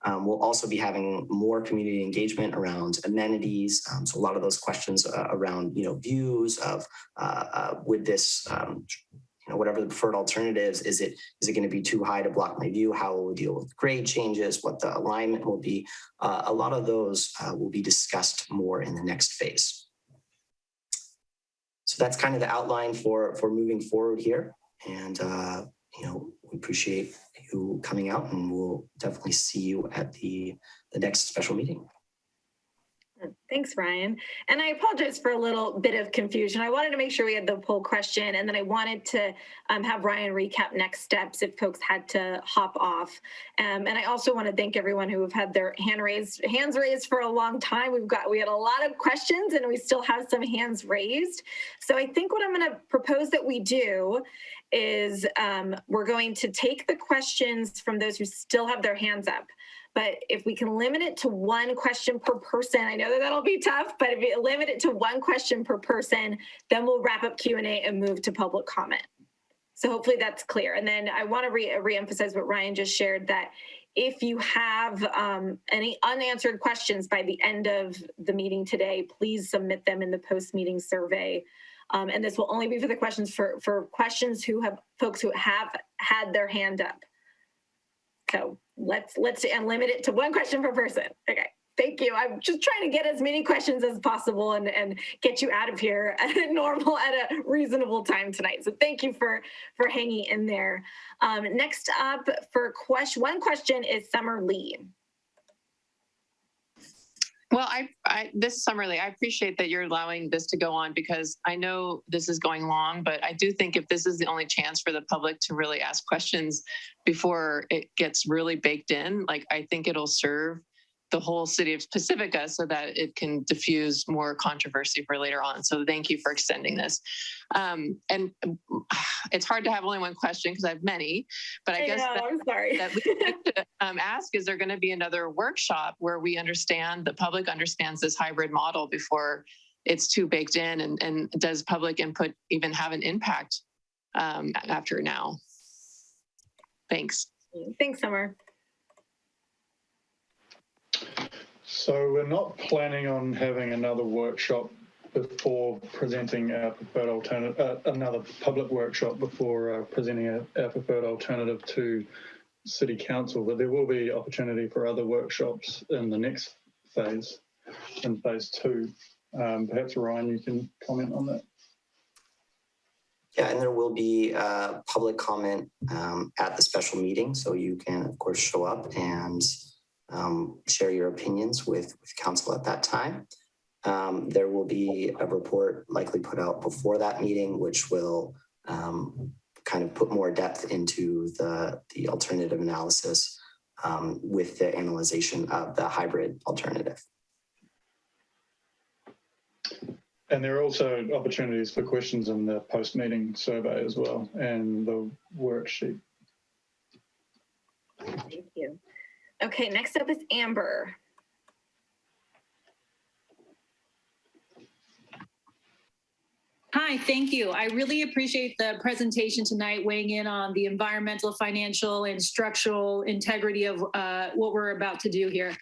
We'll also be having more community engagement around amenities. So a lot of those questions around, views of with this, whatever the preferred alternatives, is it going to be too high to block my view? How will we deal with grade changes? What the alignment will be? A lot of those will be discussed more in the next phase. So that's kind of the outline for moving forward here. And, we appreciate you coming out, and we'll definitely see you at the next special meeting. Thanks, Ryan. And I apologize for a little bit of confusion. I wanted to make sure we had the poll question, and then I wanted to have Ryan recap next steps if folks had to hop off. And I also want to thank everyone who have had their hands raised for a long time. We had a lot of questions, and we still have some hands raised. So I think what I'm going to propose that we do is we're going to take the questions from those who still have their hands up. But if we can limit it to one question per person, I know that that'll be tough, but if we limit it to one question per person, then we'll wrap up Q&A and move to public comment. So hopefully that's clear. And then I want to reemphasize what Ryan just shared, that if you have any unanswered questions by the end of the meeting today, please submit them in the post-meeting survey. And this will only be for the questions for questions folks who have had their hand up. So let's limit it to one question per person. Okay, thank you. I'm just trying to get as many questions as possible and get you out of here at a reasonable time tonight. So thank you for hanging in there. Next up for one question is Summer Lee. Well, this is Summer Lee. I appreciate that you're allowing this to go on, because I know this is going long, but I do think if this is the only chance for the public to really ask questions before it gets really baked in, I think it'll serve the whole city of Pacifica so that it can diffuse more controversy for later on. So thank you for extending this. And it's hard to have only one question because I have many, but I guess I'm sorry. that we need to ask, is there going to be another workshop where we understand, the public understands this hybrid model before it's too baked in, and does public input even have an impact after now? Thanks. Thanks, Summer. So we're not planning on having another workshop before presenting our preferred alternative, another public workshop before presenting our preferred alternative to City Council, but there will be opportunity for other workshops in the next phase, in phase 2. Perhaps Ryan, you can comment on that. Yeah, and there will be public comment at the special meeting, so you can, of course, show up and share your opinions with council at that time. There will be a report likely put out before that meeting, which will kind of put more depth into the alternative analysis with the analyzation of the hybrid alternative. And there are also opportunities for questions in the post-meeting survey as well, and the worksheet. Thank you. Okay, next up is Amber. Hi, thank you. I really appreciate the presentation tonight, weighing in on the environmental, financial, and structural integrity of what we're about to do here.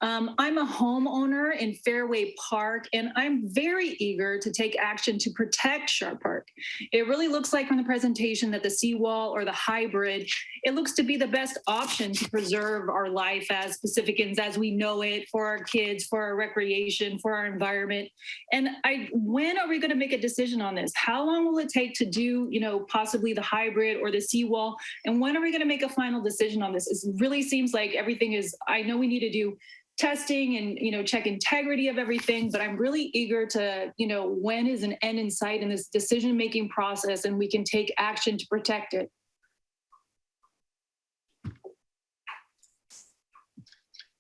I'm a homeowner in Fairway Park, and I'm very eager to take action to protect Sharp Park. It really looks like from the presentation that the seawall or the hybrid, it looks to be the best option to preserve our life as Pacificans as we know it, for our kids, for our recreation, for our environment. And when are we going to make a decision on this? How long will it take to do, possibly the hybrid or the seawall? And when are we going to make a final decision on this? It really seems like everything is, I know we need to do testing and, check integrity of everything, but I'm really eager to, when is an end in sight in this decision-making process and we can take action to protect it?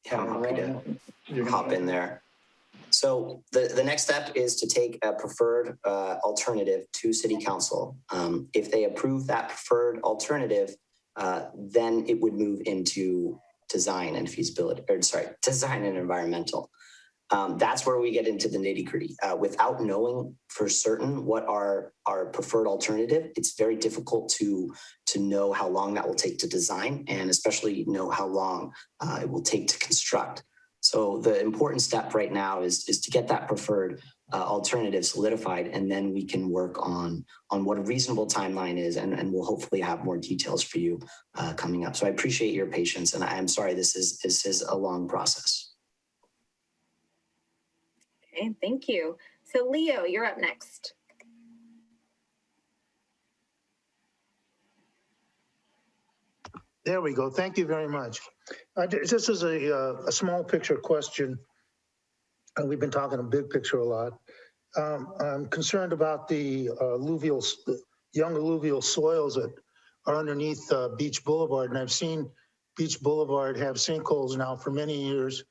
Yeah, I'm happy to hop in there. So the next step is to take a preferred alternative to City Council. If they approve that preferred alternative, then it would move into design and feasibility, design and environmental. That's where we get into the nitty-gritty. Without knowing for certain what our preferred alternative, it's very difficult to know how long that will take to design, and especially know how long it will take to construct. So the important step right now is to get that preferred alternative solidified, and then we can work on what a reasonable timeline is, and we'll hopefully have more details for you coming up. So I appreciate your patience, and I'm sorry this is a long process. Okay, thank you. So Leo, you're up next. There we go. Thank you very much. This is a small picture question. We've been talking a big picture a lot. I'm concerned about the young alluvial soils that are underneath Beach Boulevard, and I've seen Beach Boulevard have sinkholes now for many years.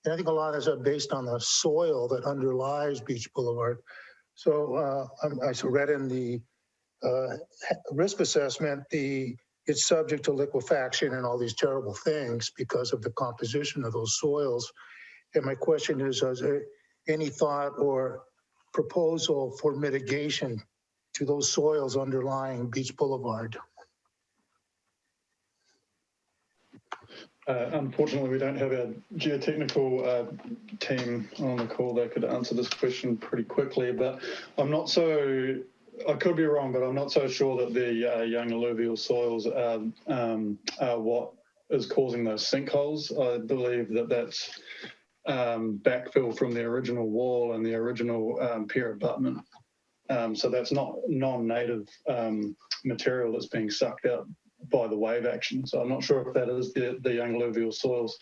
And I think a lot of that's based on the soil that underlies Beach Boulevard. So I read in the risk assessment, it's subject to liquefaction and all these terrible things because of the composition of those soils. And my question is there any thought or proposal for mitigation to those soils underlying Beach Boulevard? Unfortunately, we don't have a geotechnical team on the call that could answer this question pretty quickly, but I could be wrong, but I'm not so sure that the young alluvial soils are what is causing those sinkholes. I believe that that's backfill from the original wall and the original pier abutment. So that's not non-native material that's being sucked out by the wave action. So I'm not sure if that is the young alluvial soils.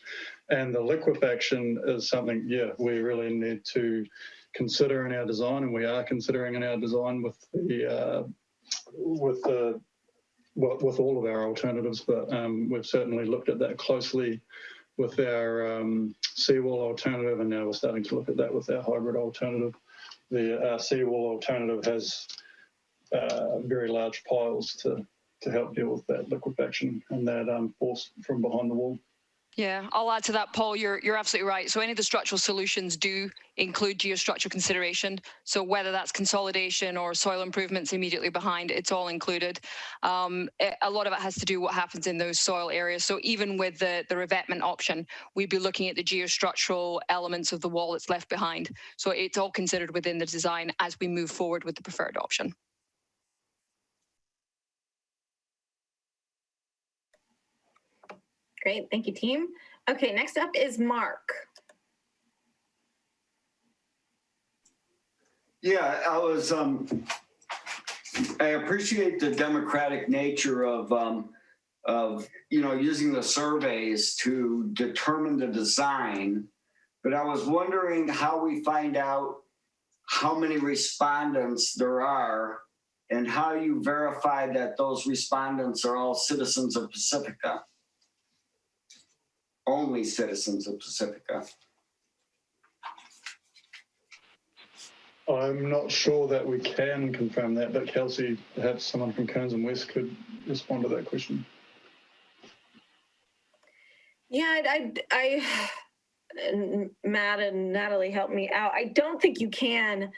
And the liquefaction is something, we really need to consider in our design, and we are considering in our design with all of our alternatives. But we've certainly looked at that closely with our seawall alternative, and now we're starting to look at that with our hybrid alternative. The seawall alternative has very large piles to help deal with that liquefaction and that force from behind the wall. Yeah, I'll add to that, Paul. You're absolutely right. So any of the structural solutions do include geostructural consideration. So whether that's consolidation or soil improvements immediately behind, it's all included. A lot of it has to do what happens in those soil areas. So even with the revetment option, we'd be looking at the geostructural elements of the wall that's left behind. So it's all considered within the design as we move forward with the preferred option. Great, thank you, team. Okay, next up is Mark. Yeah, I appreciate the democratic nature of using the surveys to determine the design, but I was wondering how we find out how many respondents there are and how you verify that those respondents are all citizens of Pacifica. Only citizens of Pacifica. I'm not sure that we can confirm that, but Kelsey, perhaps someone from Kearns and West could respond to that question. Yeah, Matt and Natalie helped me out. I don't think you can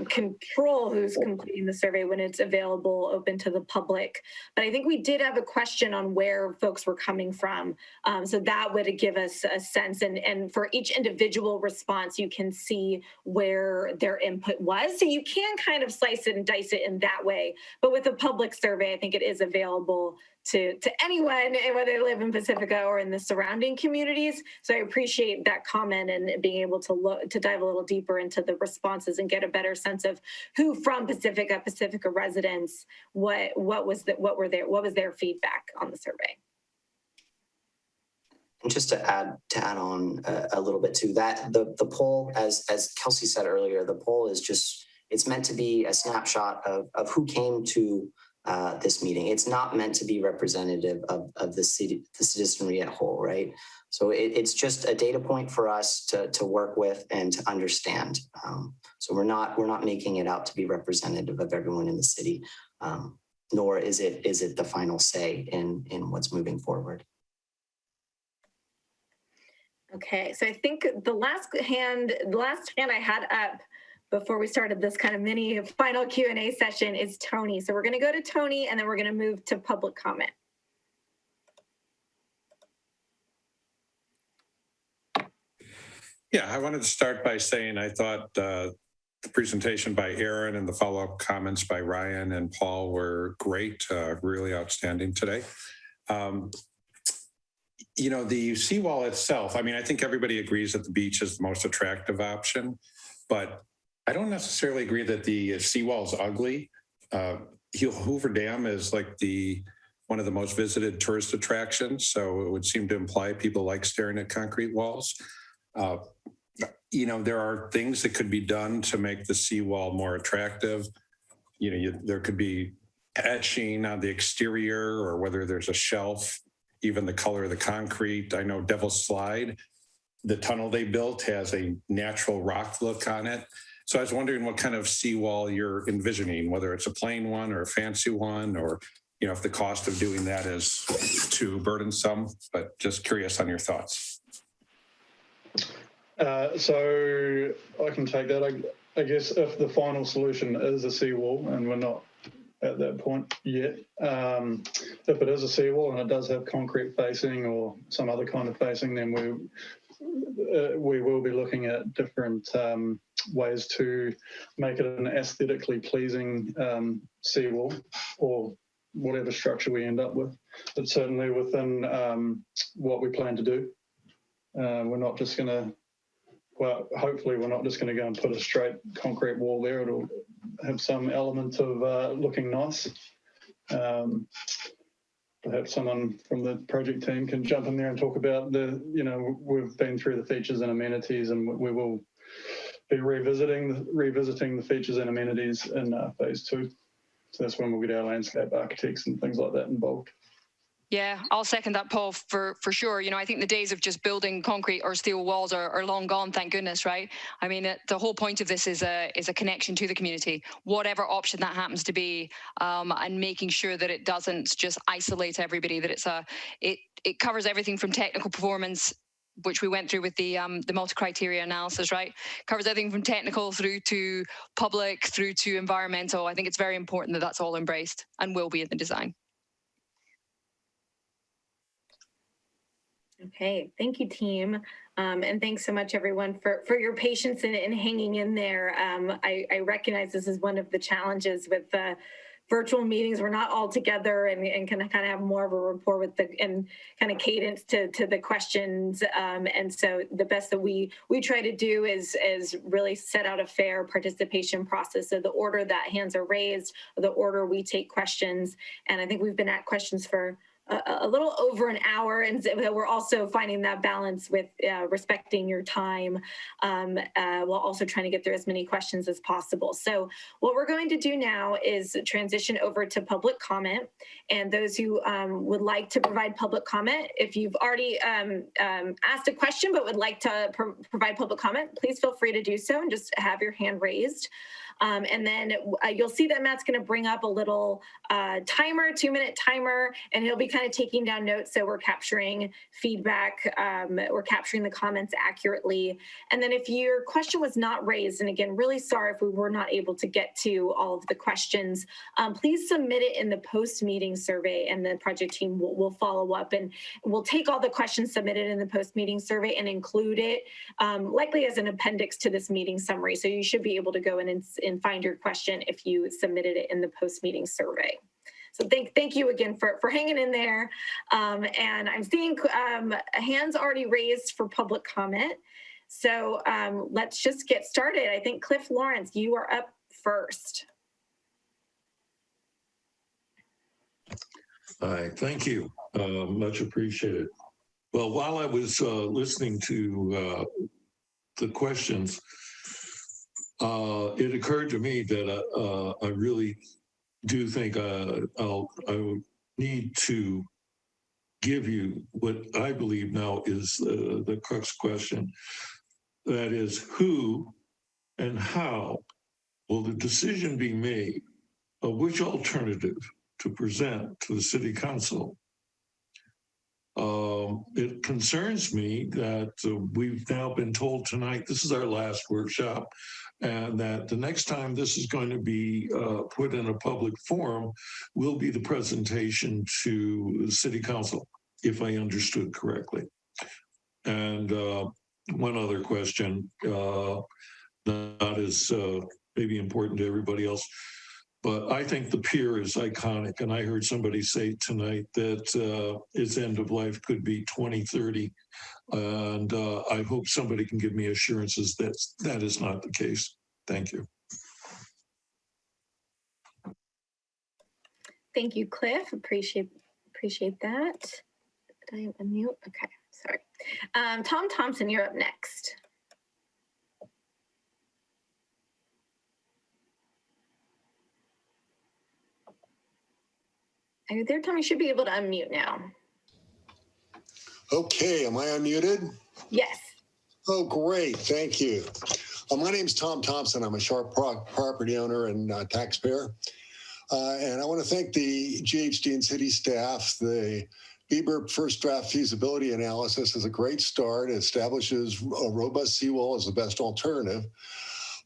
control who's completing the survey when it's available open to the public, but I think we did have a question on where folks were coming from, so that would give us a sense, and for each individual response you can see where their input was, so you can kind of slice it and dice it in that way. But with a public survey, I think it is available to anyone, whether they live in Pacifica or in the surrounding communities. So I appreciate that comment and being able to dive a little deeper into the responses and get a better sense of who from Pacifica residents, what was their feedback on the survey. And just to add on a little bit to that, the poll, as Kelsey said earlier, the poll is just, it's meant to be a snapshot of who came to this meeting. It's not meant to be representative of the citizenry at whole, right? So it's just a data point for us to work with and to understand. So we're not making it out to be representative of everyone in the city, nor is it the final say in what's moving forward. Okay, so I think the last hand I had up before we started this kind of mini final Q&A session is Tony. So we're going to go to Tony and then we're going to move to public comment. Yeah, I wanted to start by saying I thought the presentation by Aaron and the follow-up comments by Ryan and Paul were great, really outstanding today. The seawall itself, I mean, I think everybody agrees that the beach is the most attractive option, but I don't necessarily agree that the seawall is ugly. Hoover Dam is like one of the most visited tourist attractions, so it would seem to imply people like staring at concrete walls. There are things that could be done to make the seawall more attractive. There could be etching on the exterior, or whether there's a shelf, even the color of the concrete. I know Devil's Slide, the tunnel they built, has a natural rock look on it. So I was wondering what kind of seawall you're envisioning, whether it's a plain one or a fancy one, or if the cost of doing that is too burdensome, but just curious on your thoughts. So I can take that. I guess if the final solution is a seawall, and we're not at that point yet, if it is a seawall and it does have concrete facing or some other kind of facing, then we will be looking at different ways to make it an aesthetically pleasing seawall, or whatever structure we end up with. But certainly within what we plan to do, we're not just going to, well, hopefully we're not just going to go and put a straight concrete wall there. It'll have some element of looking nice. Perhaps someone from the project team can jump in there and talk about we've been through the features and amenities, and we will be revisiting the features and amenities in phase 2. So that's when we'll get our landscape architects and things like that involved. Yeah, I'll second that, Paul, for sure. You know, I think the days of just building concrete or steel walls are long gone, thank goodness, right? I mean, the whole point of this is a connection to the community, whatever option that happens to be, and making sure that it doesn't just isolate everybody, that it covers everything from technical performance, which we went through with the multi-criteria analysis, right? Covers everything from technical through to public, through to environmental. I think it's very important that that's all embraced and will be in the design. Okay, thank you, team. And thanks so much, everyone, for your patience and hanging in there. I recognize this is one of the challenges with virtual meetings. We're not all together and kind of have more of a rapport with and kind of cadence to the questions. And so the best that we try to do is really set out a fair participation process. So the order that hands are raised, the order we take questions. And I think we've been at questions for a little over an hour, and we're also finding that balance with respecting your time while also trying to get through as many questions as possible. So what we're going to do now is transition over to public comment, and those who would like to provide public comment, if you've already asked a question but would like to provide public comment, please feel free to do so and just have your hand raised. And then you'll see that Matt's going to bring up a little timer, 2-minute timer, and he'll be kind of taking down notes so we're capturing feedback, we're capturing the comments accurately. And then if your question was not raised, and again, really sorry if we were not able to get to all of the questions, please submit it in the post-meeting survey, and the project team will follow up, and we'll take all the questions submitted in the post-meeting survey and include it likely as an appendix to this meeting summary. So you should be able to go in and find your question if you submitted it in the post-meeting survey. So thank you again for hanging in there. And I'm seeing hands already raised for public comment. So let's just get started. I think Cliff Lawrence, you are up first. Hi, thank you. Much appreciated. Well, while I was listening to the questions, it occurred to me that I really do think I need to give you what I believe now is the crux question. That is, who and how will the decision be made of which alternative to present to the City Council? It concerns me that we've now been told tonight this is our last workshop, and that the next time this is going to be put in a public forum will be the presentation to the City Council, if I understood correctly. And one other question, not as maybe important to everybody else, but I think the pier is iconic. And I heard somebody say tonight that its end of life could be 2030. And I hope somebody can give me assurances that that is not the case. Thank you. Thank you, Cliff. Appreciate that. Did I unmute? Okay, sorry. Tom Thompson, you're up next. Are you there, Tom? You should be able to unmute now. Okay, am I unmuted? Yes. Oh, great, thank you. My name's Tom Thompson. I'm a Sharp property owner and taxpayer. And I want to thank the GHD and city staff. The BBIRP first draft feasibility analysis is a great start. It establishes a robust seawall as the best alternative.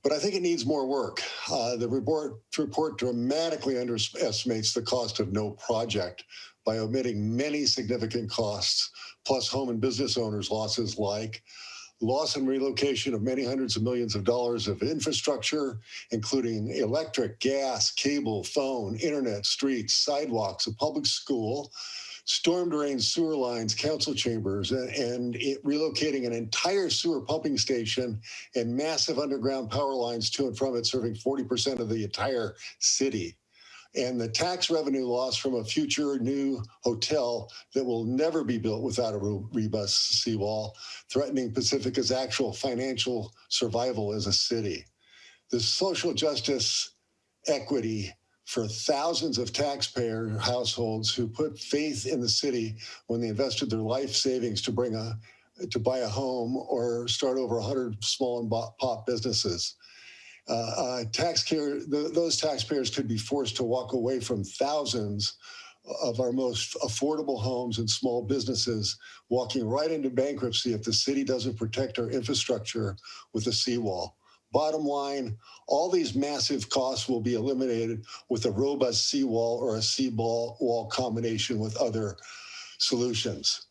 But I think it needs more work. The report dramatically underestimates the cost of no project by omitting many significant costs, plus home and business owners' losses like loss and relocation of many hundreds of millions of dollars of infrastructure, including electric, gas, cable, phone, internet, streets, sidewalks, a public school, storm drains, sewer lines, council chambers, and relocating an entire sewer pumping station and massive underground power lines to and from it, serving 40% of the entire city. And the tax revenue loss from a future new hotel that will never be built without a robust seawall, threatening Pacifica's actual financial survival as a city. The social justice, equity, for thousands of taxpayer households who put faith in the city when they invested their life savings to buy a home or start over 100 small and pop businesses. Those taxpayers could be forced to walk away from thousands of our most affordable homes and small businesses, walking right into bankruptcy if the city doesn't protect our infrastructure with a seawall. Bottom line, all these massive costs will be eliminated with a robust seawall or a seawall combination with other solutions.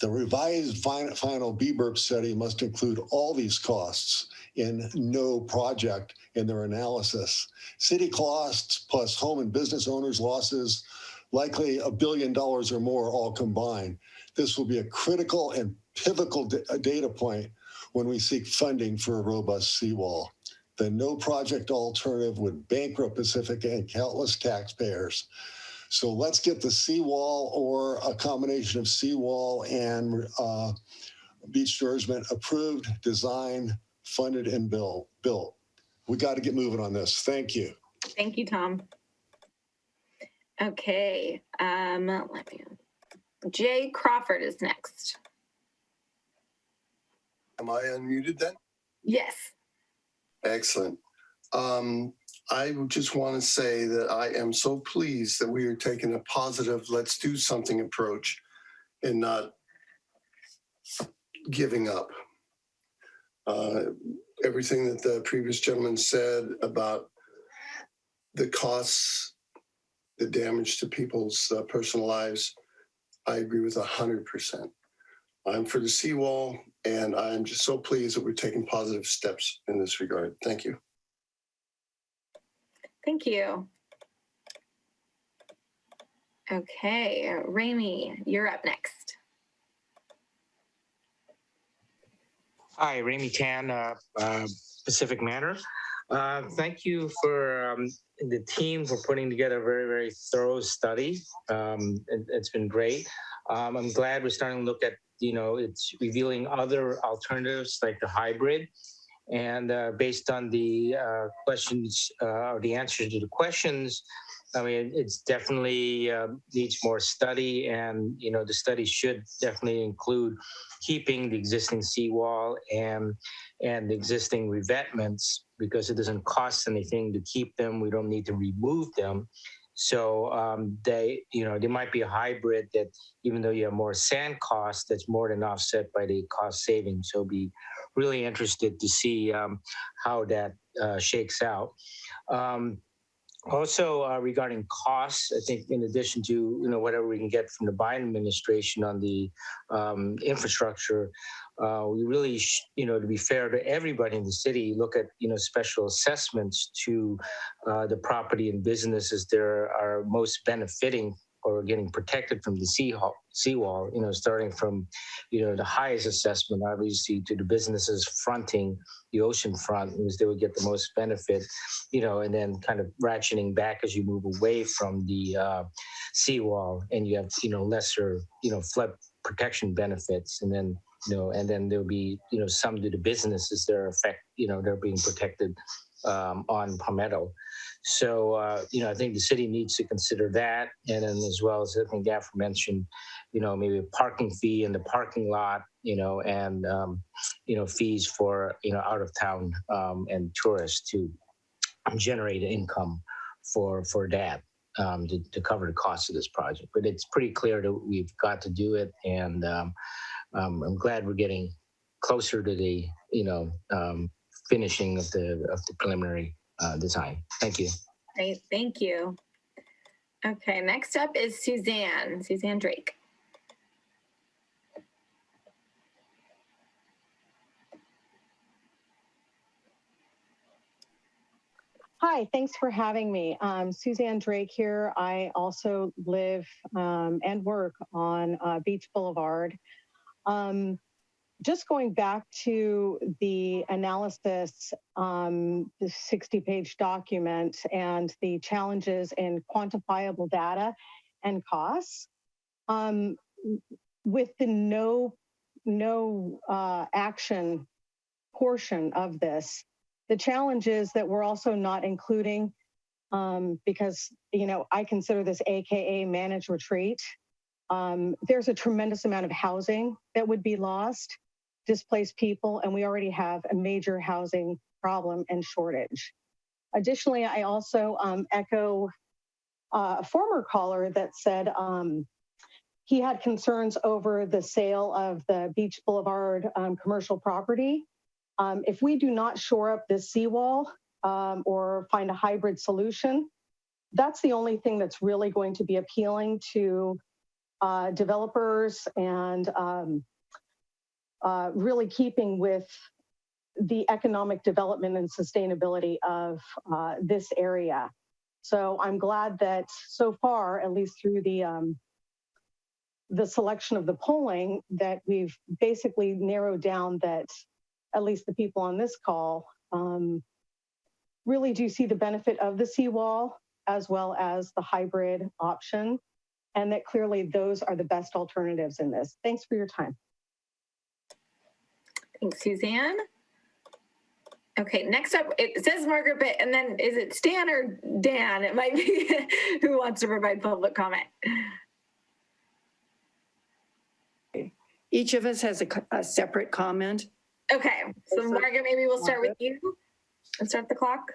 The revised final BBIRP study must include all these costs in no project in their analysis. City costs plus home and business owners' losses, likely $1 billion or more all combined. This will be a critical and pivotal data point when we seek funding for a robust seawall. The no project alternative would bankrupt Pacifica and countless taxpayers. So let's get the seawall or a combination of seawall and beach nourishment approved, designed, funded, and built. We got to get moving on this. Thank you. Thank you, Tom. Okay, Jay Crawford is next. Am I unmuted then? Yes. Excellent. I just want to say that I am so pleased that we are taking a positive, let's do something approach and not giving up. Everything that the previous gentleman said about the costs, the damage to people's personal lives, I agree with 100%. I'm for the seawall, and I'm just so pleased that we're taking positive steps in this regard. Thank you. Thank you. Okay, Ramey, you're up next. Hi, Ramey Tan, Pacific Manor. Thank you for the team for putting together a very, very thorough study. It's been great. I'm glad we're starting to look at, it's revealing other alternatives like the hybrid. And based on the questions or the answers to the questions, I mean, it's definitely needs more study, and the study should definitely include keeping the existing seawall and the existing revetments, because it doesn't cost anything to keep them. We don't need to remove them. So they might be a hybrid that, even though you have more sand costs, that's more than offset by the cost savings. So be really interested to see how that shakes out. Also, regarding costs, I think in addition to whatever we can get from the Biden administration on the infrastructure, we really, to be fair to everybody in the city, look at special assessments to the property and businesses that are most benefiting or getting protected from the seawall. Starting from the highest assessment, obviously, to the businesses fronting the ocean front, because they would get the most benefit, and then kind of ratcheting back as you move away from the seawall, and you have lesser flood protection benefits, and then there'll be some to the businesses that are they're being protected on Palmetto. So I think the city needs to consider that, and then as well as I think Gaffer mentioned, maybe a parking fee in the parking lot, and fees for out of town and tourists to generate income for that to cover the cost of this project. But it's pretty clear that we've got to do it, and I'm glad we're getting closer to the finishing of the preliminary design. Thank you. Great, thank you. Okay, next up is Suzanne Drake. Hi, thanks for having me. Suzanne Drake here. I also live and work on Beach Boulevard. Just going back to the analysis, the 60-page document, and the challenges in quantifiable data and costs, with the no action portion of this, the challenge is that we're also not including because, I consider this AKA managed retreat. There's a tremendous amount of housing that would be lost, displaced people, and we already have a major housing problem and shortage. Additionally, I also echo a former caller that said he had concerns over the sale of the Beach Boulevard commercial property. If we do not shore up this seawall or find a hybrid solution, that's the only thing that's really going to be appealing to developers and really keeping with the economic development and sustainability of this area. So I'm glad that so far, at least through the selection of the polling, that we've basically narrowed down that at least the people on this call really do see the benefit of the seawall as well as the hybrid option, and that clearly those are the best alternatives in this. Thanks for your time. Thanks, Suzanne. Okay, next up, it says Margaret, but, and then is it Stan or Dan? It might be who wants to provide public comment. Each of us has a separate comment. Okay, so Margaret, maybe we'll start with you and start the clock.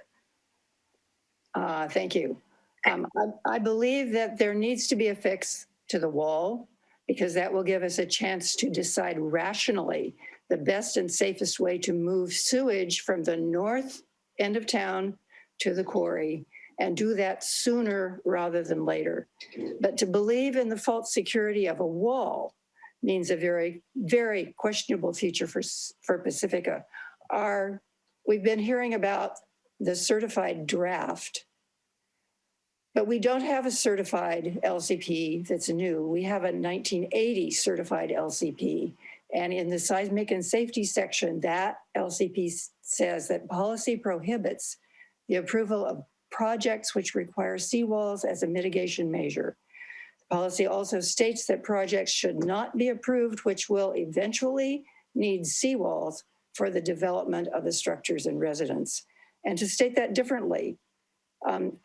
Thank you. I believe that there needs to be a fix to the wall because that will give us a chance to decide rationally the best and safest way to move sewage from the north end of town to the quarry and do that sooner rather than later. But to believe in the false security of a wall means a very, very questionable future for Pacifica. We've been hearing about the certified draft, but we don't have a certified LCP that's new. We have a 1980 certified LCP. And in the seismic and safety section, that LCP says that policy prohibits the approval of projects which require seawalls as a mitigation measure. The policy also states that projects should not be approved which will eventually need seawalls for the development of the structures and residents. And to state that differently,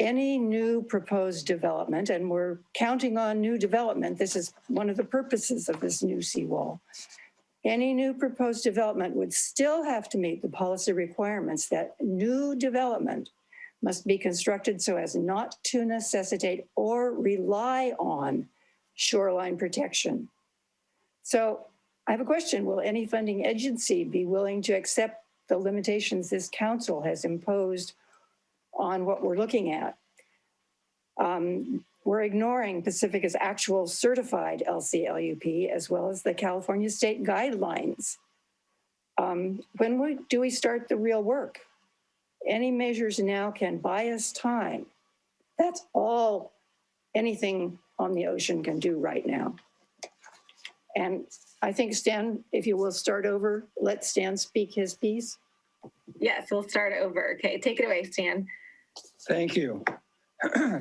any new proposed development, and we're counting on new development, this is one of the purposes of this new seawall, any new proposed development would still have to meet the policy requirements that new development must be constructed so as not to necessitate or rely on shoreline protection. So I have a question. Will any funding agency be willing to accept the limitations this council has imposed on what we're looking at? We're ignoring Pacifica's actual certified LCLUP as well as the California state guidelines. When do we start the real work? Any measures now can buy us time. That's all anything on the ocean can do right now. And I think, Stan, if you will start over, let Stan speak his piece. Yes, we'll start over. Okay, take it away, Stan. Thank you.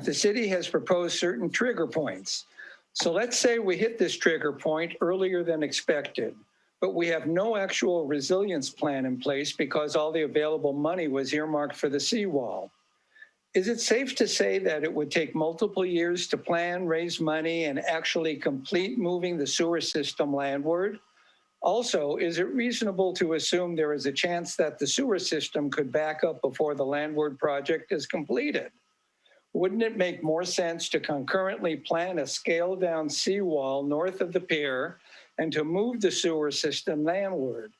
The city has proposed certain trigger points. So let's say we hit this trigger point earlier than expected, but we have no actual resilience plan in place because all the available money was earmarked for the seawall. Is it safe to say that it would take multiple years to plan, raise money, and actually complete moving the sewer system landward? Also, is it reasonable to assume there is a chance that the sewer system could back up before the landward project is completed? Wouldn't it make more sense to concurrently plan a scaled-down seawall north of the pier and to move the sewer system landward?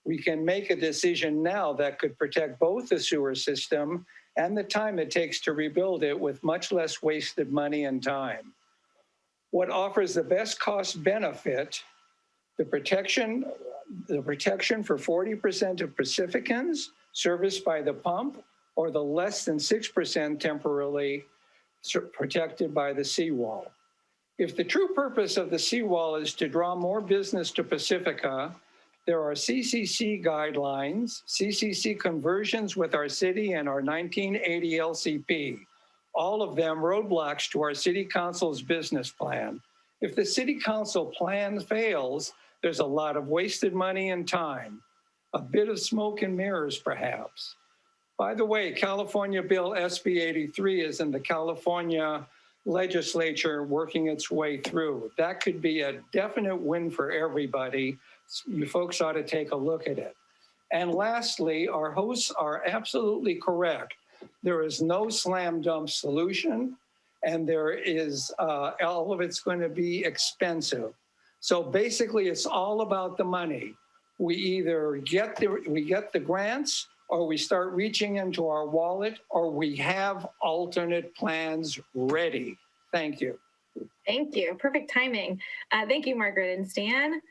We can make a decision now that could protect both the sewer system and the time it takes to rebuild it with much less wasted money and time. What offers the best cost benefit? The protection for 40% of Pacificans serviced by the pump, or the less than 6% temporarily protected by the seawall. If the true purpose of the seawall is to draw more business to Pacifica, there are CCC guidelines, CCC conversions with our city and our 1980 LCP, all of them roadblocks to our city council's business plan. If the city council plan fails, there's a lot of wasted money and time, a bit of smoke and mirrors perhaps. By the way, California Bill SB 83 is in the California legislature working its way through. That could be a definite win for everybody. You folks ought to take a look at it. And lastly, our hosts are absolutely correct. There is no slam dunk solution, and there is all of it's going to be expensive. So basically, it's all about the money. We either get the grants, or we start reaching into our wallet, or we have alternate plans ready. Thank you. Thank you. Perfect timing. Thank you, Margaret and Stan.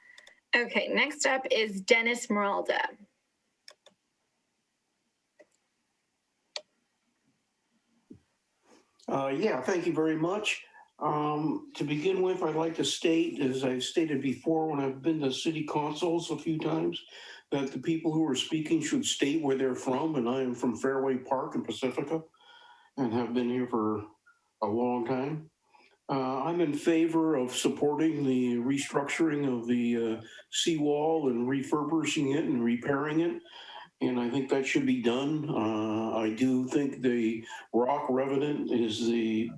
Okay, next up is Dennis Meralda. Yeah, thank you very much. To begin with, I'd like to state, as I've stated before when I've been to city councils a few times, that the people who are speaking should state where they're from, and I am from Fairway Park in Pacifica and have been here for a long time. I'm in favor of supporting the restructuring of the seawall and refurbishing it and repairing it. And I think that should be done. I do think the rock revenant is the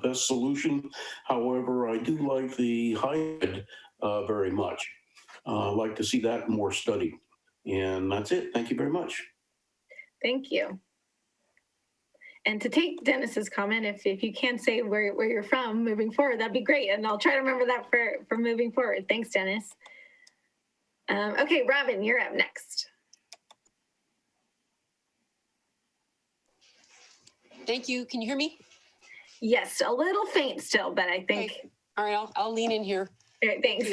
best solution. However, I do like the hybrid very much. I'd like to see that more studied. And that's it. Thank you very much. Thank you. And to take Dennis's comment, if you can't say where you're from moving forward, that'd be great. And I'll try to remember that for moving forward. Thanks, Dennis. Okay, Robin, you're up next. Thank you. Can you hear me? Yes, a little faint still, but I think. Okay. All right, I'll lean in here. All right, thanks.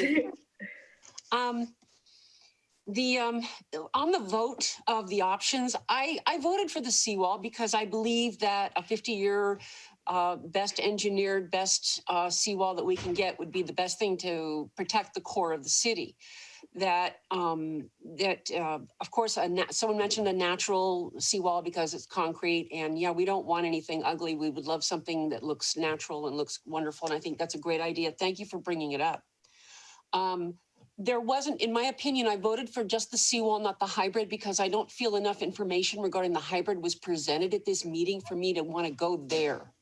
On the vote of the options, I voted for the seawall because I believe that a 50-year best engineered, best seawall that we can get would be the best thing to protect the core of the city. Of course, someone mentioned a natural seawall because it's concrete, and yeah, we don't want anything ugly. We would love something that looks natural and looks wonderful, and I think that's a great idea. Thank you for bringing it up. There wasn't, in my opinion, I voted for just the seawall, not the hybrid, because I don't feel enough information regarding the hybrid was presented at this meeting for me to want to go there.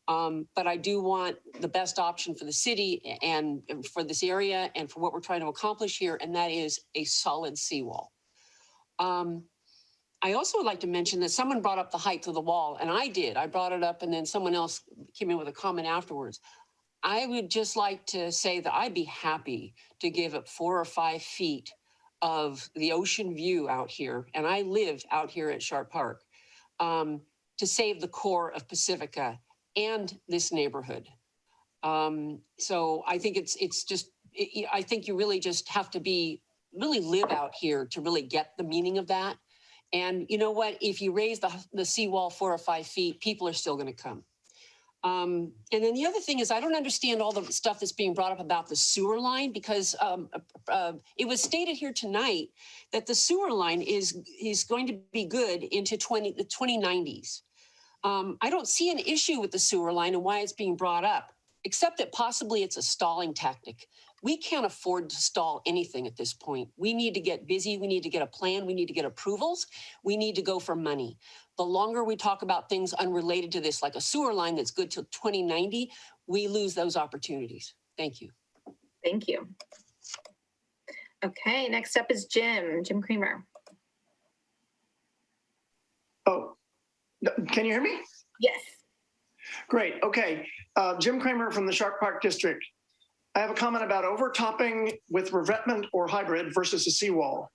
But I do want the best option for the city and for this area and for what we're trying to accomplish here, and that is a solid seawall. I also would like to mention that someone brought up the height of the wall, and I did. I brought it up, and then someone else came in with a comment afterwards. I would just like to say that I'd be happy to give up 4 or 5 feet of the ocean view out here, and I live out here at Sharp Park, to save the core of Pacifica and this neighborhood. So I think I think you really just have to really live out here to really get the meaning of that. And you know what? If you raise the seawall 4 or 5 feet, people are still going to come. And then the other thing is, I don't understand all the stuff that's being brought up about the sewer line, because it was stated here tonight that the sewer line is going to be good into the 2090s. I don't see an issue with the sewer line and why it's being brought up, except that possibly it's a stalling tactic. We can't afford to stall anything at this point. We need to get busy. We need to get a plan. We need to get approvals. We need to go for money. The longer we talk about things unrelated to this, like a sewer line that's good till 2090, we lose those opportunities. Thank you. Thank you. Okay, next up is Jim Creamer. Oh, can you hear me? Yes. Great. Okay. Jim Creamer from the Sharp Park District. I have a comment about overtopping with revetment or hybrid versus a seawall.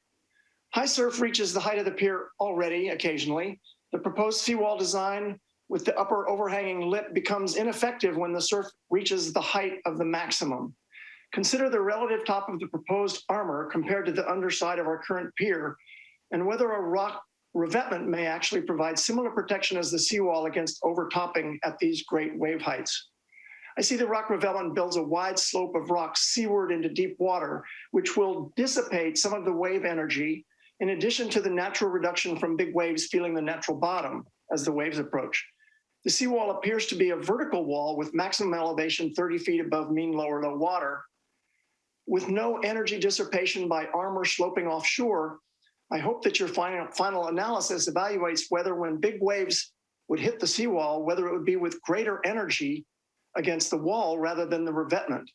High surf reaches the height of the pier already occasionally. The proposed seawall design with the upper overhanging lip becomes ineffective when the surf reaches the height of the maximum. Consider the relative top of the proposed armor compared to the underside of our current pier, and whether a rock revetment may actually provide similar protection as the seawall against overtopping at these great wave heights. I see the rock revetment builds a wide slope of rocks seaward into deep water, which will dissipate some of the wave energy, in addition to the natural reduction from big waves feeling the natural bottom as the waves approach. The seawall appears to be a vertical wall with maximum elevation 30 feet above mean lower low water. With no energy dissipation by armor sloping offshore, I hope that your final analysis evaluates whether when big waves would hit the seawall, whether it would be with greater energy against the wall rather than the revetment.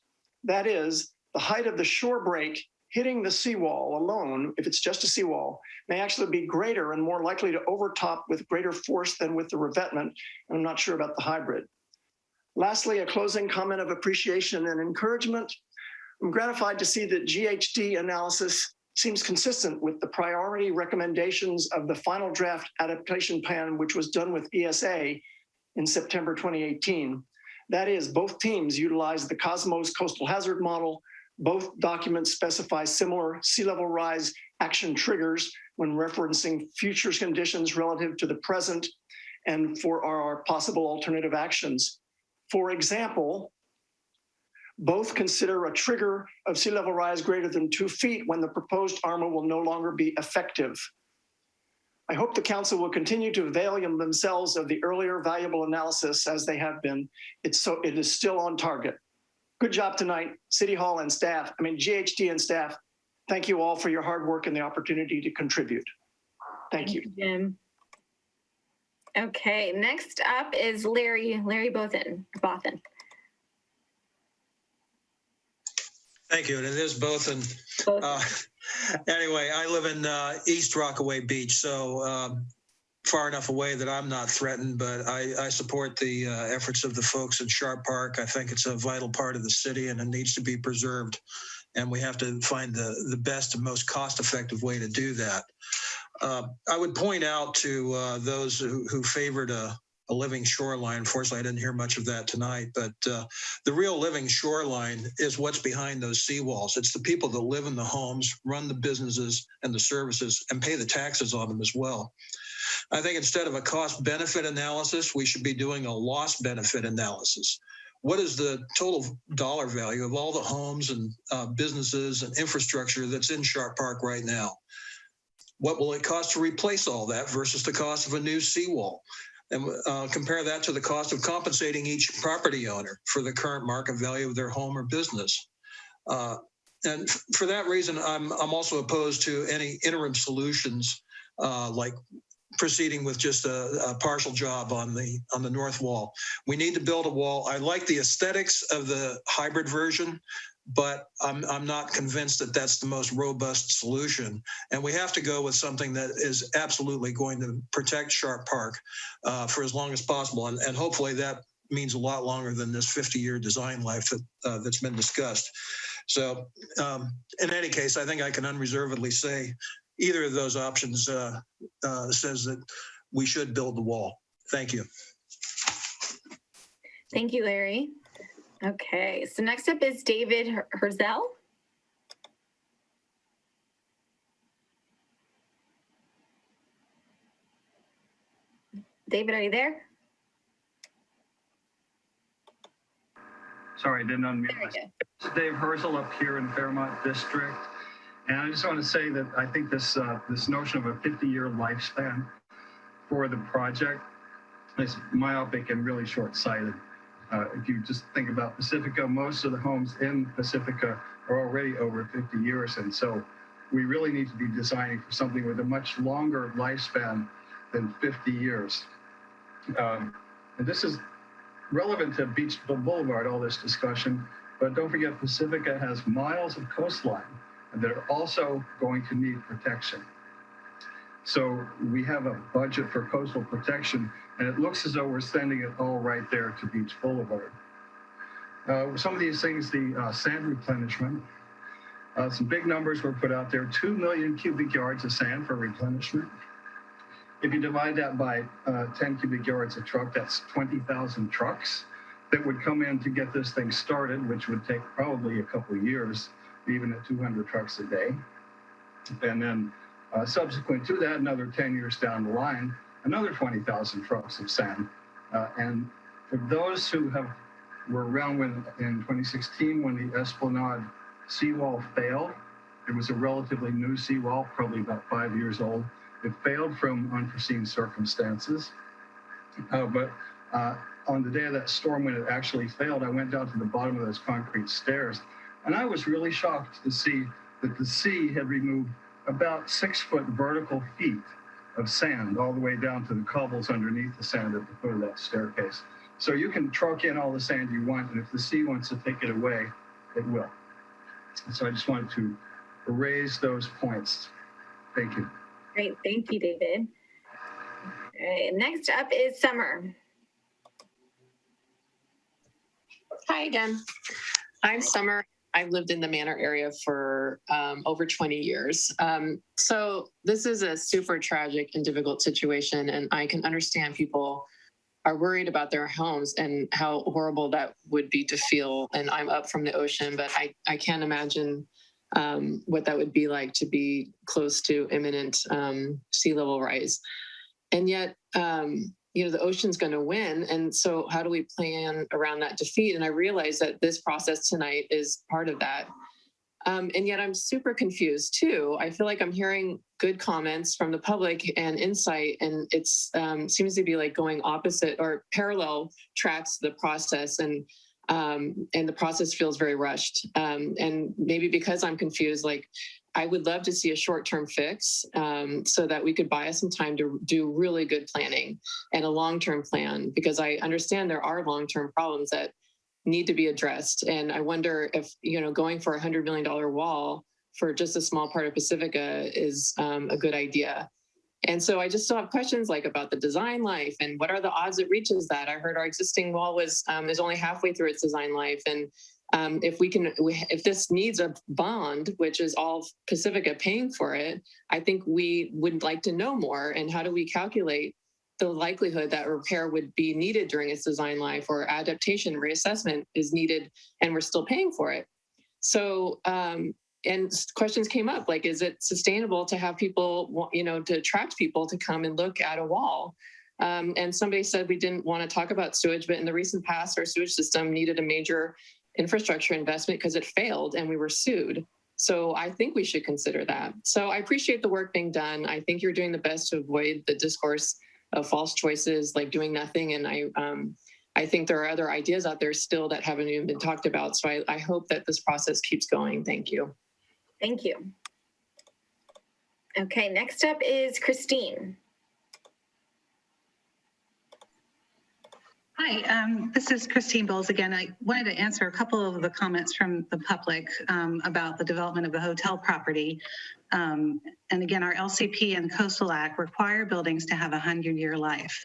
That is, the height of the shore break hitting the seawall alone, if it's just a seawall, may actually be greater and more likely to overtop with greater force than with the revetment, and I'm not sure about the hybrid. Lastly, a closing comment of appreciation and encouragement. I'm gratified to see that GHD analysis seems consistent with the priority recommendations of the final draft adaptation plan, which was done with ESA in September 2018. That is, both teams utilize the Cosmos Coastal Hazard Model. Both documents specify similar sea level rise action triggers when referencing future conditions relative to the present and for our possible alternative actions. For example, both consider a trigger of sea level rise greater than 2 feet when the proposed armor will no longer be effective. I hope the council will continue to avail themselves of the earlier valuable analysis as they have been. It is still on target. Good job tonight, City Hall and staff, GHD and staff. Thank you all for your hard work and the opportunity to contribute. Thank you. Jim. Okay, next up is Larry Bothan. Thank you, and it is Bothan. Anyway, I live in East Rockaway Beach, so far enough away that I'm not threatened, but I support the efforts of the folks in Sharp Park. I think it's a vital part of the city and it needs to be preserved. And we have to find the best and most cost-effective way to do that. I would point out to those who favored a living shoreline. Unfortunately, I didn't hear much of that tonight, but the real living shoreline is what's behind those seawalls. It's the people that live in the homes, run the businesses and the services, and pay the taxes on them as well. I think instead of a cost-benefit analysis, we should be doing a loss-benefit analysis. What is the total dollar value of all the homes and businesses and infrastructure that's in Sharp Park right now? What will it cost to replace all that versus the cost of a new seawall? And compare that to the cost of compensating each property owner for the current market value of their home or business. And for that reason, I'm also opposed to any interim solutions like proceeding with just a partial job on the north wall. We need to build a wall. I like the aesthetics of the hybrid version, but I'm not convinced that that's the most robust solution. And we have to go with something that is absolutely going to protect Sharp Park for as long as possible. And hopefully that means a lot longer than this 50-year design life that's been discussed. So in any case, I think I can unreservedly say either of those options says that we should build the wall. Thank you. Thank you, Larry. Okay, so next up is David Herzel. David, are you there? Sorry, I didn't unmute myself. It's Dave Herzel up here in Fairmont District. And I just want to say that I think this notion of a 50-year lifespan for the project is myopic and really short-sighted. If you just think about Pacifica, most of the homes in Pacifica are already over 50 years. And so we really need to be designing for something with a much longer lifespan than 50 years. And this is relevant to Beach Boulevard, all this discussion, but don't forget Pacifica has miles of coastline that are also going to need protection. So we have a budget for coastal protection, and it looks as though we're sending it all right there to Beach Boulevard. Some of these things, the sand replenishment, some big numbers were put out there, 2 million cubic yards of sand for replenishment. If you divide that by 10 cubic yards a truck, that's 20,000 trucks that would come in to get this thing started, which would take probably a couple of years, even at 200 trucks a day. And then subsequent to that, another 10 years down the line, another 20,000 trucks of sand. And for those who were around in 2016 when the Esplanade seawall failed, it was a relatively new seawall, probably about 5 years old. It failed from unforeseen circumstances. But on the day of that storm when it actually failed, I went down to the bottom of those concrete stairs, and I was really shocked to see that the sea had removed about 6-foot vertical feet of sand all the way down to the cobbles underneath the sand at the foot of that staircase. So you can truck in all the sand you want, and if the sea wants to take it away, it will. And so I just wanted to raise those points. Thank you. Great, thank you, David. All right, next up is Summer. Hi again. I'm Summer. I've lived in the Manor area for over 20 years. So this is a super tragic and difficult situation, and I can understand people are worried about their homes and how horrible that would be to feel. And I'm up from the ocean, but I can't imagine what that would be like to be close to imminent sea level rise. And yet, the ocean's going to win. And so how do we plan around that defeat? And I realize that this process tonight is part of that. And yet I'm super confused too. I feel like I'm hearing good comments from the public and insight, and it's seems to be like going opposite or parallel tracks to the process. And the process feels very rushed. And maybe because I'm confused, like I would love to see a short-term fix so that we could buy us some time to do really good planning and a long-term plan, because I understand there are long-term problems that need to be addressed. And I wonder if, going for $100 million wall for just a small part of Pacifica is a good idea. And so I just still have questions like about the design life and what are the odds it reaches that. I heard our existing wall is only halfway through its design life. And if this needs a bond, which is all Pacifica paying for it, I think we would like to know more. And how do we calculate the likelihood that repair would be needed during its design life, or adaptation reassessment is needed and we're still paying for it? So, and questions came up, like, is it sustainable to have people, to attract people to come and look at a wall? And somebody said we didn't want to talk about sewage, but in the recent past, our sewage system needed a major infrastructure investment because it failed and we were sued. So I think we should consider that. So I appreciate the work being done. I think you're doing the best to avoid the discourse of false choices, like doing nothing. And I think there are other ideas out there still that haven't even been talked about. So I hope that this process keeps going. Thank you. Thank you. Okay, next up is Christine. Hi, this is Christine Bowles again. I wanted to answer a couple of the comments from the public about the development of the hotel property. And again, our LCP and Coastal Act require buildings to have a 100-year life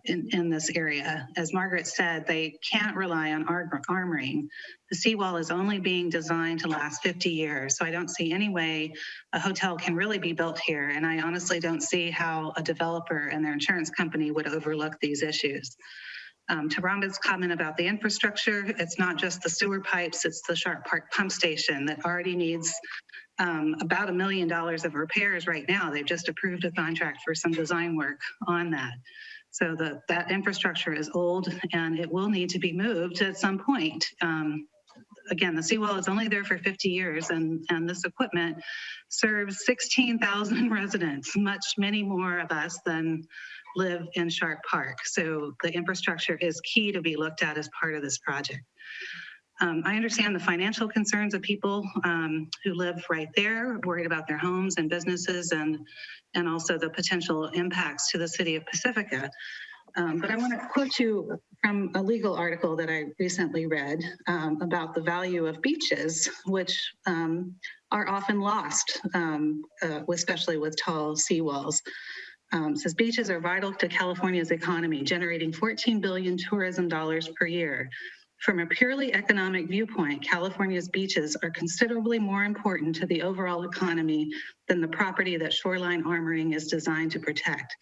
in this area. As Margaret said, they can't rely on armoring. The seawall is only being designed to last 50 years. So I don't see any way a hotel can really be built here. And I honestly don't see how a developer and their insurance company would overlook these issues. To Rhonda's comment about the infrastructure, it's not just the sewer pipes, it's the Sharp Park pump station that already needs about $1 million of repairs right now. They've just approved a contract for some design work on that. So that infrastructure is old and it will need to be moved at some point. Again, the seawall is only there for 50 years and this equipment serves 16,000 residents, many more of us than live in Sharp Park. So the infrastructure is key to be looked at as part of this project. I understand the financial concerns of people who live right there, worried about their homes and businesses, and also the potential impacts to the city of Pacifica. But I want to quote you from a legal article that I recently read about the value of beaches, which are often lost, especially with tall seawalls. It says beaches are vital to California's economy, generating 14 billion tourism dollars per year. From a purely economic viewpoint, California's beaches are considerably more important to the overall economy than the property that shoreline armoring is designed to protect.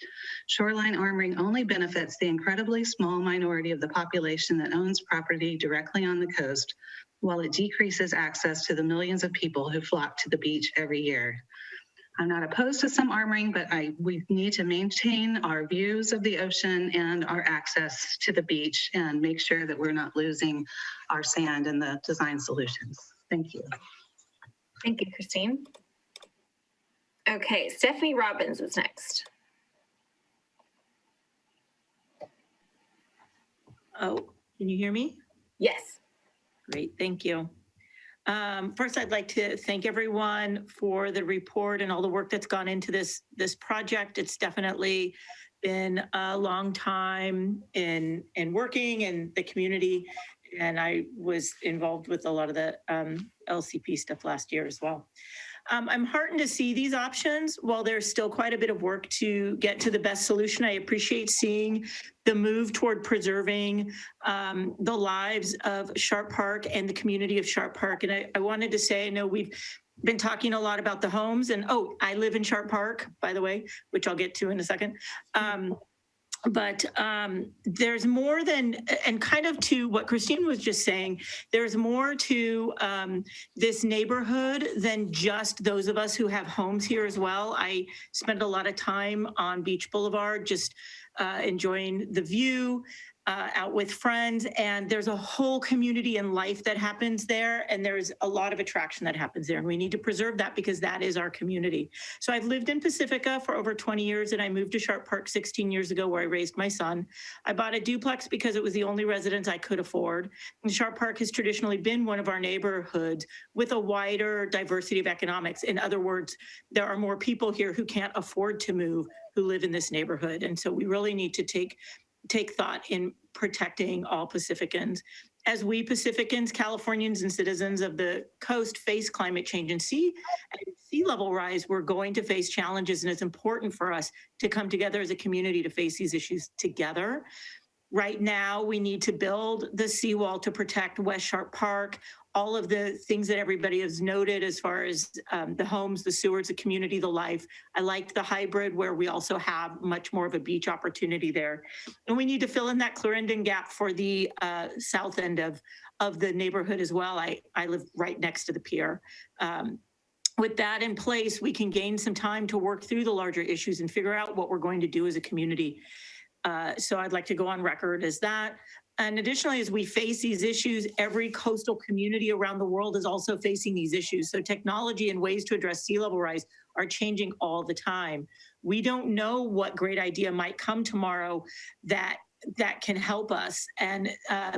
Shoreline armoring only benefits the incredibly small minority of the population that owns property directly on the coast, while it decreases access to the millions of people who flock to the beach every year. I'm not opposed to some armoring, but we need to maintain our views of the ocean and our access to the beach and make sure that we're not losing our sand in the design solutions. Thank you. Thank you, Christine. Okay, Stephanie Robbins is next. Oh, can you hear me? Yes. Great, thank you. First, I'd like to thank everyone for the report and all the work that's gone into this project. It's definitely been a long time in working in the community, and I was involved with a lot of the LCP stuff last year as well. I'm heartened to see these options. While there's still quite a bit of work to get to the best solution, I appreciate seeing the move toward preserving the lives of Sharp Park and the community of Sharp Park. And I wanted to say, I know we've been talking a lot about the homes, and I live in Sharp Park, by the way, which I'll get to in a second. But there's more than, and kind of to what Christine was just saying, there's more to this neighborhood than just those of us who have homes here as well. I spend a lot of time on Beach Boulevard, just enjoying the view, out with friends, and there's a whole community and life that happens there, and there's a lot of attraction that happens there, and we need to preserve that because that is our community. So I've lived in Pacifica for over 20 years, and I moved to Sharp Park 16 years ago where I raised my son. I bought a duplex because it was the only residence I could afford. And Sharp Park has traditionally been one of our neighborhoods with a wider diversity of economics. In other words, there are more people here who can't afford to move who live in this neighborhood, and so we really need to take thought in protecting all Pacificans. As we Pacificans, Californians, and citizens of the coast face climate change and sea level rise, we're going to face challenges, and it's important for us to come together as a community to face these issues together. Right now, we need to build the seawall to protect West Sharp Park, all of the things that everybody has noted as far as the homes, the sewers, the community, the life. I liked the hybrid where we also have much more of a beach opportunity there. And we need to fill in that Clarendon gap for the south end of the neighborhood as well. I live right next to the pier. With that in place, we can gain some time to work through the larger issues and figure out what we're going to do as a community. So I'd like to go on record as that. And additionally, as we face these issues, every coastal community around the world is also facing these issues. So technology and ways to address sea level rise are changing all the time. We don't know what great idea might come tomorrow that can help us. And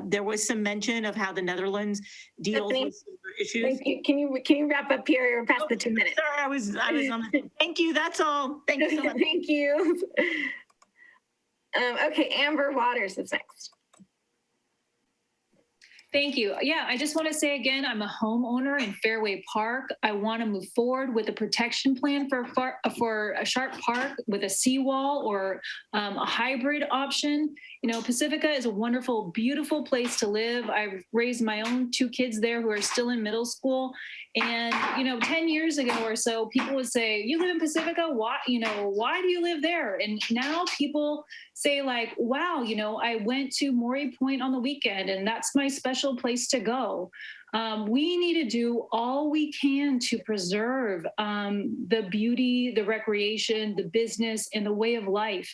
there was some mention of how the Netherlands deals with issues. Thank you. Can you wrap up here? You're past the 2 minutes. Sorry, I was on the thing. Thank you. That's all. Thank you so much. Thank you. Okay, Amber Waters is next. Thank you. Yeah, I just want to say again, I'm a homeowner in Fairway Park. I want to move forward with a protection plan for a Sharp Park with a seawall or a hybrid option. You know, Pacifica is a wonderful, beautiful place to live. I've raised my own 2 kids there who are still in middle school. And, you know, 10 years ago or so, people would say, you live in Pacifica? Why, why do you live there? And now people say like, wow, I went to Maury Point on the weekend and that's my special place to go. We need to do all we can to preserve the beauty, the recreation, the business, and the way of life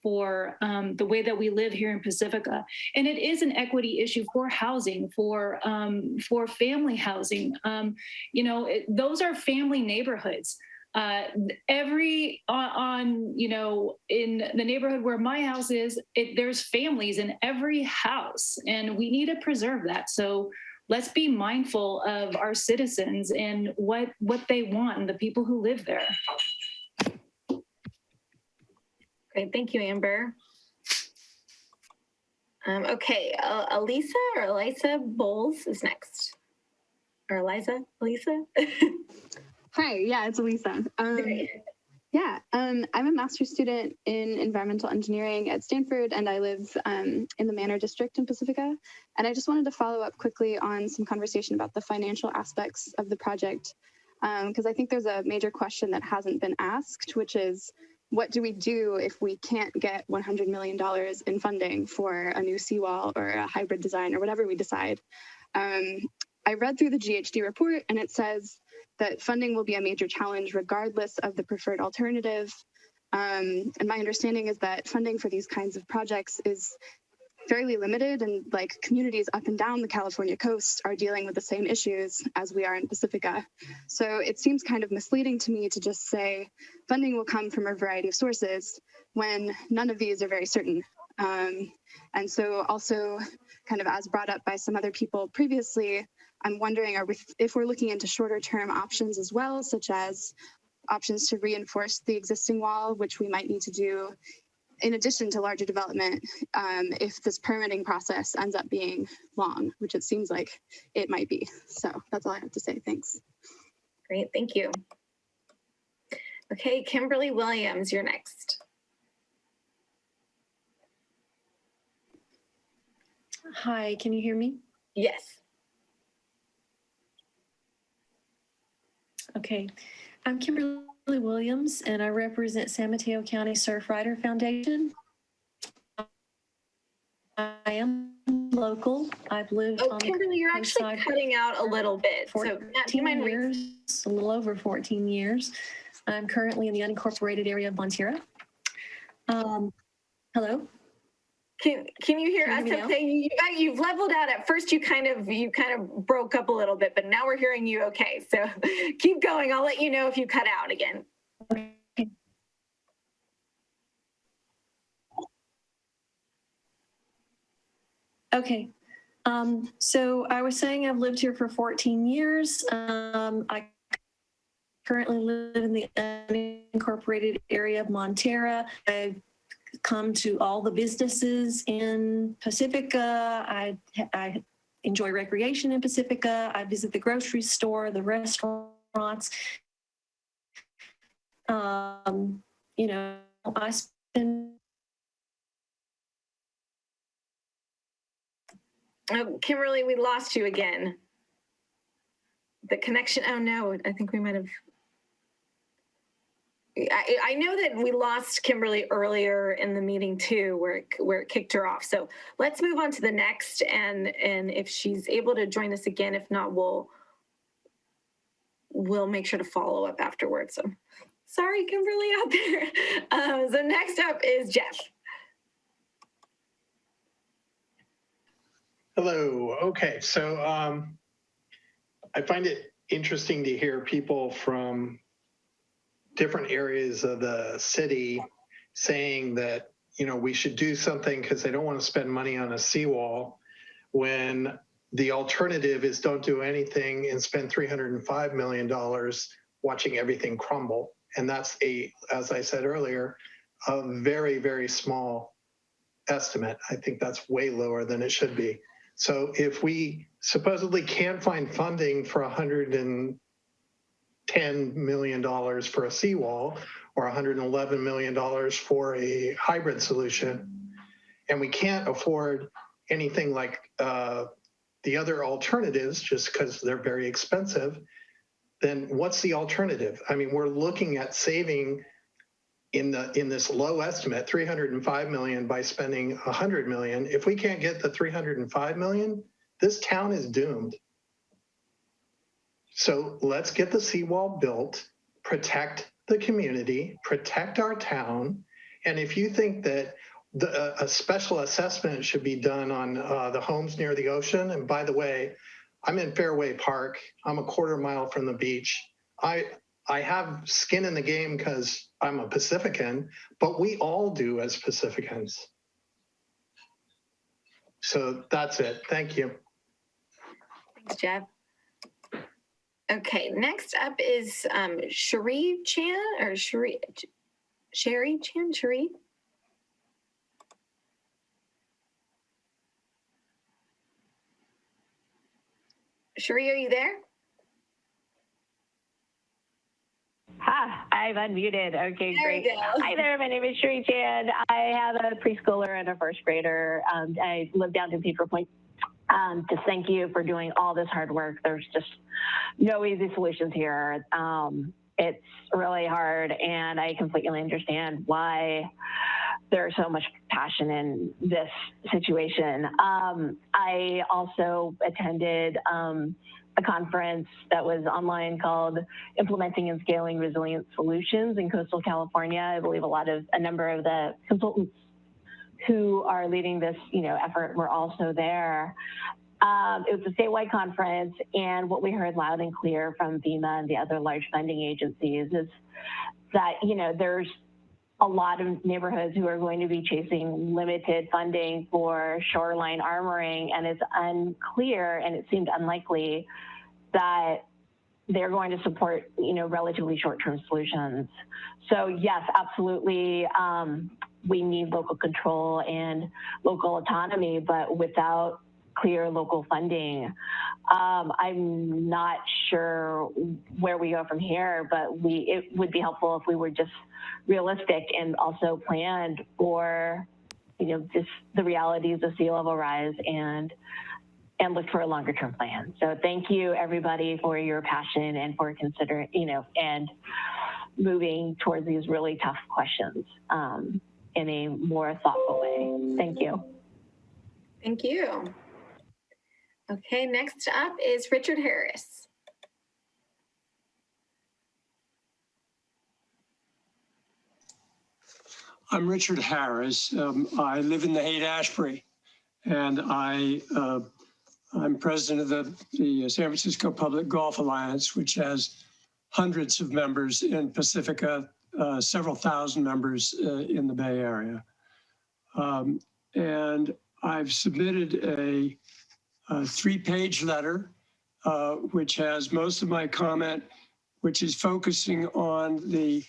for the way that we live here in Pacifica. And it is an equity issue for housing, for family housing. Those are family neighborhoods. In the neighborhood where my house is, there's families in every house, and we need to preserve that. So let's be mindful of our citizens and what they want and the people who live there. Great, thank you, Amber. Okay, Elisa Bowles is next. Or Elisa? Hi, yeah, it's Elisa. I'm a master's student in environmental engineering at Stanford, and I live in the Manor District in Pacifica. And I just wanted to follow up quickly on some conversation about the financial aspects of the project, because I think there's a major question that hasn't been asked, which is, what do we do if we can't get $100 million in funding for a new seawall or a hybrid design or whatever we decide? I read through the GHD report, and it says that funding will be a major challenge regardless of the preferred alternative. And my understanding is that funding for these kinds of projects is fairly limited, and like communities up and down the California coast are dealing with the same issues as we are in Pacifica. So it seems kind of misleading to me to just say funding will come from a variety of sources when none of these are very certain. And so also kind of as brought up by some other people previously, I'm wondering, if we're looking into shorter term options as well, such as options to reinforce the existing wall, which we might need to do in addition to larger development, if this permitting process ends up being long, which it seems like it might be. So that's all I have to say. Thanks. Great, thank you. Okay, Kimberly Williams, you're next. Hi, can you hear me? Yes. Okay, I'm Kimberly Williams, and I represent San Mateo County Surfrider Foundation. I am local. I've lived on Kimberly, you're actually cutting out a little bit. So, Matt, do you mind years, a little over 14 years. I'm currently in the unincorporated area of Montera. Hello. Can you hear us? Now? Okay, you've leveled out. At first, you kind of broke up a little bit, but now we're hearing you okay. So keep going. I'll let you know if you cut out again. Okay. So I was saying I've lived here for 14 years. I currently live in the unincorporated area of Montera. I've come to all the businesses in Pacifica. I enjoy recreation in Pacifica. I visit the grocery store, the restaurants. You know, I spend. Oh, Kimberly, we lost you again. The connection. Oh no, I think we might have. I know that we lost Kimberly earlier in the meeting too, where it kicked her off. So let's move on to the next, and if she's able to join us again, if not, we'll make sure to follow up afterwards. So sorry, Kimberly, out there. So next up is Jeff. Hello. Okay, so I find it interesting to hear people from different areas of the city saying that, you know, we should do something because they don't want to spend money on a seawall, when the alternative is don't do anything and spend $305 million watching everything crumble. And that's as I said earlier, a very, very small estimate. I think that's way lower than it should be. So if we supposedly can't find funding for $110 million for a seawall or $111 million for a hybrid solution, and we can't afford anything like the other alternatives just because they're very expensive, then what's the alternative? I mean, we're looking at saving in this low estimate, 305 million by spending 100 million. If we can't get the 305 million, this town is doomed. So let's get the seawall built, protect the community, protect our town. And if you think that a special assessment should be done on the homes near the ocean, and by the way, I'm in Fairway Park. I'm a quarter mile from the beach. I have skin in the game because I'm a Pacifican, but we all do as Pacificans. So that's it. Thank you. Thanks, Jeff. Okay, next up is Sherry Chan, or Sherry Chan, Sherry? Sherry, are you there? I've unmuted. Okay, there great. Hi there, my name is Sherry Chan. I have a preschooler and a first grader. I live down in Pedro Point. Just thank you for doing all this hard work. There's just no easy solutions here. It's really hard, and I completely understand why there's so much passion in this situation. I also attended a conference that was online called Implementing and Scaling Resilient Solutions in Coastal California. I believe a number of the consultants who are leading this, effort were also there. It was a statewide conference, and what we heard loud and clear from FEMA and the other large funding agencies is that, there's a lot of neighborhoods who are going to be chasing limited funding for shoreline armoring, and it's unclear, and it seemed unlikely that they're going to support, relatively short-term solutions. So yes, absolutely, we need local control and local autonomy, but without clear local funding, I'm not sure where we go from here, but it would be helpful if we were just realistic and also planned for, just the realities of sea level rise and look for a longer term plan. So thank you everybody for your passion and for considering, and moving towards these really tough questions in a more thoughtful way. Thank you. Thank you. Okay, next up is Richard Harris. I'm Richard Harris. I live in the Haight-Ashbury, and I'm president of the San Francisco Public Golf Alliance, which has hundreds of members in Pacifica, several thousand members in the Bay Area. And I've submitted a 3-page letter, which has most of my comment, which is focusing on the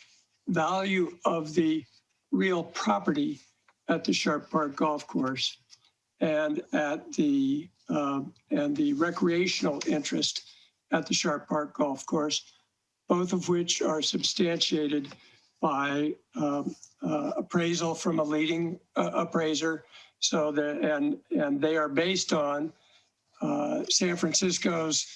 value of the real property at the Sharp Park Golf Course and at the recreational interest at the Sharp Park Golf Course, both of which are substantiated by appraisal from a leading appraiser. So that and they are based on San Francisco's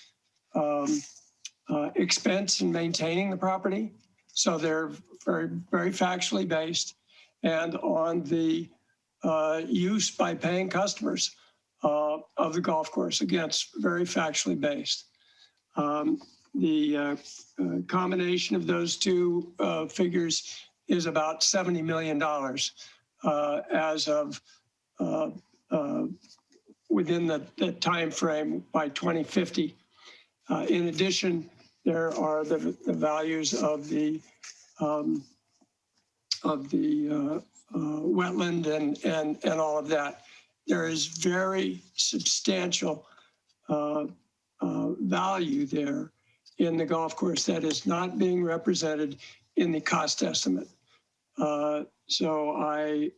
expense in maintaining the property. So they're very, very factually based, and on the use by paying customers of the golf course. Again, it's very factually based. The combination of those two figures is about $70 million as of within the time frame by 2050. In addition, there are the values of the wetland and all of that. There is very substantial value there in the golf course that is not being represented in the cost estimate. So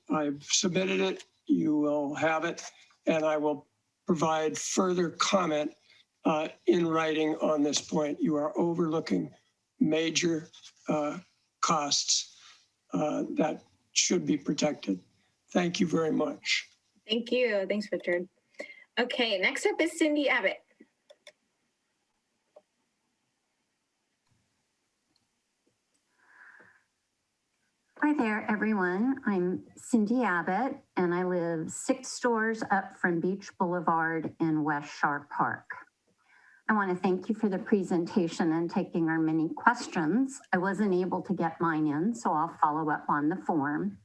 I've submitted it. You will have it, and I will provide further comment in writing on this point. You are overlooking major costs that should be protected. Thank you very much. Thank you. Thanks, Richard. Okay, next up is Cindy Abbott. Hi there, everyone. I'm Cindy Abbott, and I live 6 doors up from Beach Boulevard in West Sharp Park. I want to thank you for the presentation and taking our many questions. I wasn't able to get mine in, so I'll follow up on the form.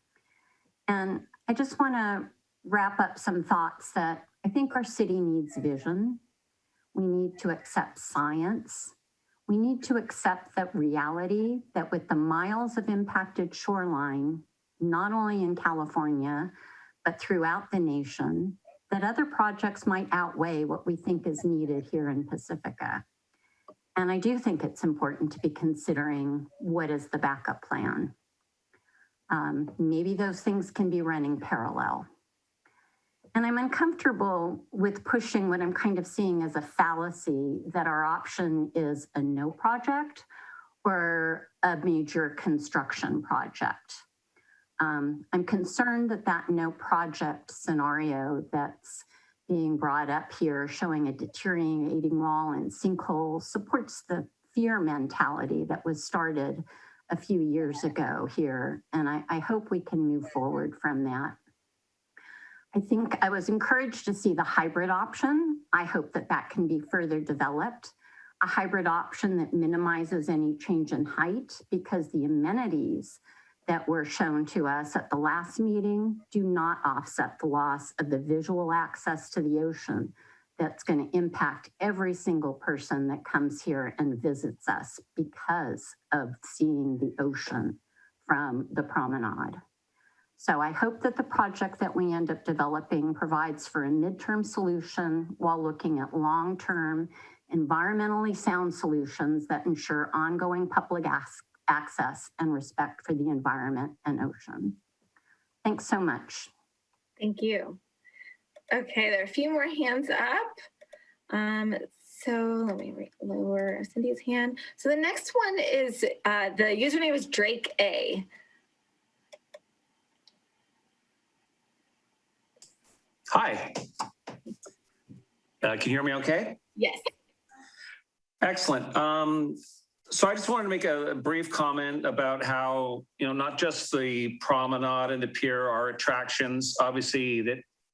And I just want to wrap up some thoughts that I think our city needs vision. We need to accept science. We need to accept that reality that with the miles of impacted shoreline, not only in California, but throughout the nation, that other projects might outweigh what we think is needed here in Pacifica. And I do think it's important to be considering what is the backup plan. Maybe those things can be running parallel. And I'm uncomfortable with pushing what I'm kind of seeing as a fallacy that our option is a no project or a major construction project. I'm concerned that that no project scenario that's being brought up here, showing a deteriorating wall and sinkhole, supports the fear mentality that was started a few years ago here. And I hope we can move forward from that. I think I was encouraged to see the hybrid option. I hope that that can be further developed. A hybrid option that minimizes any change in height, because the amenities that were shown to us at the last meeting do not offset the loss of the visual access to the ocean that's going to impact every single person that comes here and visits us because of seeing the ocean from the promenade. So I hope that the project that we end up developing provides for a midterm solution while looking at long-term environmentally sound solutions that ensure ongoing public access and respect for the environment and ocean. Thanks so much. Thank you. Okay, there are a few more hands up. So let me lower Cindy's hand. So the next one is, the username is Drake A. Hi. Can you hear me okay? Yes. Excellent. So I just wanted to make a brief comment about how, not just the promenade and the pier are attractions, obviously, that